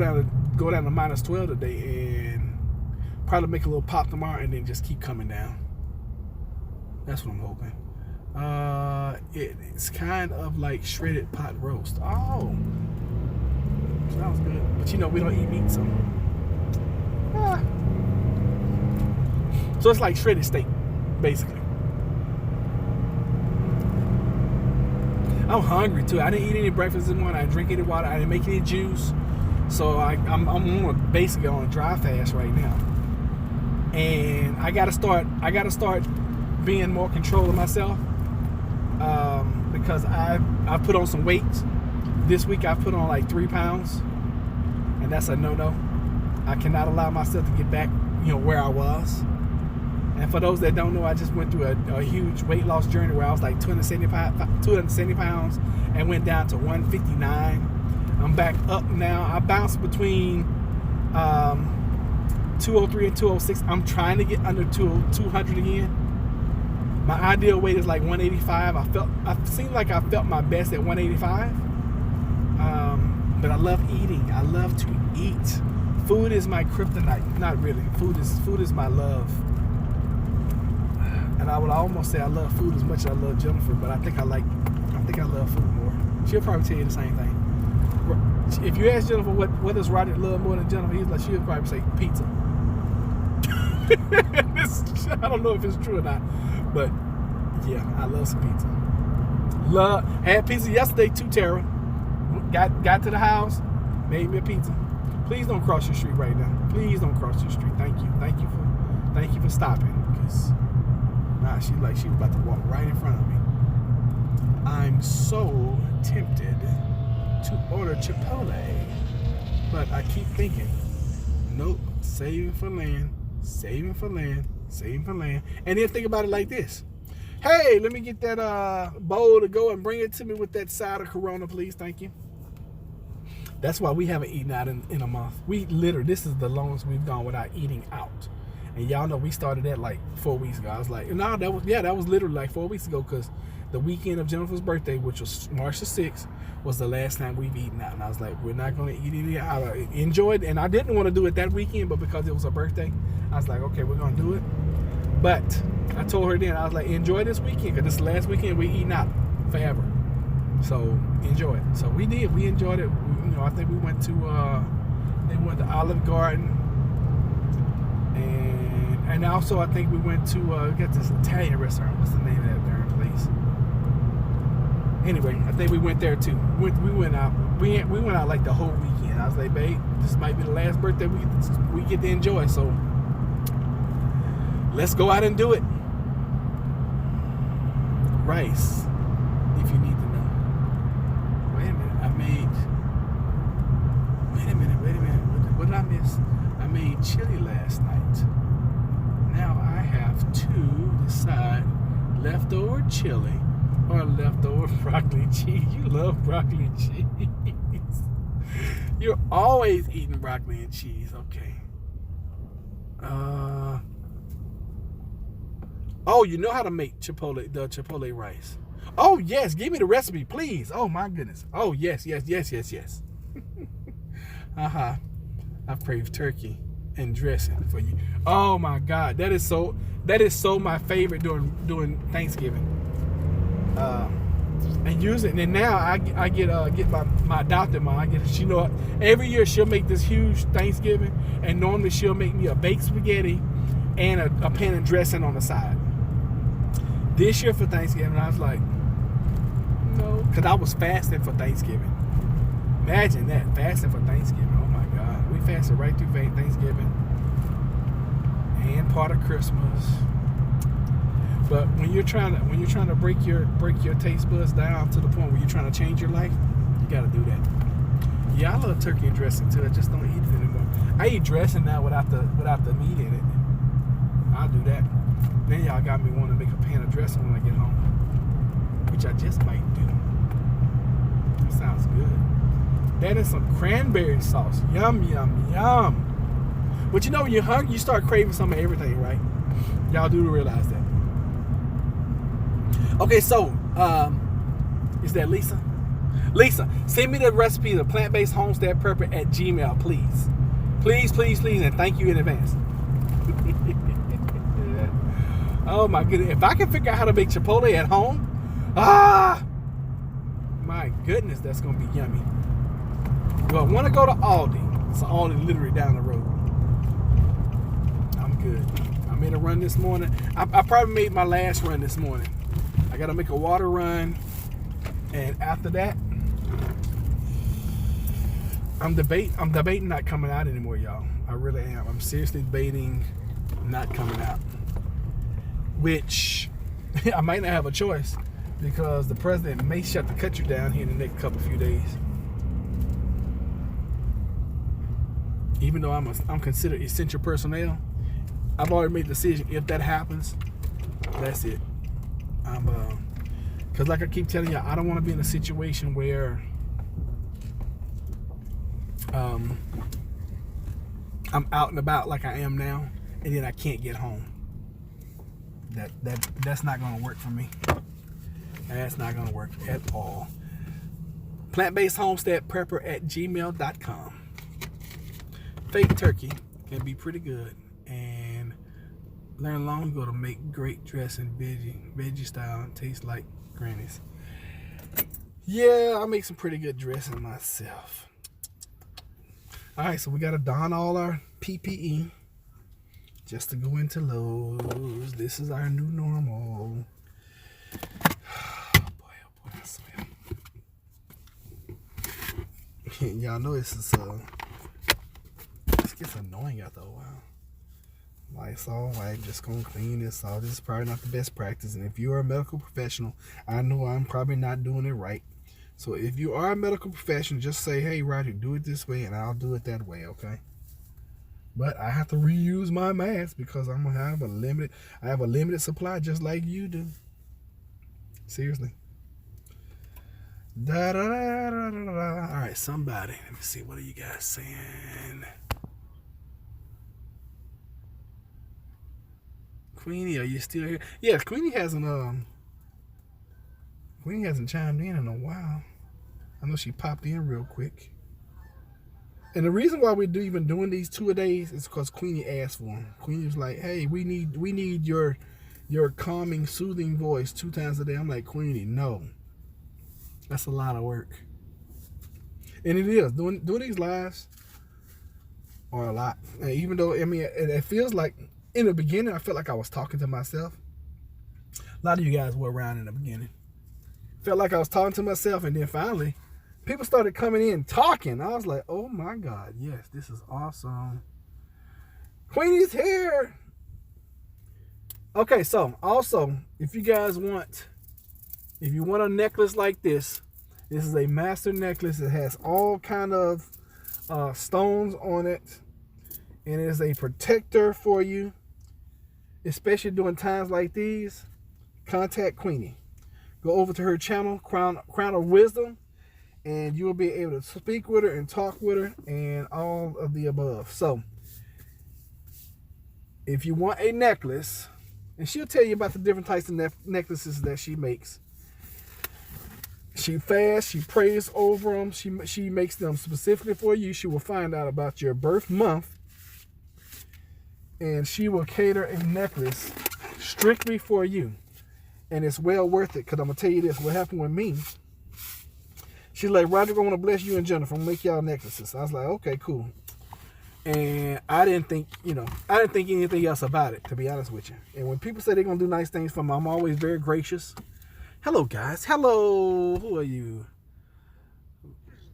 down to minus 12 today, and probably make a little pop tomorrow, and then just keep coming down. That's what I'm hoping. It's kind of like shredded pot roast. Oh, sounds good. But you know, we don't eat meat, so. So it's like shredded steak, basically. I'm hungry too. I didn't eat any breakfast this morning. I didn't drink any water. I didn't make any juice. So I'm basically on a dry fast right now. And I gotta start being more control of myself. Because I put on some weight. This week I put on like 3 pounds. And that's a no-no. I cannot allow myself to get back, where I was. And for those that don't know, I just went through a huge weight loss journey where I was like 270 pounds and went down to 159. I'm back up now. I bounced between 203 and 206. I'm trying to get under 200 again. My ideal weight is like 185. I seem like I felt my best at 185. But I love eating. I love to eat. Food is my kryptonite. Not really. Food is my love. And I would almost say I love food as much as I love Jennifer, but I think I love food more. She'll probably tell you the same thing. If you ask Jennifer what does Roderick love more than Jennifer, she'll probably say pizza. I don't know if it's true or not, but yeah, I love some pizza. Had pizza yesterday too, Tara. Got to the house, made me a pizza. Please don't cross your street right now. Please don't cross your street. Thank you for stopping. Because she was about to walk right in front of me. I'm so tempted to order Chipotle, but I keep thinking, nope, saving for land. And then think about it like this. Hey, let me get that bowl to go and bring it to me with that side of Corona, please. Thank you. That's why we haven't eaten out in a month. This is the longest we've gone without eating out. And y'all know we started that like 4 weeks ago. I was like, no, that was literally like 4 weeks ago, because the weekend of Jennifer's birthday, which was March the 6th, was the last time we've eaten out. And I was like, we're not going to eat any out. I enjoyed, and I didn't want to do it that weekend, but because it was her birthday, I was like, okay, we're going to do it. But I told her then, I was like, enjoy this weekend, because this is the last weekend we're eating out forever. So enjoy it. So we did. We enjoyed it. I think we went to Olive Garden, and also I think we went to we got this Italian restaurant. What's the name of that darn place? Anyway, I think we went there too. We went out. We went out like the whole weekend. I was like, babe, this might be the last birthday we get to enjoy. So let's go out and do it. Rice, if you need to know. Wait a minute. What did I miss? I made chili last night. Now I have to decide leftover chili or leftover broccoli and cheese. You love broccoli and cheese. You're always eating broccoli and cheese. Okay. Oh, you know how to make the Chipotle rice. Oh, yes. Give me the recipe, please. Oh, my goodness. Oh, yes. Uh-huh. I've craved turkey and dressing for you. Oh, my God. That is so my favorite during Thanksgiving. And use it. And then now I get my adopted mom. Every year she'll make this huge Thanksgiving, and normally she'll make me a baked spaghetti and a pan of dressing on the side. This year for Thanksgiving, I was like, no, because I was fasting for Thanksgiving. Imagine that, fasting for Thanksgiving. Oh my God, we fasted right through Thanksgiving and part of Christmas. But when you're trying to break your taste buds down to the point where you're trying to change your life, you got to do that. Yeah, I love turkey and dressing too. I just don't eat it anymore. I eat dressing now without the meat in it. I'll do that. Then y'all got me wanting to make a pan of dressing when I get home, which I just might do. That sounds good. That is some cranberry sauce. Yum, yum, yum. But you know, when you're hungry, you start craving some of everything, right? Y'all do realize that. Okay, so, is that Lisa? Lisa, send me the recipe of plant-based homestead prepper at Gmail, please. Please, please, please, and thank you in advance. Oh my goodness. If I can figure out how to make Chipotle at home, my goodness, that's going to be yummy. Well, I want to go to Aldi. It's Aldi literally down the road. I'm good. I made a run this morning. I probably made my last run this morning. I got to make a water run. And after that, I'm debating not coming out anymore, y'all. I really am. I'm seriously debating not coming out. Which I might not have a choice because the president may shut the country down here in the next few days. Even though I'm considered essential personnel, I've already made the decision. If that happens, that's it. Because like I keep telling you, I don't want to be in a situation where I'm out and about like I am now, and then I can't get home. That's not going to work for me. That's not going to work at all. Plant-based homestead prepper at gmail.com. Fake turkey can be pretty good, and learn long ago to make great dressing, veggie style, and taste like granny's. Yeah, I make some pretty good dressing myself. All right, so we got to don all our PPE just to go into Lowe's. This is our new normal. Oh boy, I swear. Y'all know this gets annoying after a while. Lysol wipe, just gonna clean this off. This is probably not the best practice, and if you're a medical professional, I know I'm probably not doing it right. So if you are a medical professional, just say, hey Roger, do it this way and I'll do it that way, okay? But I have to reuse my mask because I have a limited supply just like you do. Seriously. Da, da, da, da, da, da. All right, somebody. Let me see. What are you guys saying? Queenie, are you still here? Yeah, Queenie hasn't chimed in a while. I know she popped in real quick. And the reason why we're even doing these 2 a days is because Queenie asked for them. Queenie was like, hey, we need your calming, soothing voice 2 times a day. I'm like, Queenie, no. That's a lot of work. And it is. Doing these lives are a lot. And even though, I mean, it feels like, in the beginning, I felt like I was talking to myself. A lot of you guys were around in the beginning. Felt like I was talking to myself, and then finally, people started coming in talking. I was like, oh my God, yes, this is awesome. Queenie's here. Okay, so also, if you want a necklace like this is a master necklace. It has all kind of stones on it, and it is a protector for you, especially during times like these. Contact Queenie. Go over to her channel, Crown of Wisdom, and you'll be able to speak with her and talk with her and all of the above. So, if you want a necklace, and she'll tell you about the different types of necklaces that she makes. She fasts, she prays over them, she makes them specifically for you. She will find out about your birth month, and she will cater a necklace strictly for you. And it's well worth it, because I'm going to tell you this, what happened with me. She's like, Roger, I want to bless you and Jennifer, make y'all necklaces. I was like, okay, cool. And I didn't think anything else about it, to be honest with you. And when people say they're going to do nice things for me, I'm always very gracious. Hello, guys. Hello. Who are you?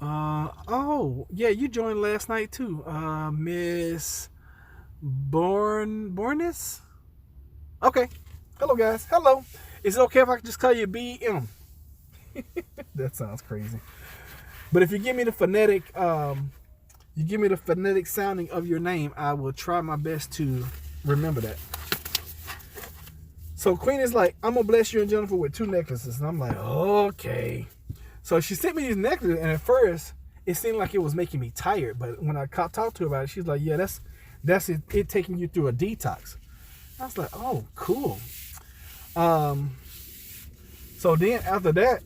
Oh, yeah, you joined last night, too. Miss Bornis? Okay. Hello, guys. Hello. Is it okay if I just call you BM? That sounds crazy. But if you give me the phonetic, sounding of your name, I will try my best to remember that. So Queen is like, I'm gonna bless you and Jennifer with 2 necklaces, and I'm like, okay. So she sent me these necklaces, and at first it seemed like it was making me tired. But when I talked to her about it, she's like, yeah, that's it taking you through a detox. I was like, oh, cool. So then after that,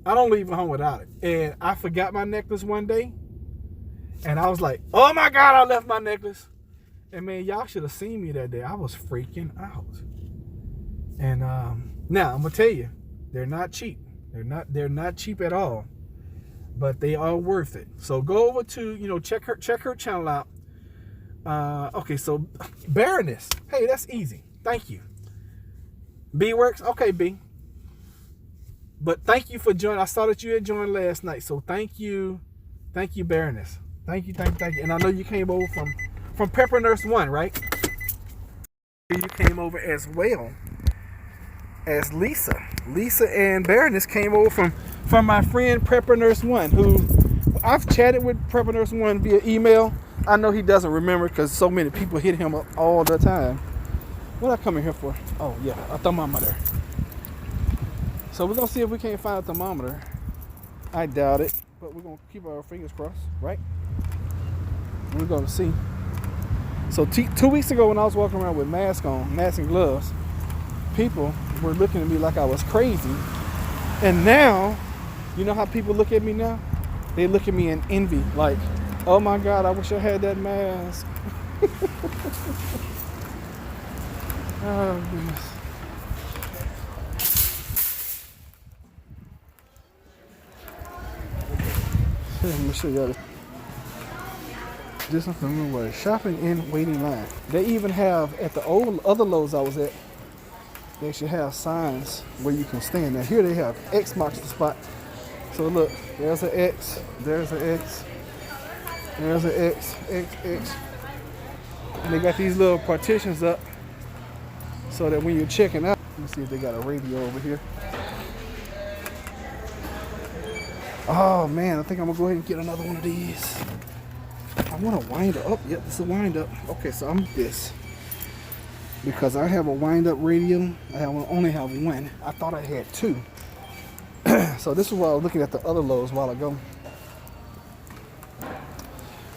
I don't leave home without it. And I forgot my necklace one day. And I was like, oh my God, I left my necklace. And man, y'all should have seen me that day. I was freaking out. And now I'm gonna tell you, they're not cheap. They're not cheap at all. But they are worth it. So go over to, check her channel out. Okay, so Baroness. Hey, that's easy. Thank you. B works? Okay, B. But thank you for joining. I saw that you had joined last night. So thank you. Thank you, Baroness. Thank you. And I know you came over from Pepper Nurse 1, right? You came over as well as Lisa. Lisa and Baroness came over from my friend Pepper Nurse 1, who I've chatted with Pepper Nurse 1 via email. I know he doesn't remember because so many people hit him up all the time. What I come in here for? Oh, yeah, a thermometer. So we're going to see if we can't find a thermometer. I doubt it, but we're going to keep our fingers crossed, right? We're going to see. So 2 weeks ago when I was walking around with mask and gloves, people were looking at me like I was crazy. And now, you know how people look at me now? They look at me in envy, like, oh my God, I wish I had that mask. Oh, goodness. Let me show y'all this one was shopping in waiting line. They even have at the other Lowe's I was at, they should have signs where you can stand. Now here they have X marks the spot. So look, there's an X, there's an X, there's an X, X. And they got these little partitions up so that when you're checking out, let me see if they got a radio over here. Oh man, I think I'm gonna go ahead and get another one of these. I want to wind up. Yep, this is a wind up. Okay, so I'm this because I have a wind up radio. I only have one. I thought I had 2. So this is why I was looking at the other Lowe's a while ago.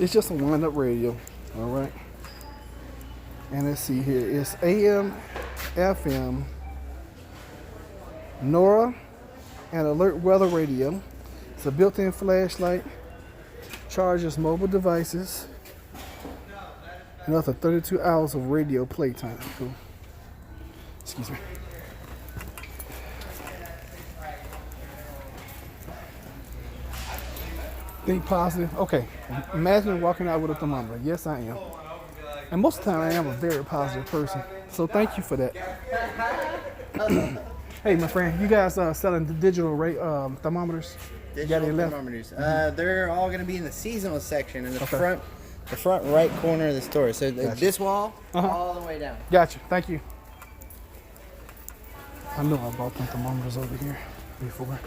It's just a wind up radio. All right. And let's see here. It's AM, FM, NORA, and alert weather radio. It's a built-in flashlight, charges mobile devices, and up to 32 hours of radio playtime. Cool. Excuse me. Think positive. Okay. Imagine walking out with a thermometer. Yes, I am. And most of the time, I am a very positive person. So thank you for that. Hey, my friend, you guys selling the digital thermometers? Digital thermometers. They're all going to be in the seasonal section in the front right corner of the store. So this wall, all the way down. Gotcha. Thank you. I know I bought them thermometers over here before.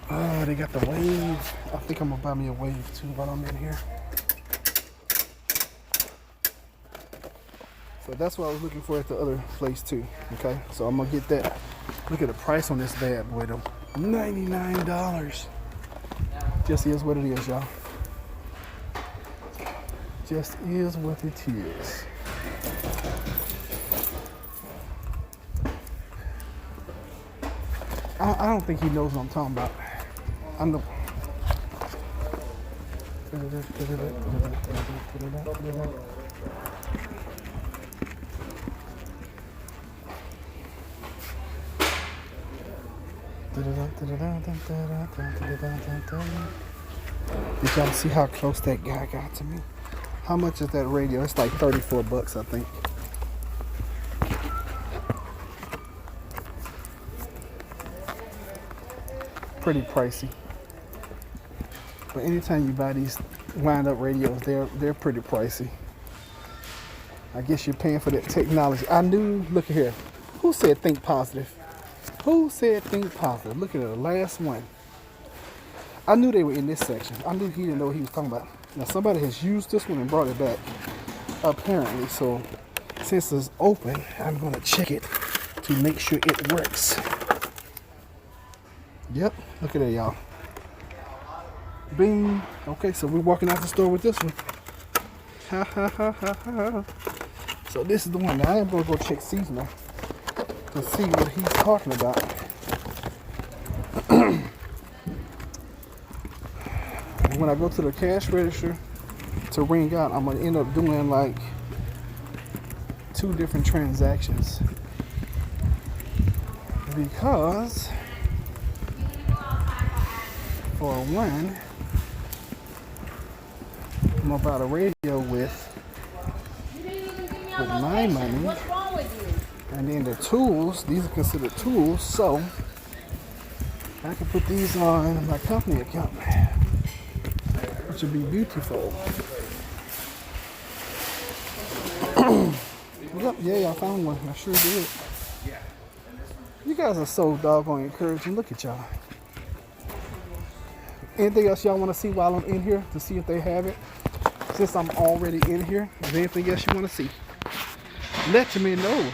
Oh, they got the wave. I think I'm gonna buy me a wave too while I'm in here. So that's what I was looking for at the other place too. Okay, so I'm gonna get that. Look at the price on this bad boy though. $99. Just is what it is, y'all. Just is what it is. I don't think he knows what I'm talking about. I know. Did y'all see how close that guy got to me? How much is that radio? It's like $34, I think. Pretty pricey. But anytime you buy these wind-up radios. They're pretty pricey. I guess you're paying for that technology. I knew. Look at here. Who said think positive? Who said think positive? Look at the last one. I knew they were in this section. I knew he didn't know what he was talking about. Now somebody has used this one and brought it back, apparently. So since it's open, I'm gonna check it to make sure it works. Yep, look at that, y'all. Bing. Okay, so we're walking out the store with this one. Ha ha ha ha ha. So this is the one. Now I am gonna go check seasonal to see what he's talking about. When I go to the cash register to ring out, I'm gonna end up doing like 2 different transactions because for one, I'm gonna buy a radio with my money, and then the tools. These are considered tools, so I can put these on my company account, which would be beautiful. Yep, yeah, I found one. I sure did. You guys are so doggone encouraging. Look at y'all. Anything else y'all want to see while I'm in here to see if they have it? Since I'm already in here, is there anything else you want to see? Let me know.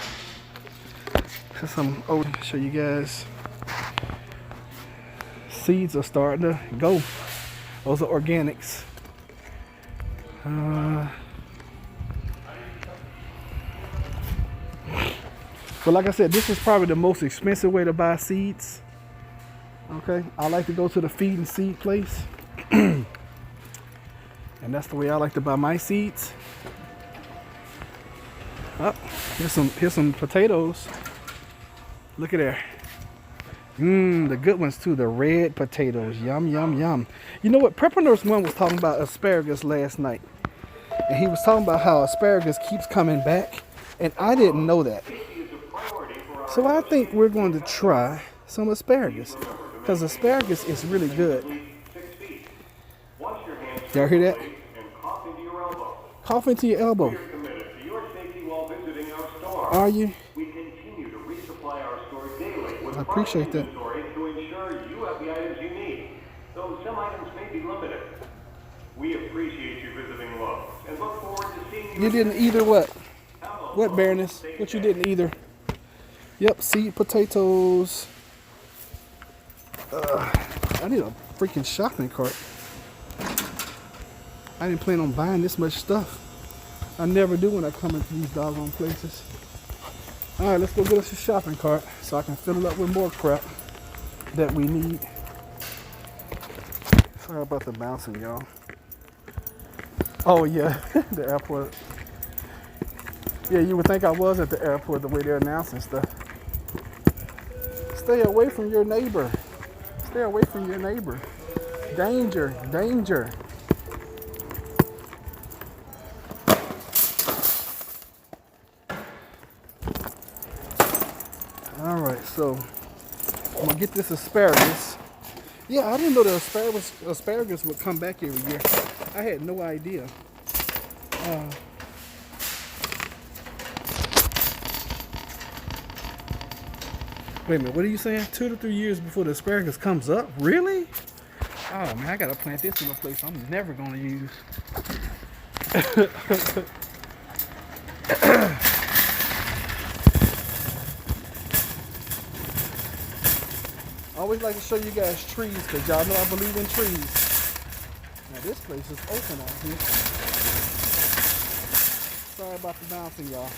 Since I'm over to show you guys. Seeds are starting to go. Those are organics. But like I said, this is probably the most expensive way to buy seeds. Okay, I like to go to the feed and seed place. And that's the way I like to buy my seeds. Oh, here's some potatoes. Look at there. The good ones too, the red potatoes. Yum, yum, yum. You know what? Prepper Nurse 1 was talking about asparagus last night. And he was talking about how asparagus keeps coming back. And I didn't know that. So I think we're going to try some asparagus. Because asparagus is really good. Y'all hear that? Cough into your elbow. Are you? I appreciate that. To ensure you have the items you need, though some items may be limited. We appreciate you visiting Lowe's and look forward to seeing you. You didn't either what? What, Baroness? What you didn't either? Yep, seed potatoes. I need a freaking shopping cart. I didn't plan on buying this much stuff. I never do when I come into these doggone places. Alright, let's go get us a shopping cart so I can fill it up with more crap that we need. Sorry about the bouncing, y'all. Oh yeah, the airport. Yeah, you would think I was at the airport the way they're announcing stuff. Stay away from your neighbor. Stay away from your neighbor. Danger, danger. All right, so I'm gonna get this asparagus. Yeah, I didn't know the asparagus would come back every year. I had no idea. Wait a minute, what are you saying? 2 to 3 years before the asparagus comes up? Really? Oh man, I gotta plant this in a place I'm never gonna use. I always like to show you guys trees because y'all know I believe in trees. Now this place is open out here. Sorry about the bouncing, y'all.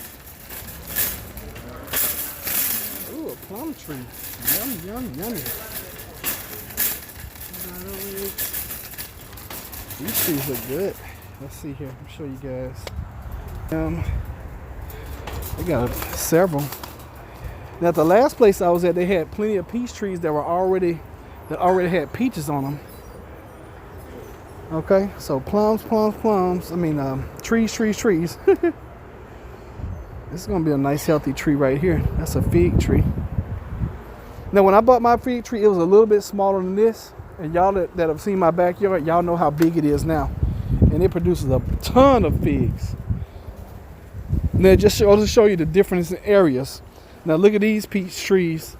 Ooh, a plum tree. Yum, yum, yummy. These trees look good. Let's see here. I'll show you guys. They got several. Now, at the last place I was at, they had plenty of peach trees that already had peaches on them. Okay, so plums. I mean, trees. This is gonna be a nice healthy tree right here. That's a fig tree. Now, when I bought my fig tree, it was a little bit smaller than this. And y'all that have seen my backyard, y'all know how big it is now. and it produces a ton of figs. Now I'll just show you the difference in areas. Now look at these peach trees.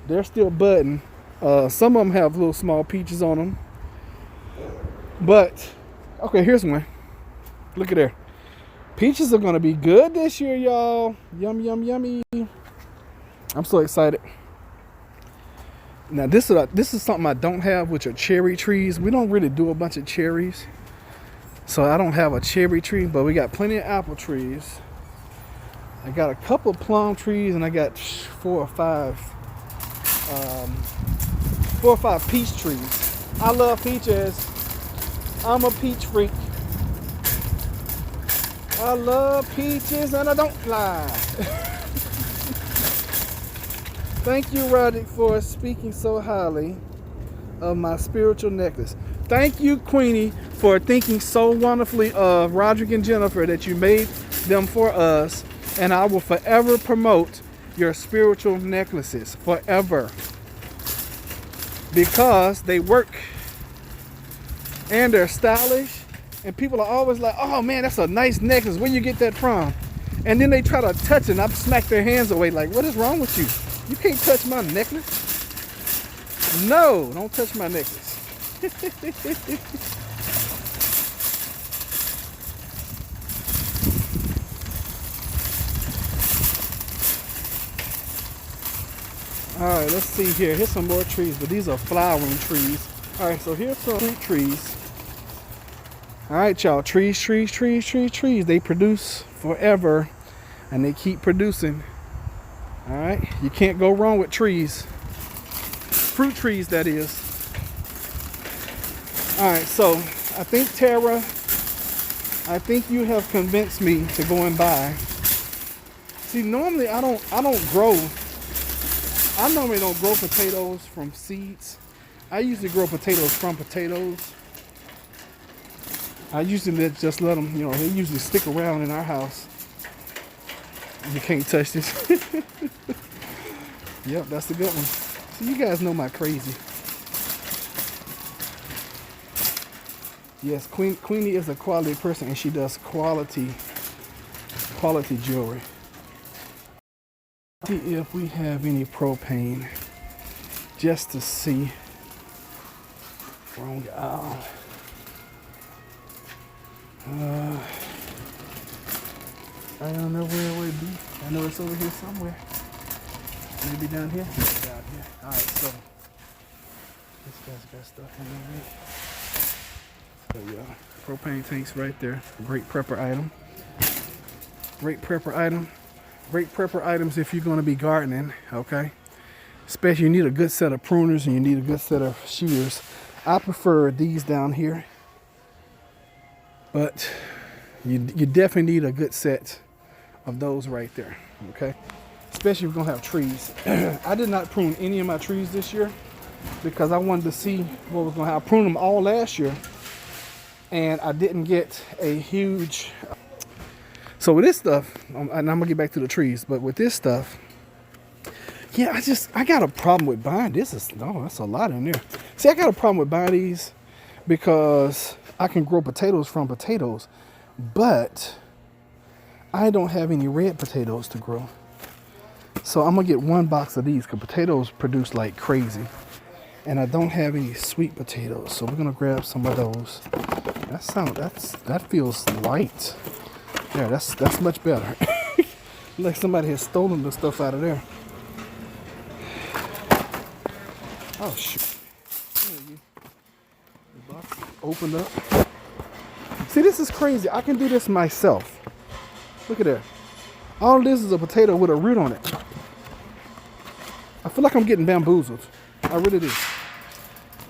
They're still budding. Some of them have little small peaches on them. But, okay, here's one. Look at there. Peaches are gonna be good this year, y'all. Yum, yum, yummy. I'm so excited. Now this is something I don't have, which are cherry trees. We don't really do a bunch of cherries. So I don't have a cherry tree, but we got plenty of apple trees. I got a couple of plum trees, and I got 4 or 5 peach trees. I love peaches. I'm a peach freak. I love peaches and I don't lie. Thank you, Roderick, for speaking so highly of my spiritual necklace. Thank you, Queenie, for thinking so wonderfully of Roderick and Jennifer that you made them for us. And I will forever promote your spiritual necklaces, forever. Because they work and they're stylish. And people are always like, oh man, that's a nice necklace. Where you get that from? And then they try to touch it and I smack their hands away like, what is wrong with you? You can't touch my necklace. No, don't touch my necklace. All right, let's see here. Here's some more trees, but these are flowering trees. All right, so here's some fruit trees. All right, y'all, trees. They produce forever, and they keep producing. All right, you can't go wrong with trees. Fruit trees, that is. All right, so I think, Tara, I think you have convinced me to go and buy. See, normally I normally don't grow potatoes from seeds. I usually grow potatoes from potatoes. I usually just let them, they usually stick around in our house. You can't touch this. Yep, that's a good one. So you guys know my crazy. Yes, Queenie is a quality person and she does quality jewelry. See if we have any propane, just to see. Wrong aisle. I don't know where it would be. I know it's over here somewhere. Maybe down here. Yeah, down here. All right, so this guy's got stuff in there. So yeah, propane tanks right there. Great prepper item. Great prepper item. Great prepper items if you're going to be gardening, okay? Especially you need a good set of pruners and you need a good set of shears. I prefer these down here, but you definitely need a good set of those right there, okay? Especially if you're going to have trees. I did not prune any of my trees this year because I wanted to see what was going to happen. I pruned them all last year and I didn't get a huge... So with this stuff, and I'm gonna get back to the trees, but with this stuff, yeah, I got a problem with buying this. That's a lot in there. See, I got a problem with buying these because I can grow potatoes from potatoes, but I don't have any red potatoes to grow. So I'm gonna get one box of these because potatoes produce like crazy, and I don't have any sweet potatoes. So we're gonna grab some of those. That feels light. Yeah, that's much better. Like somebody has stolen the stuff out of there. Oh shoot. The box opened up. See, this is crazy. I can do this myself. Look at that. All this is a potato with a root on it. I feel like I'm getting bamboozled. I really do.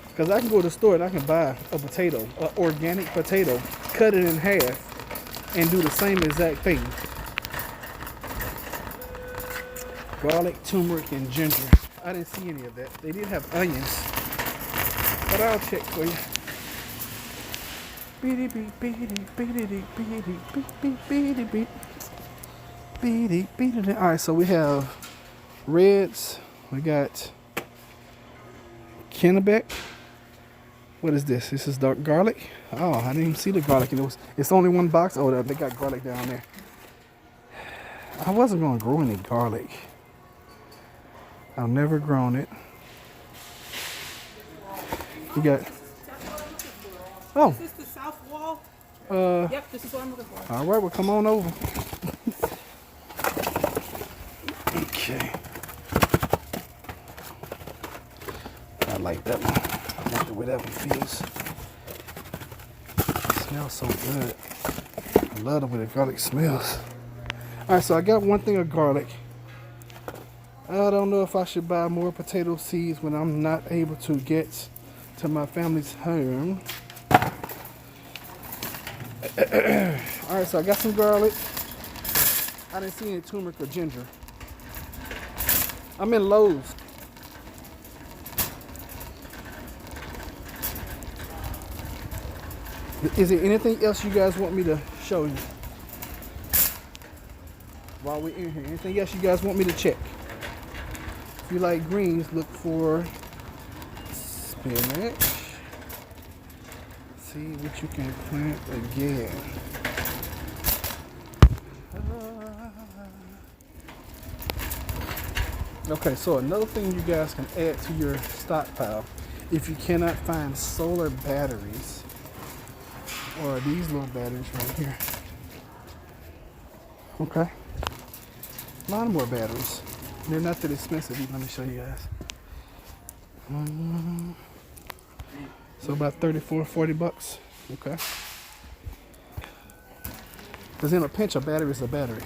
Because I can go to the store and I can buy a potato, an organic potato, cut it in half, and do the same exact thing. Garlic, turmeric, and ginger. I didn't see any of that. They did have onions, but I'll check for you. All right, so we have reds. We got Kennebec. What is this? This is dark garlic. Oh, I didn't even see the garlic. It's only one box. Oh, they got garlic down there. I wasn't gonna grow any garlic. I've never grown it. You got. Oh. Is this the south wall? Yep, this is what I'm looking for. All right, well, come on over. Okay. I like that one. I like the way that one feels. It smells so good. I love the way the garlic smells. All right, so I got one thing of garlic. I don't know if I should buy more potato seeds when I'm not able to get to my family's home. Alright, so I got some garlic. I didn't see any turmeric or ginger. I'm in Lowe's. Is there anything else you guys want me to show you while we're in here? Anything else you guys want me to check? If you like greens, look for spinach. See what you can plant again. Okay, so another thing you guys can add to your stockpile, if you cannot find solar batteries, or these little batteries right here. Okay, a lot more batteries. They're not that expensive. Let me show you guys. So about 34, 40 bucks. Okay. Because in a pinch, a battery is a battery.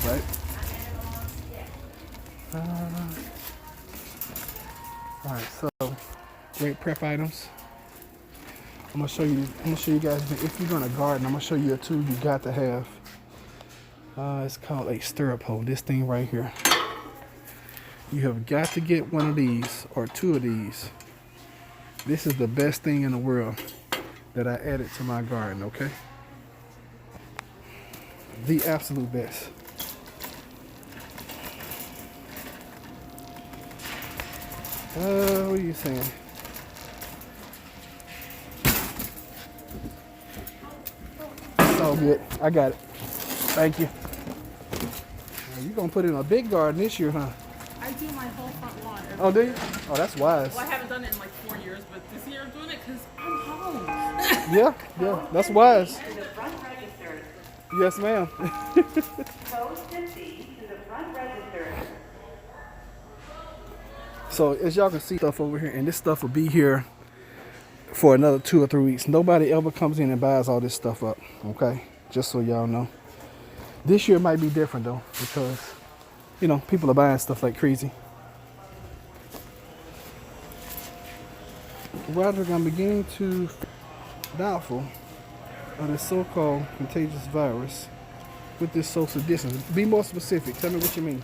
Right? Alright, so great prep items. I'm gonna show you guys, if you're gonna garden, I'm gonna show you a tool you got to have. It's called a stirrup hoe. This thing right here. You have got to get one of these or two of these. This is the best thing in the world that I added to my garden, okay? The absolute best. What are you saying? It's all good. I got it. Thank you. You're going to put it in a big garden this year, huh? I do my whole front lawn. Oh, do you? Oh, that's wise. Well, I haven't done it in like 4 years, but this year I'm doing it because I'm home. Yeah, that's wise. Yes, ma'am. So as y'all can see stuff over here, and this stuff will be here for another 2 or 3 weeks. Nobody ever comes in and buys all this stuff up, okay? Just so y'all know. This year might be different though, because, you know, people are buying stuff like crazy. Roderick, I'm beginning to doubtful of the so-called contagious virus with this social distance. Be more specific. Tell me what you mean.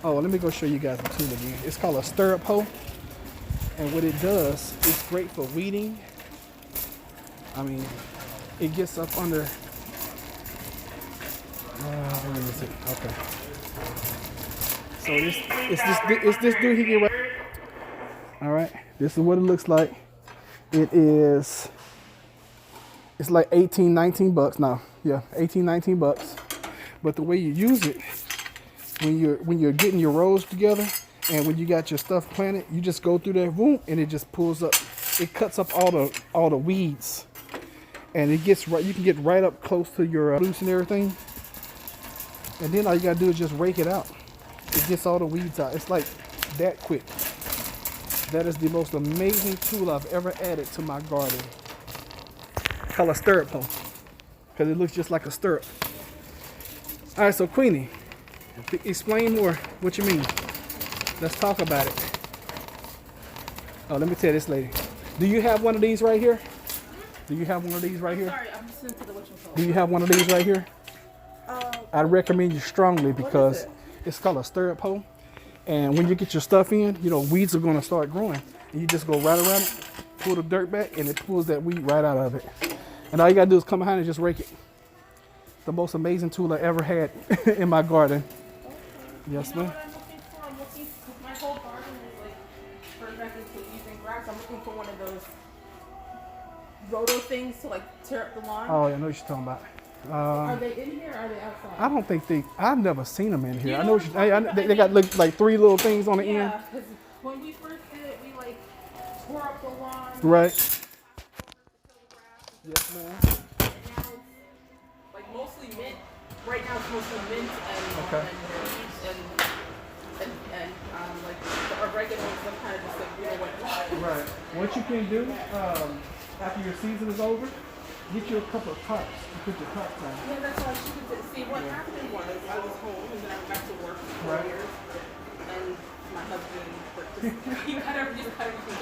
Oh, let me go show you guys the tool again. It's called a stirrup hoe. And what it does, it's great for weeding. I mean, it gets up under... where is it? Okay. So it's this dude here right. All right. This is what it looks like. It's like 18, 19 bucks now. Yeah, 18, 19 bucks. But the way you use it, when you're getting your rows together and when you got your stuff planted, you just go through that room and it just pulls up. It cuts up all the weeds, and it gets right. You can get right up close to your roots and everything. And then all you gotta do is just rake it out. It gets all the weeds out. It's like that quick. That is the most amazing tool I've ever added to my garden. It's called a stirrup hoe, because it looks just like a stirrup. All right, so Queenie, explain more what you mean. Let's talk about it. Oh, let me tell this lady. Do you have one of these right here? Do you have one of these right here? Sorry, I'm listening to the whatchamacallit. Do you have one of these right here? I recommend you strongly because it's called a stirrup hoe. And when you get your stuff in, you know, weeds are going to start growing. And you just go right around it, pull the dirt back, and it pulls that weed right out of it. And all you got to do is come behind and just rake it. The most amazing tool I ever had in my garden. Yes, ma'am. I'm looking for? My whole garden is like perfected to using grass. I'm looking for one of those roto things to like tear up the lawn. Oh, yeah, I know what you're talking about. Are they in here or are they outside? I don't think I've never seen them in here. You I know know what they got like 3 little things on the end. Yeah, because when we first did it, we like tore up the lawn. Right. Yes, ma'am. And now it's like mostly mint. Right now it's mostly mint and Okay. leaves and like the oregano and stuff kind of just like went dry. Right. What you can do after your season is over, get you a couple of tarps and put your tarps on. Yeah, that's why she did. See, what happened was I was home and then I went back to work for 4 Right. years, and my husband he cut everything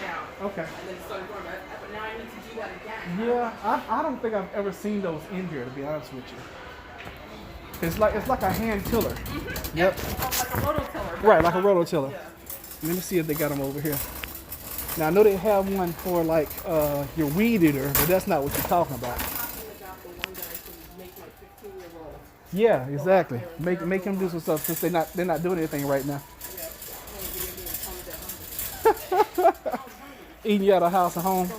down. Okay. And then started going back. But now I need to do that again. Yeah, I don't think I've ever seen those in here, to be honest with you. It's like a hand tiller. Mm-hmm. Yep. Like a rototiller. Right, like a rototiller. Yeah. Let me see if they got them over here. Now I know they have one for like your weed eater, but that's not what you're talking about. I'm talking about the one that I can make my 15-year-old. Yeah, exactly. Make them do some stuff since they're not doing anything right now. Eating you out of house and home. So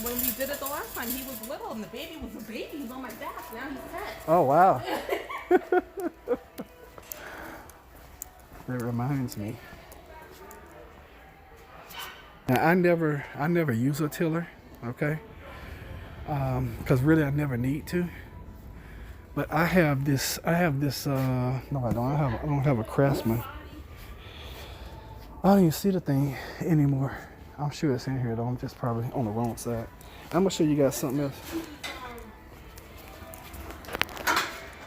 when we did it the last time, he was little and the baby was a baby. He's on my back. Now he's 10. Oh wow. That reminds me. Now I never use a tiller, okay? Because really I never need to. But I have this. No, I don't. I don't have a Craftsman. I don't even see the thing anymore. I'm sure it's in here though. I'm just probably on the wrong side. I'm gonna show you guys something else.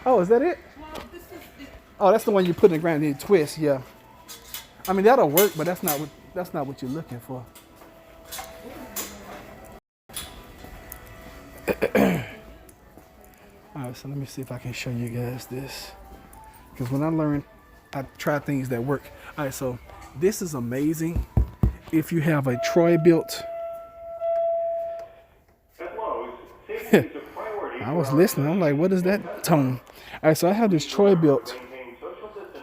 Oh, is that it? Oh, that's the one you put in the ground and you twist. Yeah. I mean that'll work, but that's not what you're looking for. All right, so let me see if I can show you guys this. Because when I learned, I try things that work. All right, so this is amazing. If you have a Troy-Bilt. At Lowe's, safety is a priority. I was listening. I'm like, what is that tone? All right, so I have this Troy-Bilt.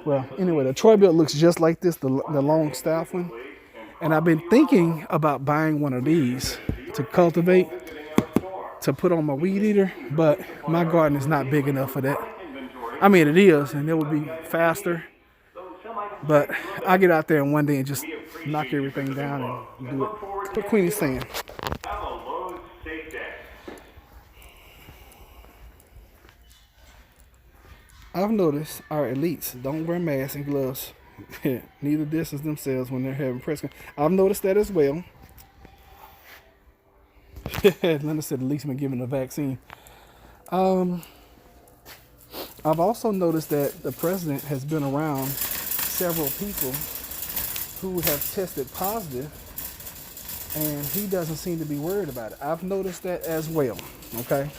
Well, anyway, the Troy-Bilt looks just like this, the long staff one. And I've been thinking about buying one of these to cultivate, to put on my weed eater, but my garden is not big enough for that. I mean, it is, and it would be faster. But I get out there in one day and just knock everything down and do it. What Queenie's saying. Have a Lowe's safe day. I've noticed our elites don't wear masks and gloves. Neither distance themselves when they're having press conference. I've noticed that as well. Linda said at least been given the vaccine. I've also noticed that the president has been around several people who have tested positive, and he doesn't seem to be worried about it. I've noticed that as well. Okay.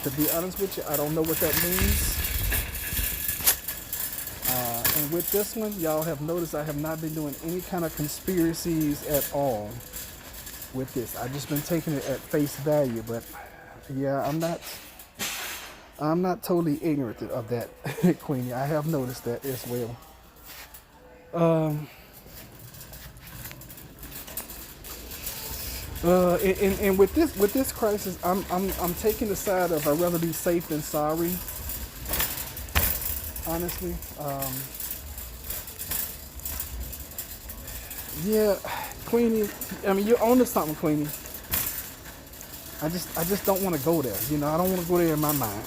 To be honest with you, I don't know what that means. And with this one, y'all have noticed I have not been doing any kind of conspiracies at all with this. I've just been taking it at face value, but yeah, I'm not totally ignorant of that, Queenie. I have noticed that as well. And with this crisis, I'm taking the side of I'd rather be safe than sorry. Honestly, yeah, Queenie. I mean, you're onto something, Queenie. I just don't want to go there. You know, I don't want to go there in my mind.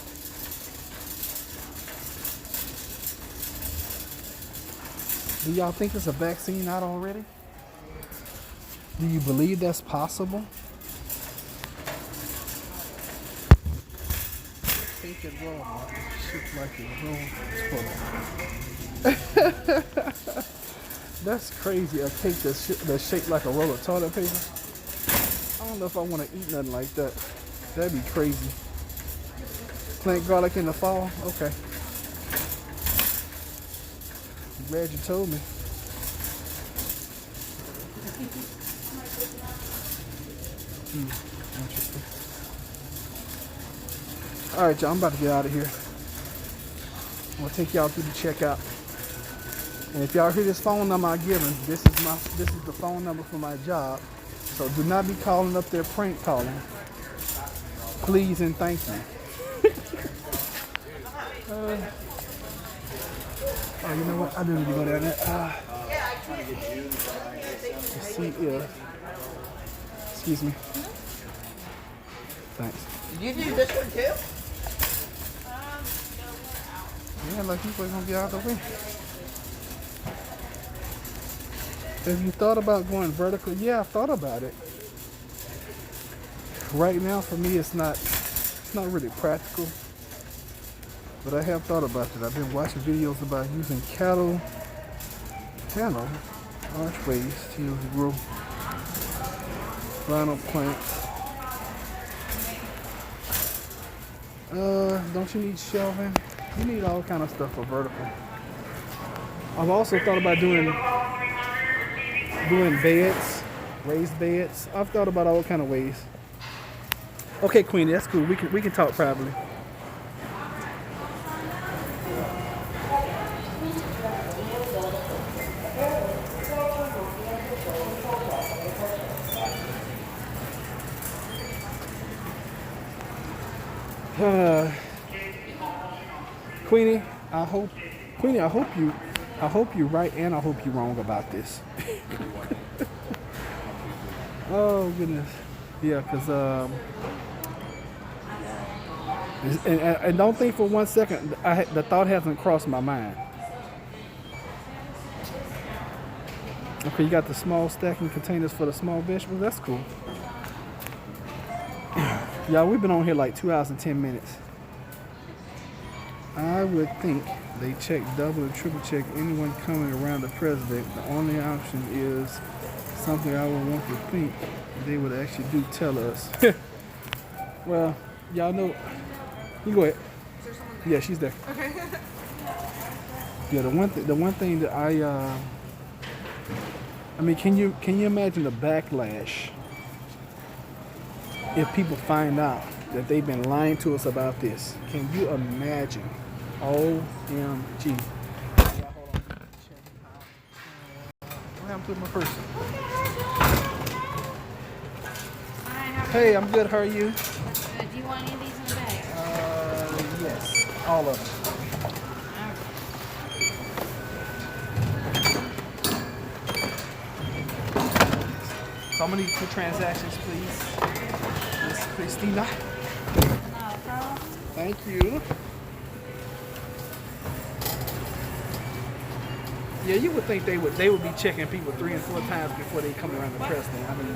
Do y'all think there's a vaccine out already? Do you believe that's possible? Take it raw. Shit like it raw. That's crazy. A cake that's shaped like a roll of toilet paper. I don't know if I want to eat nothing like that. That'd be crazy. Plant garlic in the fall? Okay. I'm glad you told me. Interesting. Alright, y'all, I'm about to get out of here. I'm going to take y'all through the checkout. And if y'all hear this phone number I given, this is the phone number for my job. So do not be calling up there prank calling. Please and thank you. Oh, you know what? I didn't even go down there. Let's see if. Excuse me. Thanks. You do this one too? Yeah, like people are gonna be out the way. Have you thought about going vertical? Yeah, I've thought about it. Right now, for me, it's not really practical. But I have thought about it. I've been watching videos about using cattle panel archways to grow vinyl plants. Don't you need shelving? You need all kind of stuff for vertical. I've also thought about doing beds, raised beds. I've thought about all kind of ways. Okay, Queenie, that's cool. We can talk privately. Queenie, I hope you're right and I hope you're wrong about this. Oh goodness, yeah, because and don't think for 1 second the thought hasn't crossed my mind. Okay, you got the small stacking containers for the small vegetables. That's cool. Y'all, we've been on here like 2 hours and 10 minutes. I would think they check, double and triple check anyone coming around the president. The only option is something I would want to think they would actually do tell us. Well, y'all know. You go ahead. Yeah, she's there. Okay. Yeah, the one thing that I mean, can you imagine the backlash if people find out that they've been lying to us about this? Can you imagine? OMG. What happened to my purse? Hey, I'm good. How are you? Do you want any of these in the bag? Yes. All of them. So I'm gonna need 2 transactions, please. Miss Christina. No problem. Thank you. Yeah, you would think they would be checking people 3 and 4 times before they come around the president. I mean,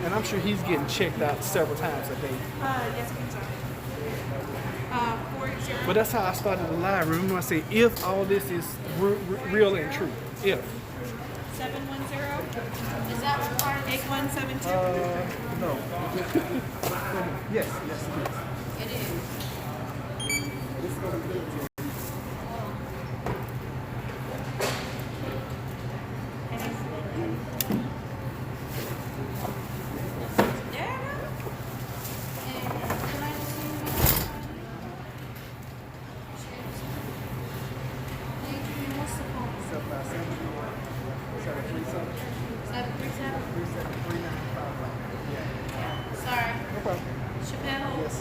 and I'm sure he's getting checked out several times a day. Yes, I'm sorry. 480. But that's how I started the live. Remember I say if all this is real and true. If. 710. Is that part of 8172. No. Yes, it is. it? Is. Sorry. No problem. Chappelle? Yes.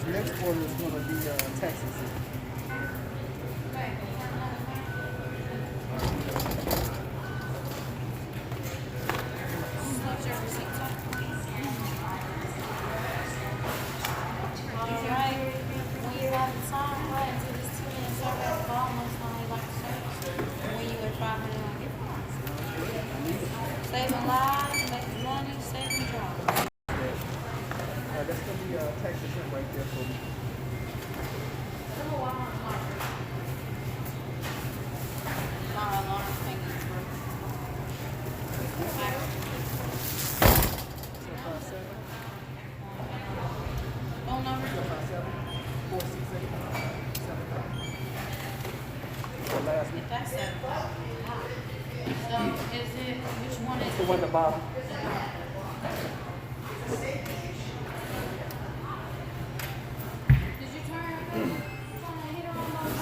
The next quarter is going to be Texas. Saving lives, making money, saving jobs. That's going to be Texas right there for me. My alarm thing is phone number? 468. If that's 7. So is it, which one is The it? one at the bottom. Did you turn the heater on those?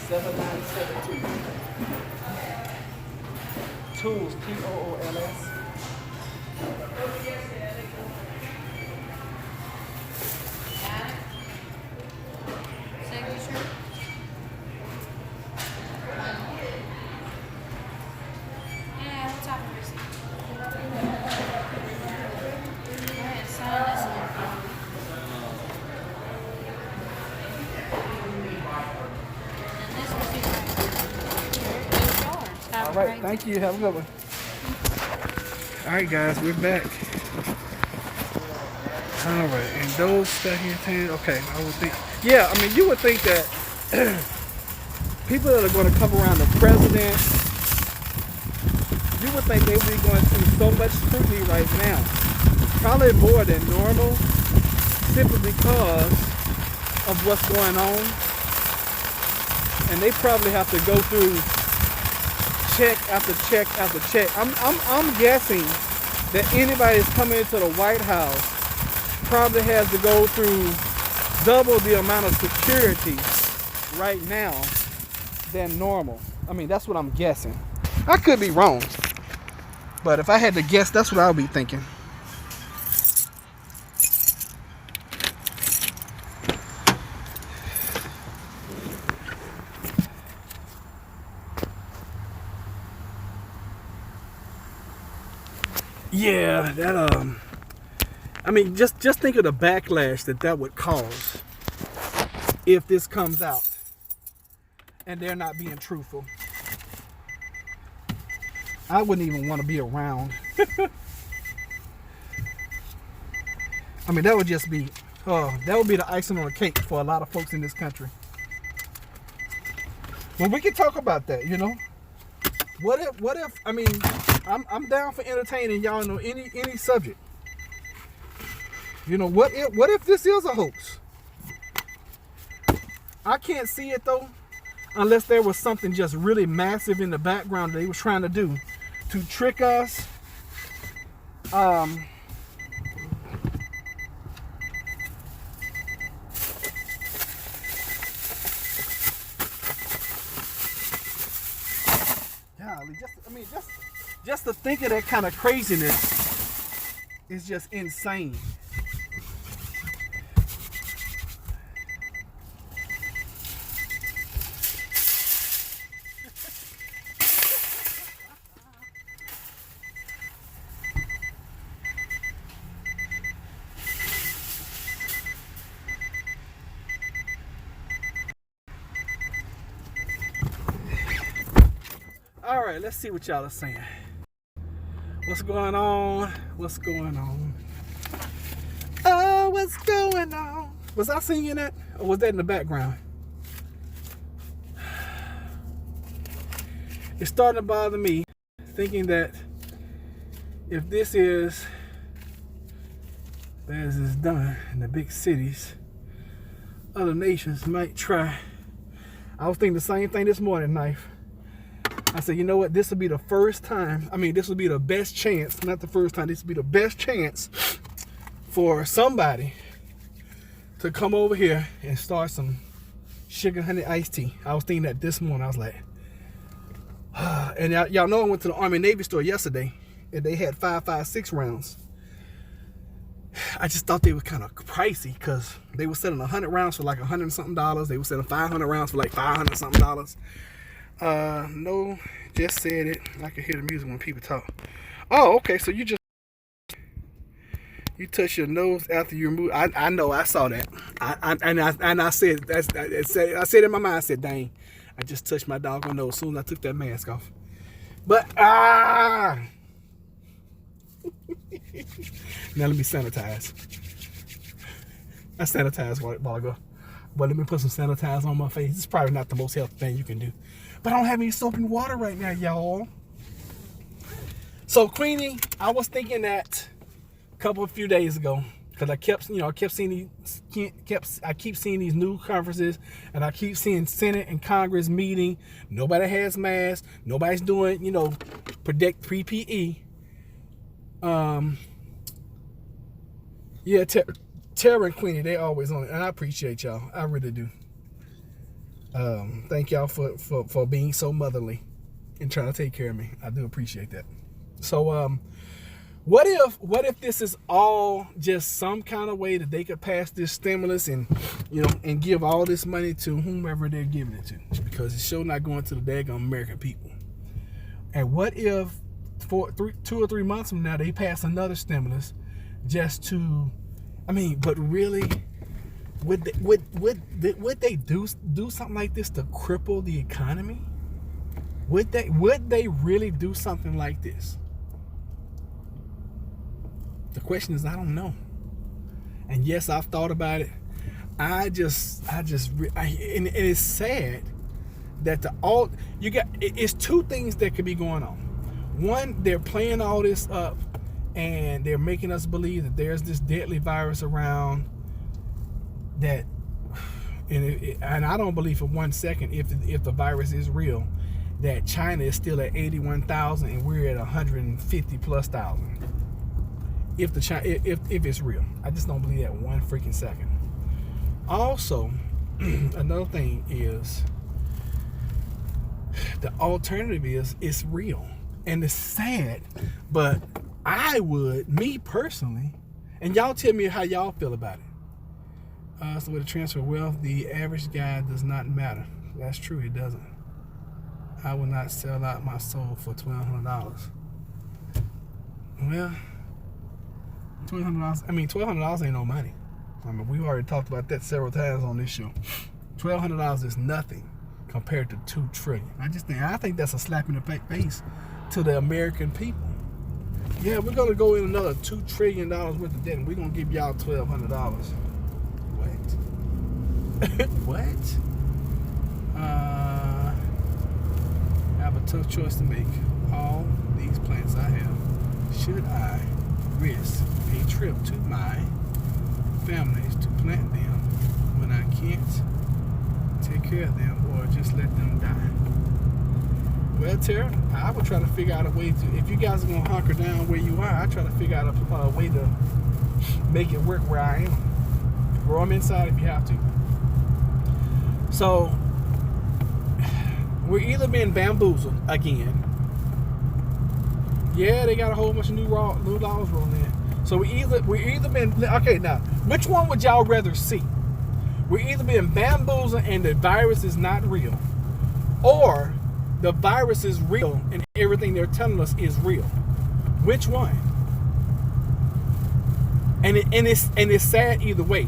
7972. Tools, Tools. Got it? Signature? Yeah, what's up, Chrissy? Go ahead, sign this one. And this receipt right here. It's yours. Have All a right, great thank you. Have a good one. All right, guys, we're back. All right, and those that here, okay, I would think, yeah, I mean, you would think that people that are going to come around the president, you would think they would be going through so much scrutiny right now. Probably more than normal, simply because of what's going on. And they probably have to go through check after check after check. I'm guessing that anybody that's coming into the White House probably has to go through double the amount of security right now than normal. I mean, that's what I'm guessing. I could be wrong, but if I had to guess, that's what I would be thinking. Yeah, that I mean, just think of the backlash that would cause if this comes out and they're not being truthful. I wouldn't even want to be around. I mean, that would just be, that would be the icing on the cake for a lot of folks in this country. Well, we can talk about that, you know. What if, I mean, I'm down for entertaining y'all know any subject. You know, what if this is a hoax? I can't see it though, unless there was something just really massive in the background that they were trying to do to trick us. Just to think of that kind of craziness is just insane. All right, let's see what y'all are saying. What's going on? What's going on? Oh, what's going on? Was I singing that? Or was that in the background? It's starting to bother me thinking that if this is as is done in the big cities, other nations might try. I was thinking the same thing this morning, Knife. I said, you know what? This will be the first time. I mean, this will be the best chance. Not the first time. This will be the best chance for somebody to come over here and start some sugar honey iced tea. I was thinking that this morning. I was like, and y'all know I went to the Army Navy store yesterday, and they had 5.56 rounds. I just thought they were kind of pricey because they were selling 100 rounds for like $100 and something. They were selling 500 rounds for like $500 and something. No, just said it. I can hear the music when people talk. Oh, okay. So you touch your nose after you remove. I know. I saw that. I said I said in my mind. I said, dang, I just touched my doggone nose as soon as I took that mask off. But now let me sanitize. I sanitized a while ago. But let me put some sanitizer on my face. It's probably not the most healthy thing you can do. But I don't have any soap and water right now, y'all. So, Queenie, I was thinking that a few days ago, because I kept seeing I keep seeing these new conferences, and I keep seeing Senate and Congress meeting. Nobody has masks. Nobody's doing, protect PPE. Yeah, Tara and Queenie, they always on it, and I appreciate y'all. I really do. Thank y'all for being so motherly and trying to take care of me. I do appreciate that. So, what if this is all just some kind of way that they could pass this stimulus and and give all this money to whomever they're giving it to, because it's sure not going to the daggone American people. And what if for 2 or 3 months from now they pass another stimulus just to, but really, would they do something like this to cripple the economy? Would they really do something like this? The question is, I don't know. And yes, I've thought about it. And it's sad that it's two things that could be going on. One, they're playing all this up and they're making us believe that there's this deadly virus around that, and I don't believe for 1 second if the virus is real, that China is still at 81,000 and we're at 150,000+. If it's real, I just don't believe that 1 freaking second. Also, another thing is the alternative is it's real and it's sad, but me personally, and y'all tell me how y'all feel about it. So with the transfer of wealth, the average guy does not matter. That's true, it doesn't. I will not sell out my soul for $1,200. Well, $1,200. $1,200 ain't no money. We've already talked about that several times on this show. $1,200 is nothing compared to $2 trillion. I think that's a slap in the face to the American people. Yeah, we're gonna go in another $2 trillion worth of debt, and we're gonna give y'all $1,200. What? What? I have a tough choice to make. All these plants I have, should I risk a trip to my families to plant them when I can't take care of them, or just let them die? Well, Tara, I would try to figure out a way to, if you guys are going to hunker down where you are, I try to figure out a way to make it work where I am. Grow them inside if you have to. So, we're either being bamboozled again. Yeah, they got a whole bunch of new laws rolling in. So we either been, okay, now, which one would y'all rather see? We're either being bamboozled and the virus is not real, or the virus is real and everything they're telling us is real. Which one? And it's sad either way.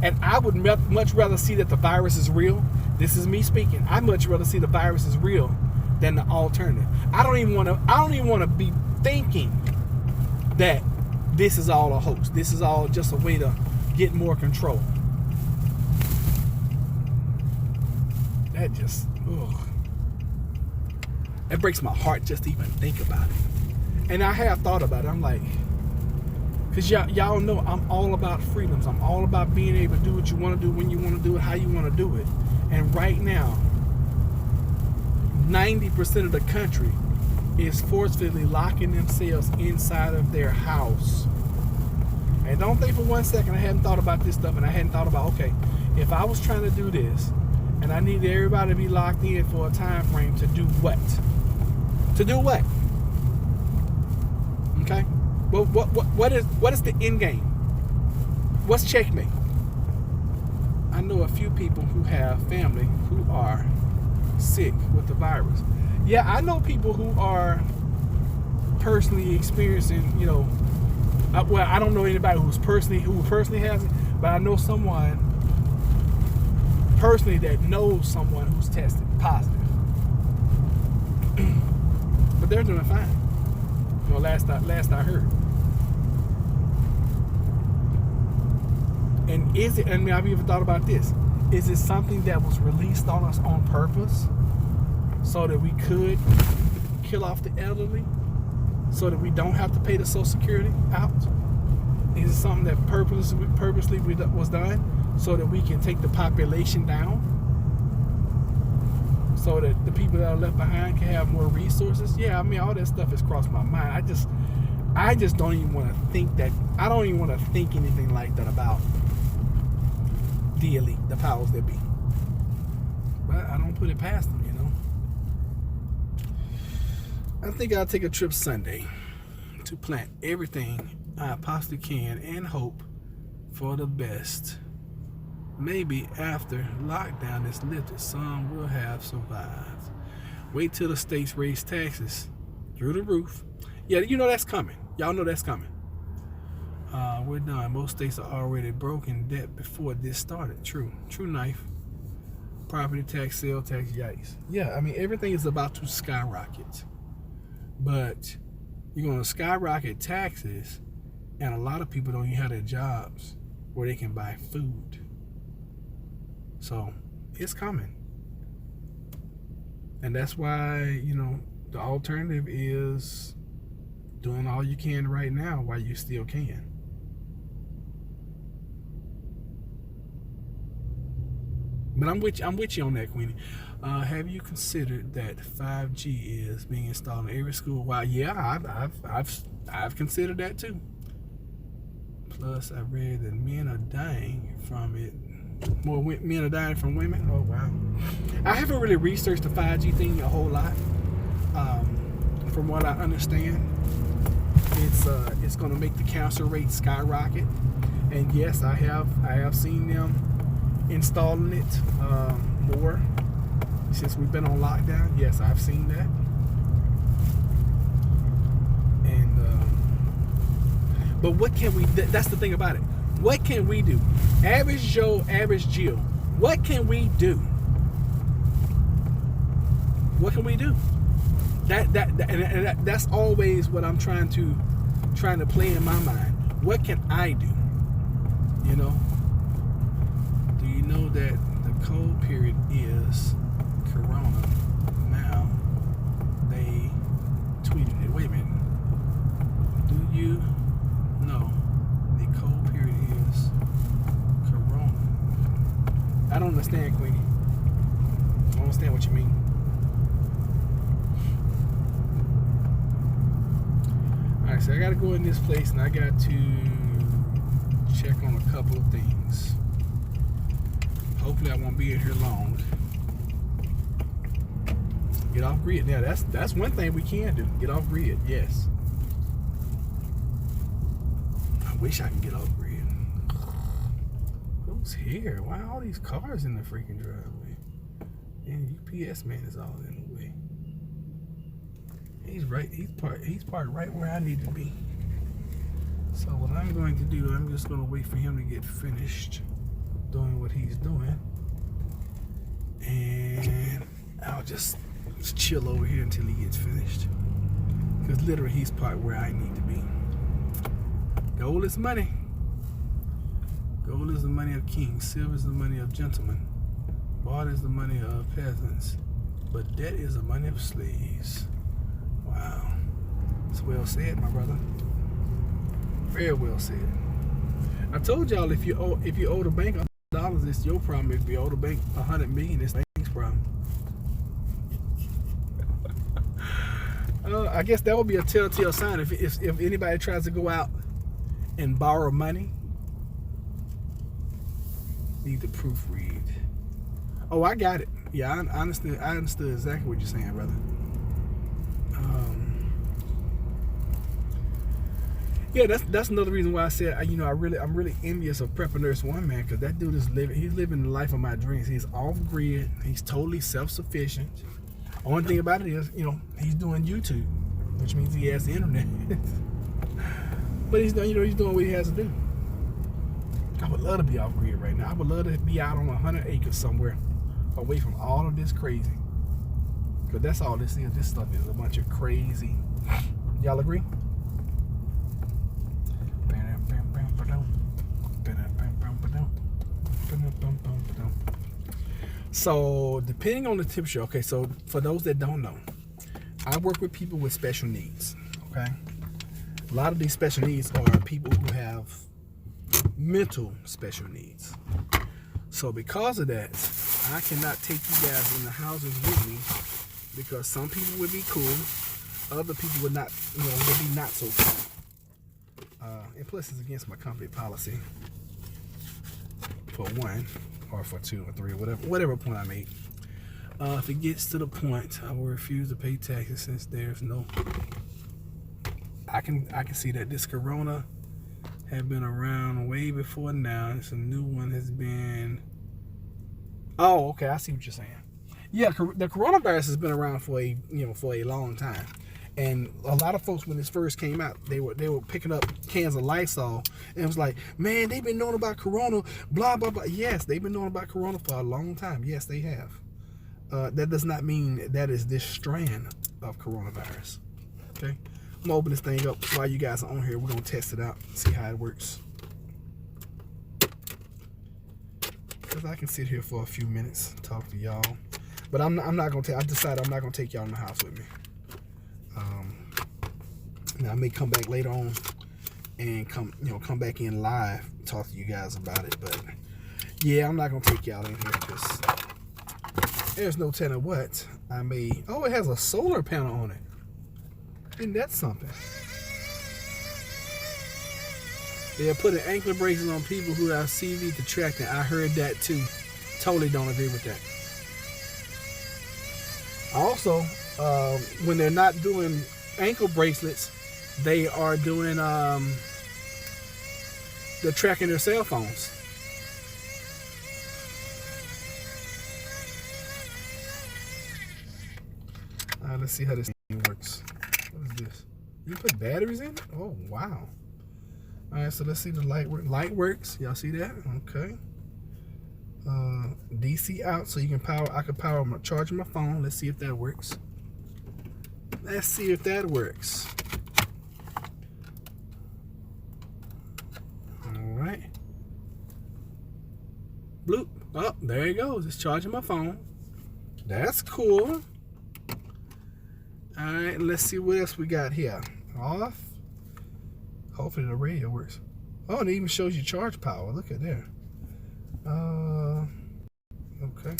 And I would much rather see that the virus is real. This is me speaking. I'd much rather see the virus is real than the alternative. I don't even want to be thinking that this is all a hoax. This is all just a way to get more control. That just, it breaks my heart just to even think about it. And I have thought about it. I'm like, because y'all know I'm all about freedoms. I'm all about being able to do what you want to do, when you want to do it, how you want to do it. And right now, 90% of the country is forcefully locking themselves inside of their house. And don't think for 1 second I hadn't thought about this stuff, and I hadn't thought about, okay, if I was trying to do this and I needed everybody to be locked in for a time frame, to do what? To do what? Okay? Well, what is the end game? What's checkmate? I know a few people who have family who are sick with the virus. Yeah, I know people who are personally experiencing, well, I don't know anybody who personally has it, but I know someone personally that knows someone who's tested positive. But they're doing fine. Last I heard. And I've even thought about this. Is it something that was released on us on purpose so that we could kill off the elderly, so that we don't have to pay the Social Security out? Is it something that purposely was done so that we can take the population down? So that the people that are left behind can have more resources? Yeah, I mean, all that stuff has crossed my mind. I just don't even want to think that. I don't even want to think anything like that about the elite, the powers that be. But I don't put it past them, you know. I think I'll take a trip Sunday to plant everything I possibly can and hope for the best. Maybe after lockdown is lifted, some will have survived. Wait till the states raise taxes through the roof. Yeah, you know that's coming. Y'all know that's coming. We're done. Most states are already broke in debt before this started. True knife. Property tax, sale tax, yikes. Yeah, I mean, everything is about to skyrocket. But you're going to skyrocket taxes, and a lot of people don't even have their jobs where they can buy food. So it's coming. And that's why, you know, the alternative is doing all you can right now while you still can. But I'm with you on that, Queenie. Have you considered that 5G is being installed in every school? Well, yeah, I've considered that too. Plus, I read that men are dying from it. More men are dying from women. Oh wow! I haven't really researched the 5G thing a whole lot. From what I understand, it's going to make the cancer rate skyrocket. And yes, I have seen them installing it more since we've been on lockdown. Yes, I've seen that. And but what can we? That's the thing about it. What can we do? Average Joe, average Jill. What can we do? What can we do? That's always what I'm trying to play in my mind. What can I do? You know? Do you know that the cold period is Corona? Now they tweeted it. Wait a minute. Do you know the cold period is Corona? I don't understand, Queenie. I don't understand what you mean. Alright, so I gotta go in this place and I got to check on a couple of things. Hopefully I won't be in here long. Get off grid. Now that's one thing we can do. Get off grid, yes. I wish I could get off grid. Who's here? Why are all these cars in the freaking driveway? And UPS man is all in the way. He's parked right where I need to be. So what I'm going to do, I'm just going to wait for him to get finished doing what he's doing. And I'll just chill over here until he gets finished. Because literally he's parked where I need to be. Gold is money. Gold is the money of kings. Silver is the money of gentlemen. Barter is the money of peasants. But debt is the money of slaves. Wow. It's well said, my brother. Very well said. I told y'all if you owe the bank $100, it's your problem. If you owe the bank $100 million, it's the bank's problem. I guess that would be a telltale sign if anybody tries to go out and borrow money. Need to proofread. Oh, I got it. Yeah, I understood exactly what you're saying, brother. Yeah, that's another reason why I said, I'm really envious of Prepper Nurse One, man, because that dude he's living the life of my dreams. He's off grid. He's totally self-sufficient. Only thing about it is, he's doing YouTube, which means he has the internet. But he's doing what he has to do. I would love to be off grid right now. I would love to be out on 100 acres somewhere, away from all of this crazy. Because that's all this is. This stuff is a bunch of crazy. Y'all agree? So depending on the temperature, okay, so for those that don't know, I work with people with special needs, okay? A lot of these special needs are people who have mental special needs. So because of that, I cannot take you guys in the houses with me because some people would be cool, other people would not, would be not so cool. And plus, it's against my company policy. For one, or for two, or three, or whatever point I make. If it gets to the point, I will refuse to pay taxes since there's no. I can see that this corona had been around way before now. It's a new one has been. Oh, okay, I see what you're saying. Yeah, the coronavirus has been around for a long time, and a lot of folks when this first came out, they were picking up cans of Lysol, and it was like, man, they've been knowing about corona, blah blah blah. Yes, they've been knowing about corona for a long time. Yes, they have. That does not mean that is this strand of coronavirus. Okay, I'm gonna open this thing up while you guys are on here. We're gonna test it out, see how it works. Because I can sit here for a few minutes, talk to y'all, but I'm not gonna take. I decided I'm not gonna take y'all in the house with me. Now I may come back later on and come back in live, talk to you guys about it. But yeah, I'm not gonna take y'all in here because there's no telling what I may. Oh, it has a solar panel on it. Isn't that something? They're putting ankle braces on people who have CV contracting. I heard that too. Totally don't agree with that. Also, when they're not doing ankle bracelets, they are doing they're tracking their cell phones. Let's see how this thing works. What is this? You put batteries in it? Oh wow. Alright, so let's see the light work. Light works. Y'all see that? Okay. DC out, so you can power. I can charging my phone. Let's see if that works. Let's see if that works. Alright. Bloop. Oh, there it goes. It's charging my phone. That's cool. Alright, let's see what else we got here. Off. Hopefully the radio works. Oh, and it even shows you charge power. Look at there. Okay.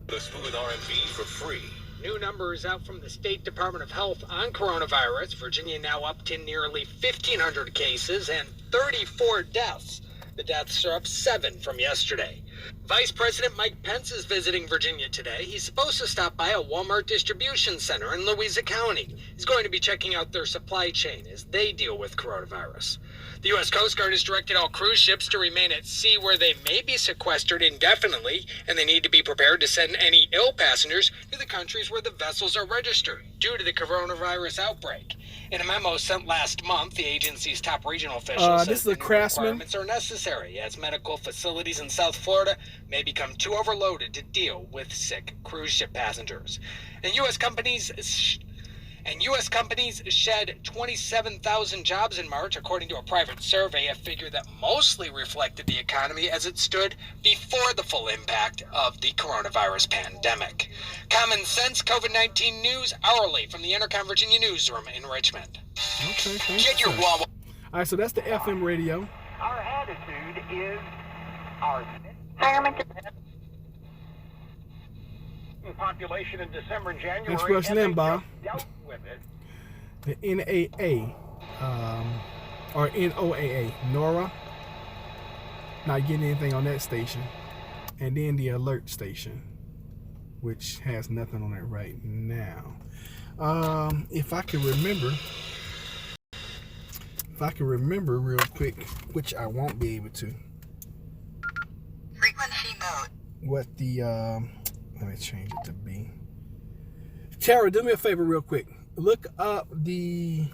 With RMV for free. New numbers out from the State Department of Health on coronavirus. Virginia now up to nearly 1,500 cases and 34 deaths. The deaths are up 7 from yesterday. Vice President Mike Pence is visiting Virginia today. He's supposed to stop by a Walmart distribution center in Louisa County. He's going to be checking out their supply chain as they deal with coronavirus. The U.S. Coast Guard has directed all cruise ships to remain at sea where they may be sequestered indefinitely, and they need to be prepared to send any ill passengers to the countries where the vessels are registered due to the coronavirus outbreak. In a memo sent last month, the agency's top regional official says the requirements are necessary as medical facilities in South Florida may become too overloaded to deal with sick cruise ship passengers. And U.S. companies shed 27,000 jobs in March, according to a private survey, a figure that mostly reflected the economy as it stood before the full impact of the coronavirus pandemic. Common Sense COVID-19 news hourly from the Intercom Virginia newsroom in Richmond. Okay, thanks. Get your Wawa. All right, so that's the FM radio. Our attitude is our population in December and January. Thanks for listening, Bob. Dealt with it. The NAA, or NOAA, NORA, not getting anything on that station. And then the alert station, which has nothing on it right now. If I can remember real quick, which I won't be able to. Frequency mode. What the, let me change it to B. Tara, do me a favor real quick. Look up the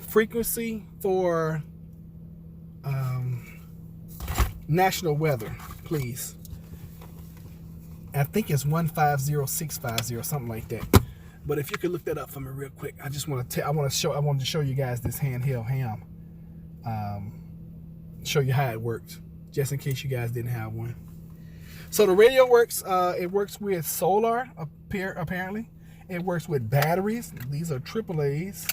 frequency for national weather, please. I think it's 150650, something like that. But if you could look that up for me real quick, I just want to I wanted to show you guys this handheld ham. Show you how it works, just in case you guys didn't have one. So the radio works. It works with solar apparently, It works with batteries. These are AAAs,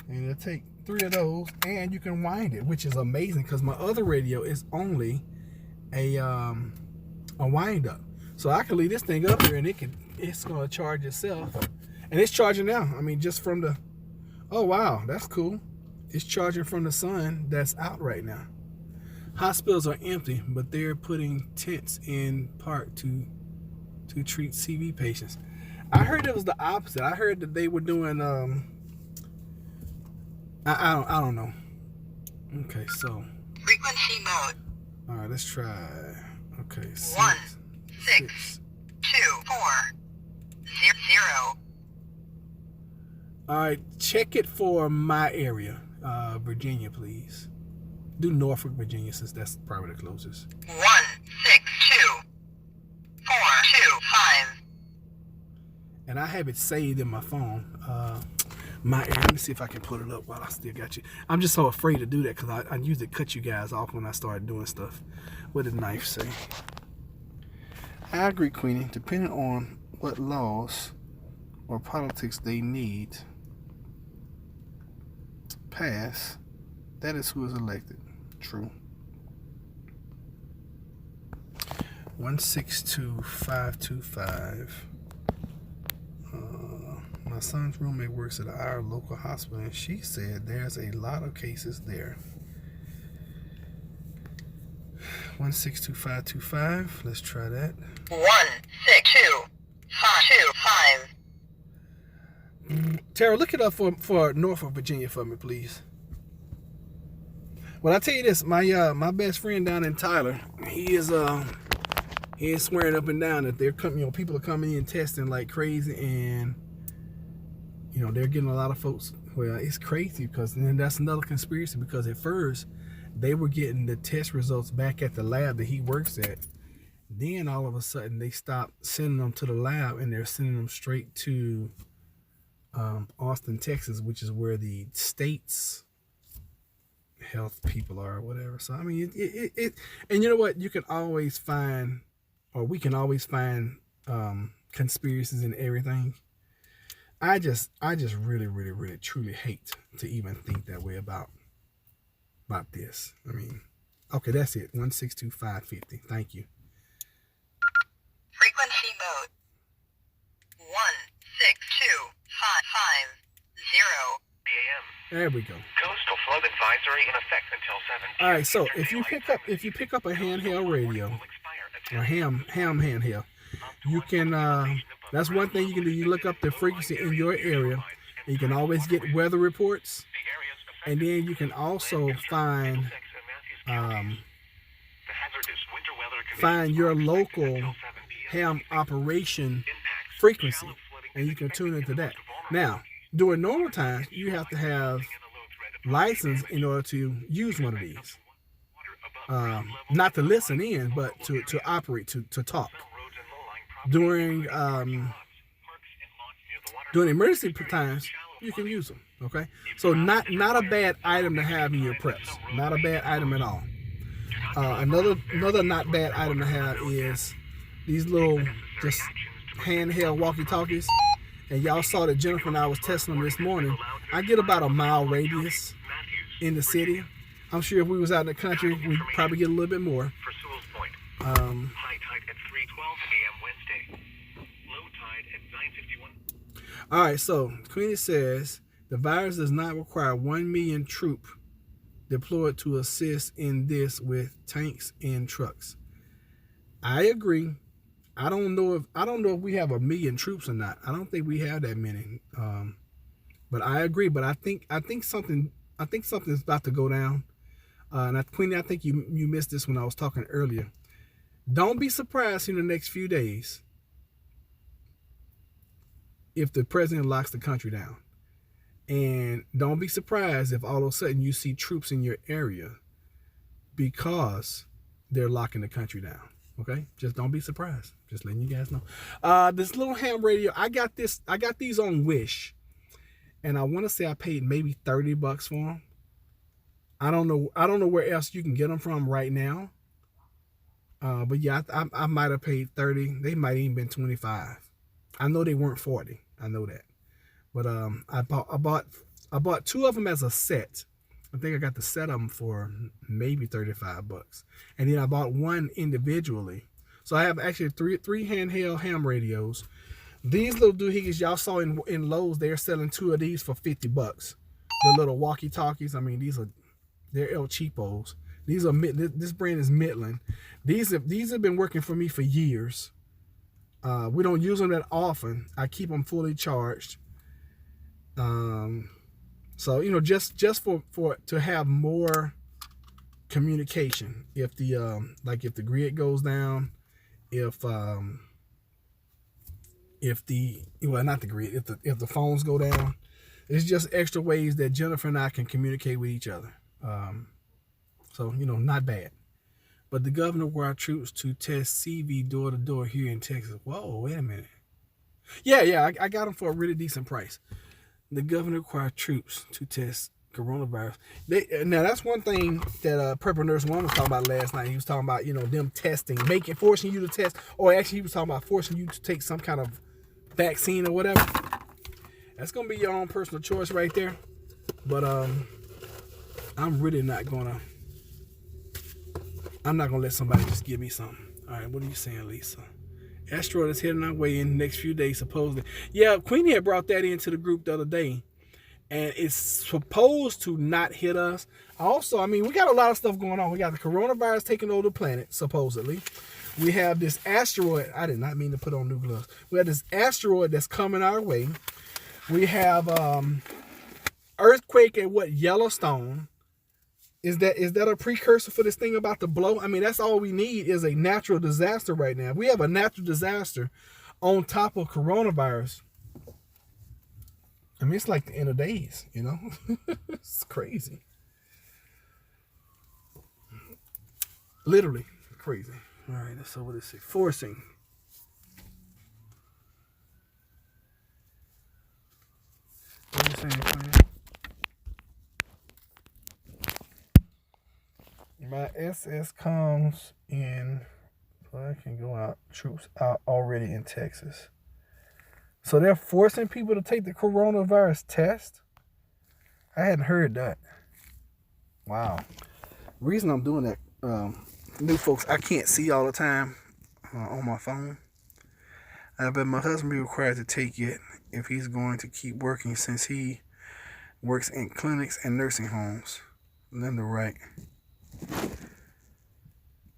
and it'll take 3 of those, and you can wind it, which is amazing because my other radio is only a wind up. So I can leave this thing up here and it's gonna charge itself. And it's charging now. I mean, just from the, oh wow, that's cool. It's charging from the sun that's out right now. Hospitals are empty, but they're putting tents in park to treat CV patients. I heard it was the opposite. I heard that they were doing I don't know. Okay, so Frequency mode. all right, let's try. Okay, 1 6 2 4 0. All right, check it for my area, Virginia, please. Do Norfolk, Virginia, since that's probably the closest. 1 6 2 4 2 5. And I have it saved in my phone. My area. Let me see if I can put it up while I still got you. I'm just so afraid to do that because I usually cut you guys off when I start doing stuff. What did the knife say? I agree, Queenie. Depending on what laws or politics they need pass, that is who is elected. True. 162525. My son's roommate works at our local hospital, and she said there's a lot of cases there. 162525. Let's try that. 1 6 2 5 2 5. Tara, look it up for Norfolk, Virginia for me, please. Well, I tell you this, my best friend down in Tyler, he is swearing up and down that they're coming. You know, people are coming in testing like crazy, and you know they're getting a lot of folks. Well, it's crazy because then that's another conspiracy. Because at first they were getting the test results back at the lab that he works at. Then all of a sudden they stopped sending them to the lab, and they're sending them straight to Austin, Texas, which is where the state's health people are, or whatever. So I mean, it and you know what? You can always find, or we can always find conspiracies in everything. I just really, really, really, truly hate to even think that way about this. I mean, okay, that's it. 162550. Thank you. Frequency mode. 1 6 2 5 5 0. There we go. Coastal flood advisory in effect until 7 All right, so if you pick up a handheld radio or ham handheld, you can that's one thing you can do. You look up the frequency in your area, and you can always get weather reports, and then you can also find your local ham operation frequency, and you can tune into that. Now, during normal times, you have to have license in order to use one of these. Not to listen in, but to operate, to talk. During emergency times, you can use them. Okay, so not a bad item to have in your preps. Not a bad item at all. Another not bad item to have is these little just handheld walkie-talkies. And y'all saw that Jennifer and I was testing them this morning. I get about a mile radius in the city. I'm sure if we was out in the country, we'd probably get a little bit more. High tide at 3:12 a.m. Wednesday. Low tide at 9:51. All right, so Queenie says the virus does not require 1 million troops deployed to assist in this with tanks and trucks. I agree. I don't know if we have 1 million troops or not. I don't think we have that many. But I agree. But I think something's about to go down. And Queenie, I think you missed this when I was talking earlier. Don't be surprised in the next few days if the president locks the country down. And don't be surprised if all of a sudden you see troops in your area because they're locking the country down. Okay, just don't be surprised. Just letting you guys know. This little ham radio, I got these on Wish, and I want to say I paid maybe $30 for them. I don't know where else you can get them from right now. But yeah, I might have paid $30. They might even been $25. I know they weren't $40. I know that. But I bought 2 of them as a set. I think I got the set of them for maybe $35. And then I bought 1 individually. So I have actually three handheld ham radios. These little doohickeys y'all saw in Lowe's, they're selling 2 of these for $50. The little walkie-talkies. I mean, they're El Cheapos. These are this brand is Midland. These have been working for me for years. We don't use them that often. I keep them fully charged. So you know, just for to have more communication. If the like if the grid goes down, if the well, not the grid, if the phones go down, it's just extra ways that Jennifer and I can communicate with each other. So you know, not bad. But the governor required troops to test CV door to door here in Texas. Whoa, wait a minute. Yeah, I got them for a really decent price. The governor required troops to test coronavirus. Now that's one thing that Prepper Nurse One was talking about last night. He was talking about, you know, them testing, forcing you to test, or actually he was talking about forcing you to take some kind of vaccine or whatever. That's gonna be your own personal choice right there. But I'm really not gonna. I'm not gonna let somebody just give me something. All right, what are you saying, Lisa? Asteroid is heading our way in the next few days, supposedly. Yeah, Queenie had brought that into the group the other day, and it's supposed to not hit us. Also, I mean, we got a lot of stuff going on. We got the coronavirus taking over the planet, supposedly. We have this asteroid. I did not mean to put on new gloves. We have this asteroid that's coming our way. We have earthquake at Yellowstone. Is that a precursor for this thing about to blow? I mean, that's all we need is a natural disaster right now. If we have a natural disaster on top of coronavirus, I mean, it's like the end of days, you know? It's crazy. Literally crazy. All right, let's see what it says. Forcing. What are you saying, Queen? My SS comes in, so I can go out. Troops out already in Texas. So they're forcing people to take the coronavirus test? I hadn't heard that. Wow. The reason I'm doing that, new folks, I can't see all the time on my phone. But my husband be required to take it if he's going to keep working, since he works in clinics and nursing homes. Linda Wright.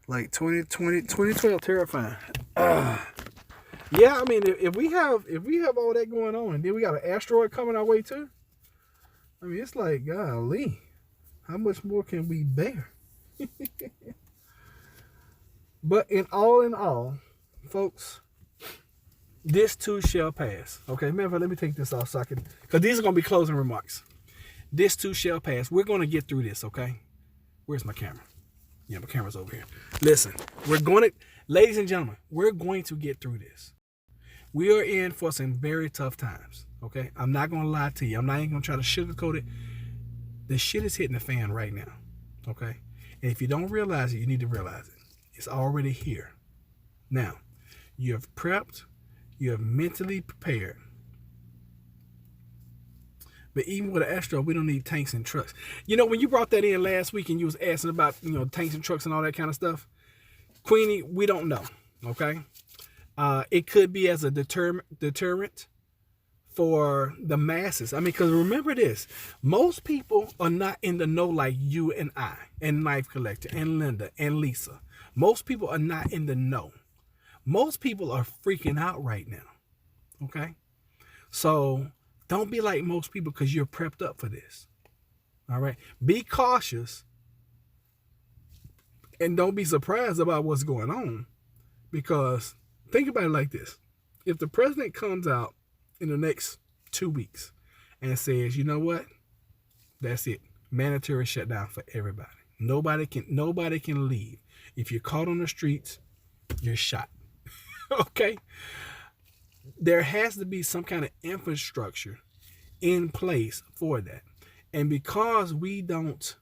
Like 2012, terrifying. Yeah, I mean, if we have all that going on, and then we got an asteroid coming our way too. I mean, it's like, golly, how much more can we bear? But in all, folks, this too shall pass. Okay, remember, let me take this off so I can, because these are gonna be closing remarks. This too shall pass. We're gonna get through this, okay? Where's my camera? Yeah, my camera's over here. Listen, ladies and gentlemen, we're going to get through this. We are in for some very tough times, okay? I'm not going to lie to you. I'm not even going to try to sugarcoat it. The shit is hitting the fan right now, okay? And if you don't realize it, you need to realize it. It's already here. Now, you have prepped. You have mentally prepared. But even with an asteroid, we don't need tanks and trucks. You know, when you brought that in last week and you was asking about, you know, tanks and trucks and all that kind of stuff, Queenie, we don't know, okay? It could be as a deterrent for the masses. I mean, because remember this, most people are not in the know like you and I, and Knife Collector, and Linda, and Lisa. Most people are not in the know. Most people are freaking out right now, okay? So don't be like most people because you're prepped up for this. All right? Be cautious and don't be surprised about what's going on, because think about it like this. If the president comes out in the next 2 weeks and says, you know what? That's it. Mandatory shutdown for everybody. Nobody can leave. If you're caught on the streets, you're shot. Okay? There has to be some kind of infrastructure in place for that. And because we don't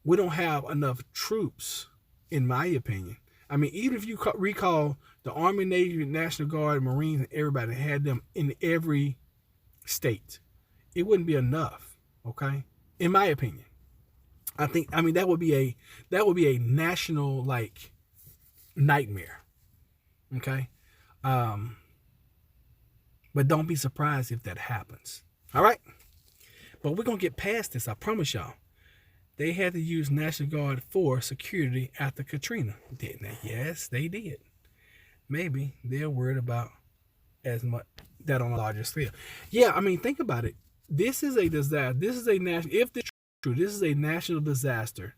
have enough troops, in my opinion. I mean, even if you recall the Army, Navy, National Guard, Marines, and everybody had them in every state, it wouldn't be enough. Okay, in my opinion, I mean that would be a national like nightmare. Okay, but don't be surprised if that happens. All right, but we're gonna get past this. I promise y'all. They had to use National Guard for security after Katrina, didn't they? Yes, they did. Maybe they're worried about as much that on a larger scale. Yeah, I mean, think about it. This is a disaster. This is a national. If this is true, this is a national disaster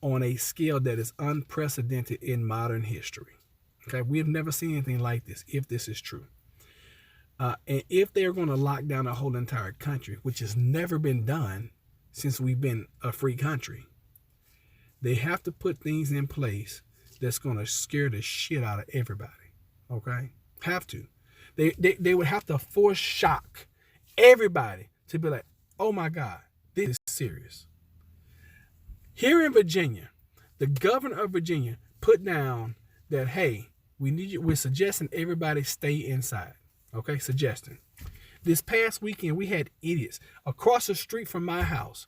on a scale that is unprecedented in modern history. Okay, we have never seen anything like this. If this is true, and if they're going to lock down a whole entire country, which has never been done since we've been a free country, they have to put things in place that's going to scare the shit out of everybody. Okay, have to. They would have to force shock everybody to be like, oh my God, this is serious. Here in Virginia, the governor of Virginia put down that, hey, we're suggesting everybody stay inside. Okay, suggesting. This past weekend, we had idiots across the street from my house.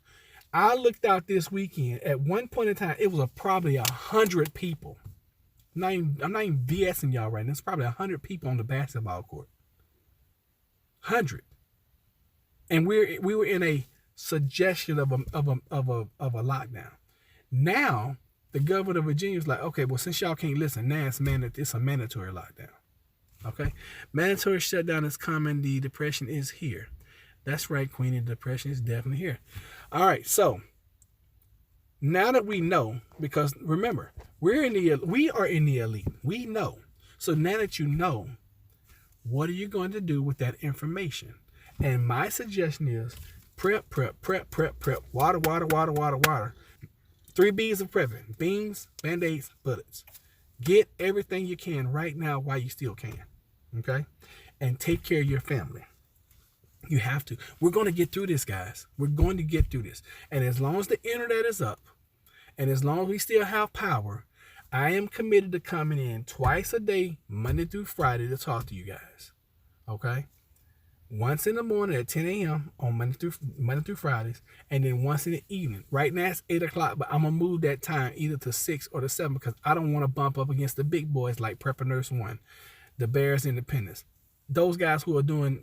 I looked out this weekend. At one point in time, it was probably 100 people. I'm not even BSing y'all right now. It's probably 100 people on the basketball court. 100. And we were in a suggestion of a lockdown. Now, the governor of Virginia is like, okay, well, since y'all can't listen, now it's a mandatory lockdown. Okay, mandatory shutdown is coming. The depression is here. That's right, Queenie. The depression is definitely here. All right, so now that we know, because remember, we are in the elite. We know. So now that you know, what are you going to do with that information? And my suggestion is prep. Water. 3 B's of prepping: beans, Band-Aids, bullets. Get everything you can right now while you still can. Okay? And take care of your family. You have to. We're going to get through this, guys. We're going to get through this. And as long as the internet is up, and as long as we still have power, I am committed to coming in twice a day, Monday through Friday, to talk to you guys. Okay? Once in the morning at 10 a.m. on Monday through Fridays, and then once in the evening. Right now it's 8 o'clock, but I'm going to move that time either to 6 or to 7 because I don't want to bump up against the big boys like Prepper Nurse One, the Bears Independence. Those guys who are doing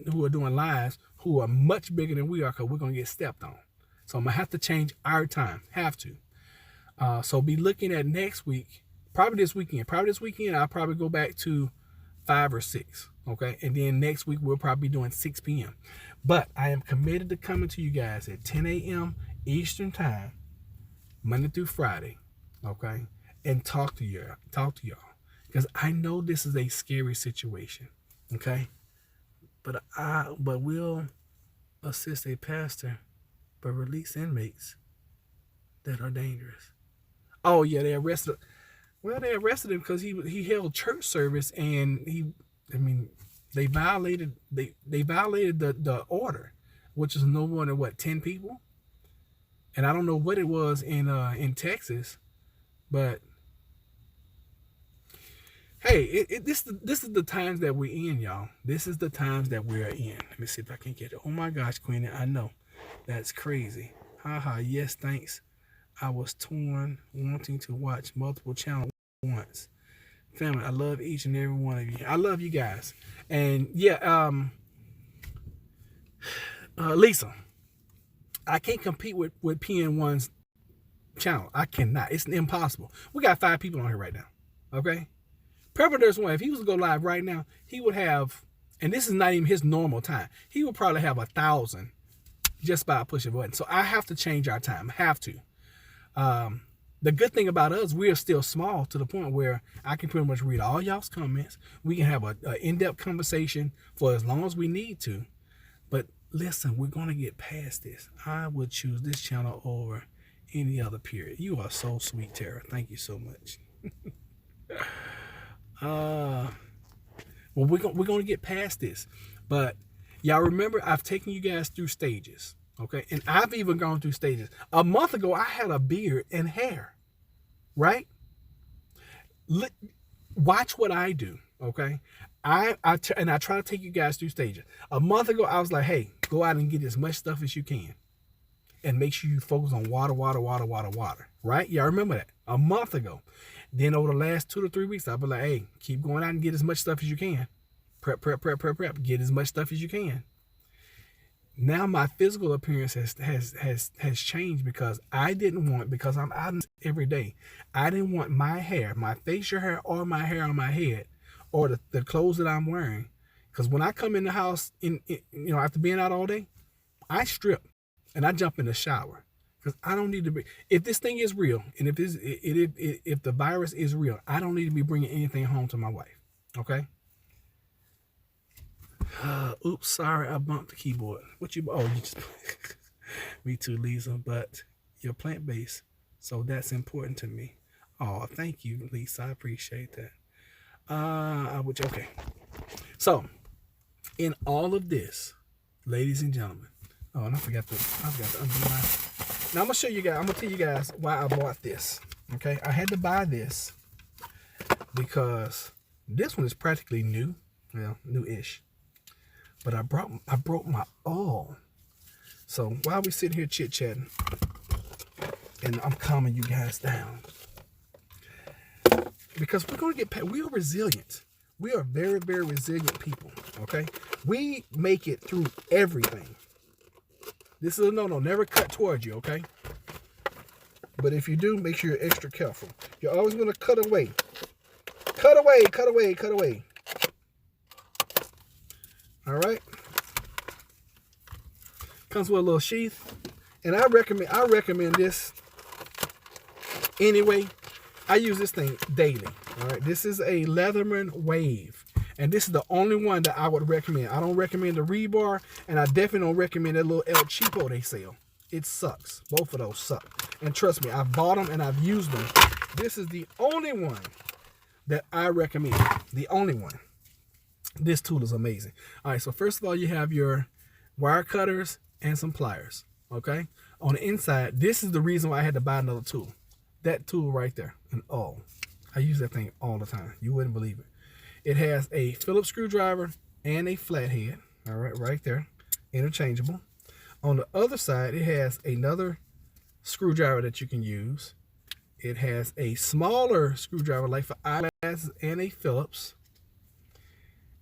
lives who are much bigger than we are, because we're going to get stepped on. So I'm going to have to change our time. Have to. So be looking at next week, probably this weekend. I'll probably go back to 5 or 6. Okay. And then next week, we'll probably be doing 6 p.m. But I am committed to coming to you guys at 10 a.m. Eastern time, Monday through Friday. Okay. And talk to y'all. Because I know this is a scary situation. Okay. But we'll assist a pastor, but release inmates that are dangerous. Oh yeah, they arrested him because he held church service and they violated the order, which is no more than 10 people. And I don't know what it was in Texas, but hey, this is the times that we're in, y'all. This is the times that we're in. Let me see if I can get it. Oh my gosh, Queenie, I know. That's crazy. Haha, yes, thanks. I was torn wanting to watch multiple channels once. Family, I love each and every one of you. I love you guys. And yeah, Lisa, I can't compete with PN1's channel. I cannot. It's impossible. We got 5 people on here right now. Okay? Prepper Nurse One, if he was to go live right now, he would have, and this is not even his normal time, he would probably have 1,000 just by pushing a button. So I have to change our time. I have to. The good thing about us, we are still small to the point where I can pretty much read all y'all's comments. We can have an in-depth conversation for as long as we need to. But listen, we're going to get past this. I would choose this channel over any other period. You are so sweet, Tara. Thank you so much. Well, we're going to get past this. But y'all remember, I've taken you guys through stages. Okay, and I've even gone through stages. A month ago, I had a beard and hair, right? Watch what I do. Okay, and I try to take you guys through stages. A month ago, I was like, hey, go out and get as much stuff as you can, and make sure you focus on water. Right? Y'all remember that a month ago. Then over the last 2 to 3 weeks, I'll be like, hey, keep going out and get as much stuff as you can. Prep. Get as much stuff as you can. Now my physical appearance has changed because because I'm out every day. I didn't want my hair, my facial hair, or my hair on my head, or the clothes that I'm wearing. Because when I come in the house, after being out all day, I strip and I jump in the shower. Because I don't need to be. If this thing is real, and if the virus is real, I don't need to be bringing anything home to my wife. Okay. Oops, sorry, I bumped the keyboard. What you? Oh, you just. Me too, Lisa. But you're plant-based, so that's important to me. Oh, thank you, Lisa. I appreciate that. Okay. So, in all of this, ladies and gentlemen. Oh, and I forgot to undo my. Now I'm gonna show you guys. I'm gonna tell you guys why I bought this. Okay, I had to buy this because this one is practically new. Well, new-ish. But I broke my all. So while we sit here chit-chatting, and I'm calming you guys down, because we're gonna get we are resilient. We are very, very resilient people. Okay, we make it through everything. This is a no. Never cut towards you, okay? But if you do, make sure you're extra careful. You're always going to cut away. Cut away. All right? Comes with a little sheath. And I recommend this anyway. I use this thing daily. All right? This is a Leatherman Wave. And this is the only one that I would recommend. I don't recommend the Rebar, and I definitely don't recommend that little El Cheapo they sell. It sucks. Both of those suck. And trust me, I've bought them and I've used them. This is the only one that I recommend. The only one. This tool is amazing. All right, so first of all, you have your wire cutters and some pliers. Okay? On the inside, this is the reason why I had to buy another tool. That tool right there. And I use that thing all the time. You wouldn't believe it. It has a Phillips screwdriver and a flathead, all right, right there, interchangeable. On the other side, it has another screwdriver that you can use. It has a smaller screwdriver like for eyeglasses and a Phillips.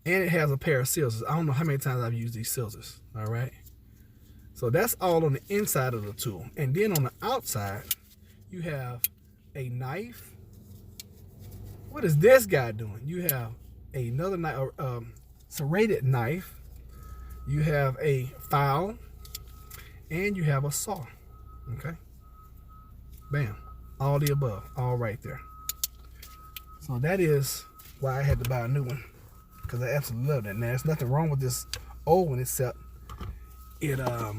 And it has a pair of scissors. I don't know how many times I've used these scissors, all right? So that's all on the inside of the tool. And then on the outside, you have a knife. What is this guy doing? You have another knife, serrated knife. You have a file, and you have a saw. Okay, bam, all the above, all right there. So that is why I had to buy a new one, because I absolutely love that. Now there's nothing wrong with this old one except it I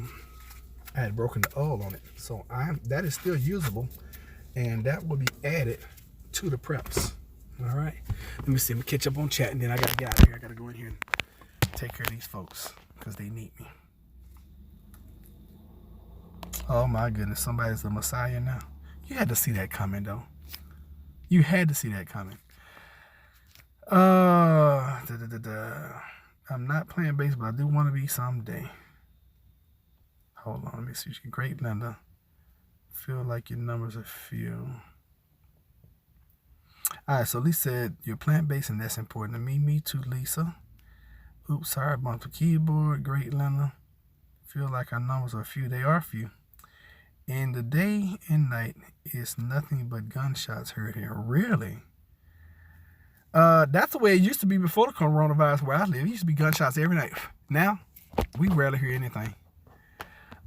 had broken the oil on it, so that is still usable, and that will be added to the preps. All right, let me see. I'm gonna catch up on chat, and then I gotta get out of here. I gotta go in here and take care of these folks because they need me. Oh my goodness, somebody's the Messiah now. You had to see that coming, though. You had to see that coming. I'm not playing baseball. I do want to be someday. Hold on, let me see. Great, Linda. Feel like your numbers are few. All right, so Lisa said you're plant-based and that's important to me. Me too, Lisa. Oops, sorry, I bumped the keyboard. Great, Linda. Feel like our numbers are few. They are few. And the day and night is nothing but gunshots heard here. Really? That's the way it used to be before the coronavirus where I live. It used to be gunshots every night. Now, we rarely hear anything.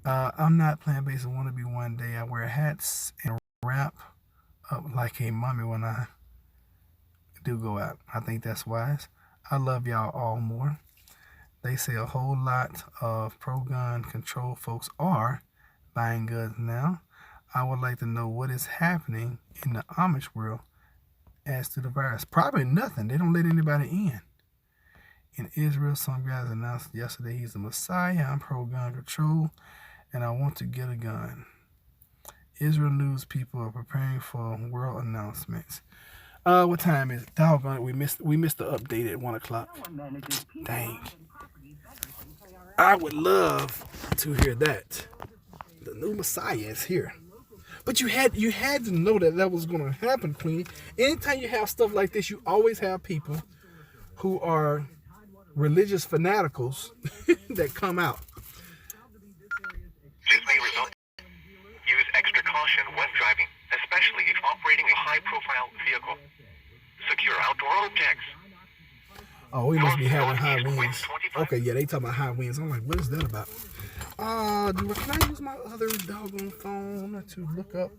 I'm not plant-based. I want to be one day. I wear hats and wrap up like a mummy when I do go out. I think that's wise. I love y'all all more. They say a whole lot of pro-gun control folks are buying guns now. I would like to know what is happening in the Amish world as to the virus. Probably nothing. They don't let anybody in. In Israel, some guys announced yesterday he's the Messiah. I'm pro-gun control, and I want to get a gun. Israel news people are preparing for world announcements. What time is it? Doggone it, we missed the update at 1 o'clock. Dang. I would love to hear that. The new Messiah is here. But you had to know that was going to happen, Queen. Anytime you have stuff like this, you always have people who are religious fanaticals that come out. This may result. Use extra caution when driving, especially if operating a high-profile vehicle. Secure outdoor objects. Oh, we must be having high winds. Okay, yeah, they talking about high winds. I'm like, what is that about? Can I use my other doggone phone to look up?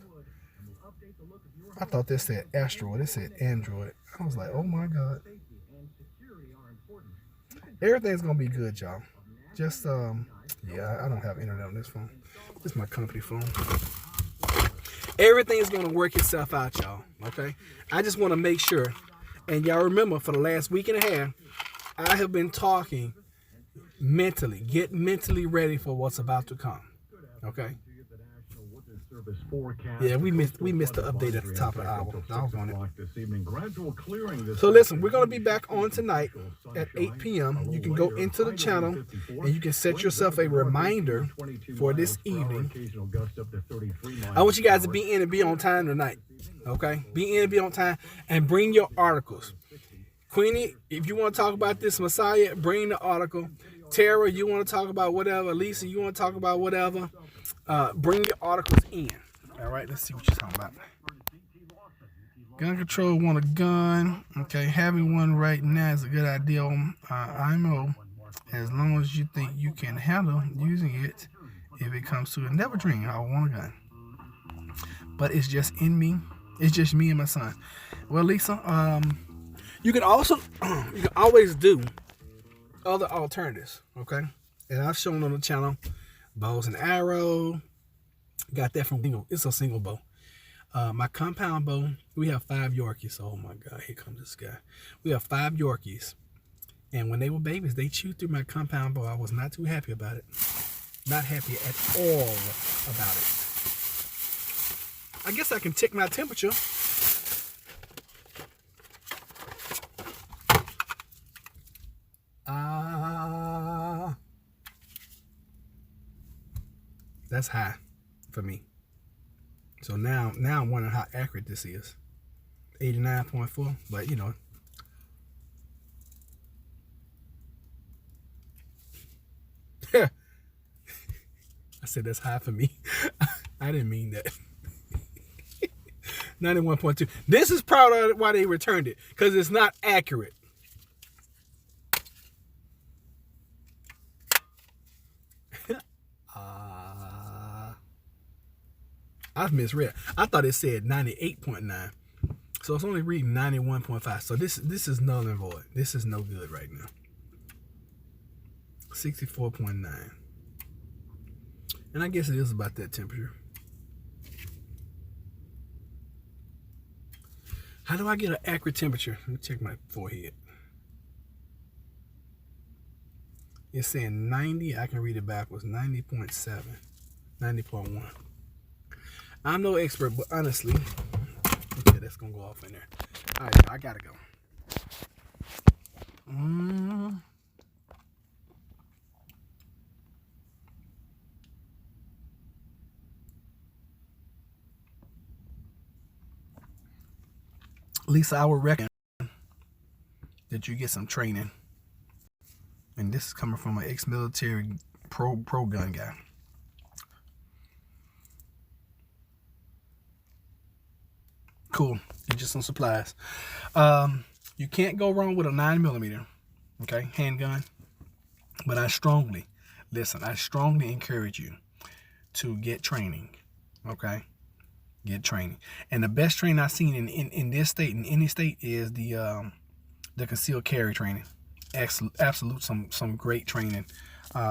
I thought this said Asteroid. It said Android. I was like, oh my God. Everything's gonna be good, y'all. Just yeah, I don't have internet on this phone. This is my company phone. Everything's gonna work itself out, y'all. Okay? I just want to make sure. And y'all remember, for the last week and a half, I have been talking mentally. Get mentally ready for what's about to come. Okay? Yeah, we missed the update at the top of the hour. Doggone it. So listen, we're going to be back on tonight at 8 p.m. You can go into the channel and you can set yourself a reminder for this evening. I want you guys to be in and be on time tonight. Okay? Be in and be on time and bring your articles. Queenie, if you want to talk about this Messiah, bring the article. Tara, you want to talk about whatever. Lisa, you want to talk about whatever. Bring your articles in. All right, let's see what you're talking about. Gun control, want a gun. Okay, having one right now is a good idea. IMO, as long as you think you can handle using it. If it comes to it, never dream I want a gun. But it's just in me. It's just me and my son. Well, Lisa, you can also, you can always do other alternatives. Okay, and I've shown on the channel. Bows and arrow. Got that from it's a single bow. My compound bow, we have 5 Yorkies. Oh my God, here comes this guy. We have 5 Yorkies. And when they were babies, they chewed through my compound bow. I was not too happy about it. Not happy at all about it. I guess I can check my temperature. That's high for me. So now I'm wondering how accurate this is. 89.4, but you know. I said that's high for me. I didn't mean that. 91.2. This is probably why they returned it, because it's not accurate. I've misread. I thought it said 98.9. So it's only reading 91.5. So this is null and void. This is no good right now. 64.9. And I guess it is about that temperature. How do I get an accurate temperature? Let me check my forehead. It's saying 90. I can read it backwards. 90.7. 90.1. I'm no expert, but honestly, okay, that's gonna go off in there. All right, I gotta go. Lisa, I would recommend that you get some training, and this is coming from an ex-military pro gun guy. Cool. Get you some supplies. You can't go wrong with a 9mm, okay, handgun. But I strongly encourage you to get training, okay? Get training. And the best training I've seen in this state, in any state, is the concealed carry training. Absolute some great training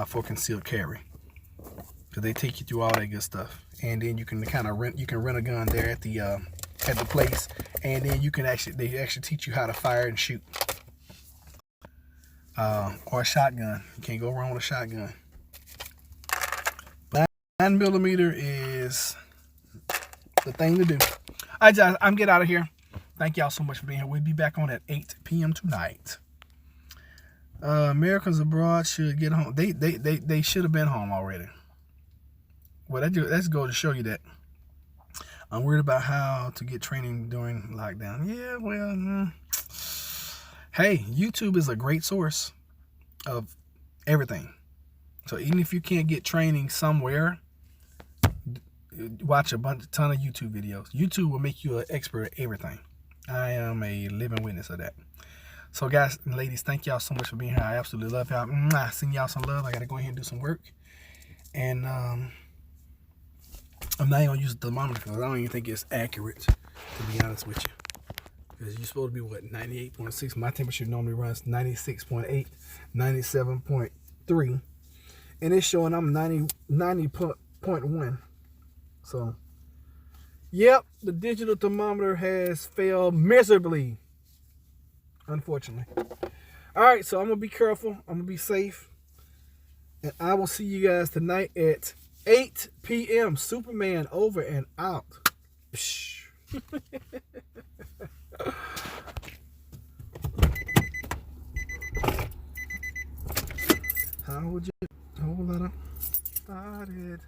for concealed carry, because they take you through all that good stuff, and then you can kind of rent a gun there at the place, and then they actually teach you how to fire and shoot, or a shotgun. You can't go wrong with a shotgun. 9mm is the thing to do. I'm get out of here. Thank y'all so much for being here. We'll be back on at 8 p.m. tonight. Americans abroad should get home. They should have been home already. Well, that's go to show you that I'm worried about how to get training during lockdown. Yeah, well, hey, YouTube is a great source of everything. So even if you can't get training somewhere, watch ton of YouTube videos. YouTube will make you an expert at everything. I am a living witness of that. So guys and ladies, thank y'all so much for being here. I absolutely love y'all. Send y'all some love. I gotta go ahead and do some work. And I'm not even gonna use the thermometer because I don't even think it's accurate, to be honest with you. Because you're supposed to be what, 98.6. My temperature normally runs 96.8, 97.3. And it's showing I'm 90.1. So, yep, the digital thermometer has failed miserably, unfortunately. All right, so I'm going to be careful. I'm going to be safe. And I will see you guys tonight at 8 p.m. Superman over and out. How would you hold that up? Started.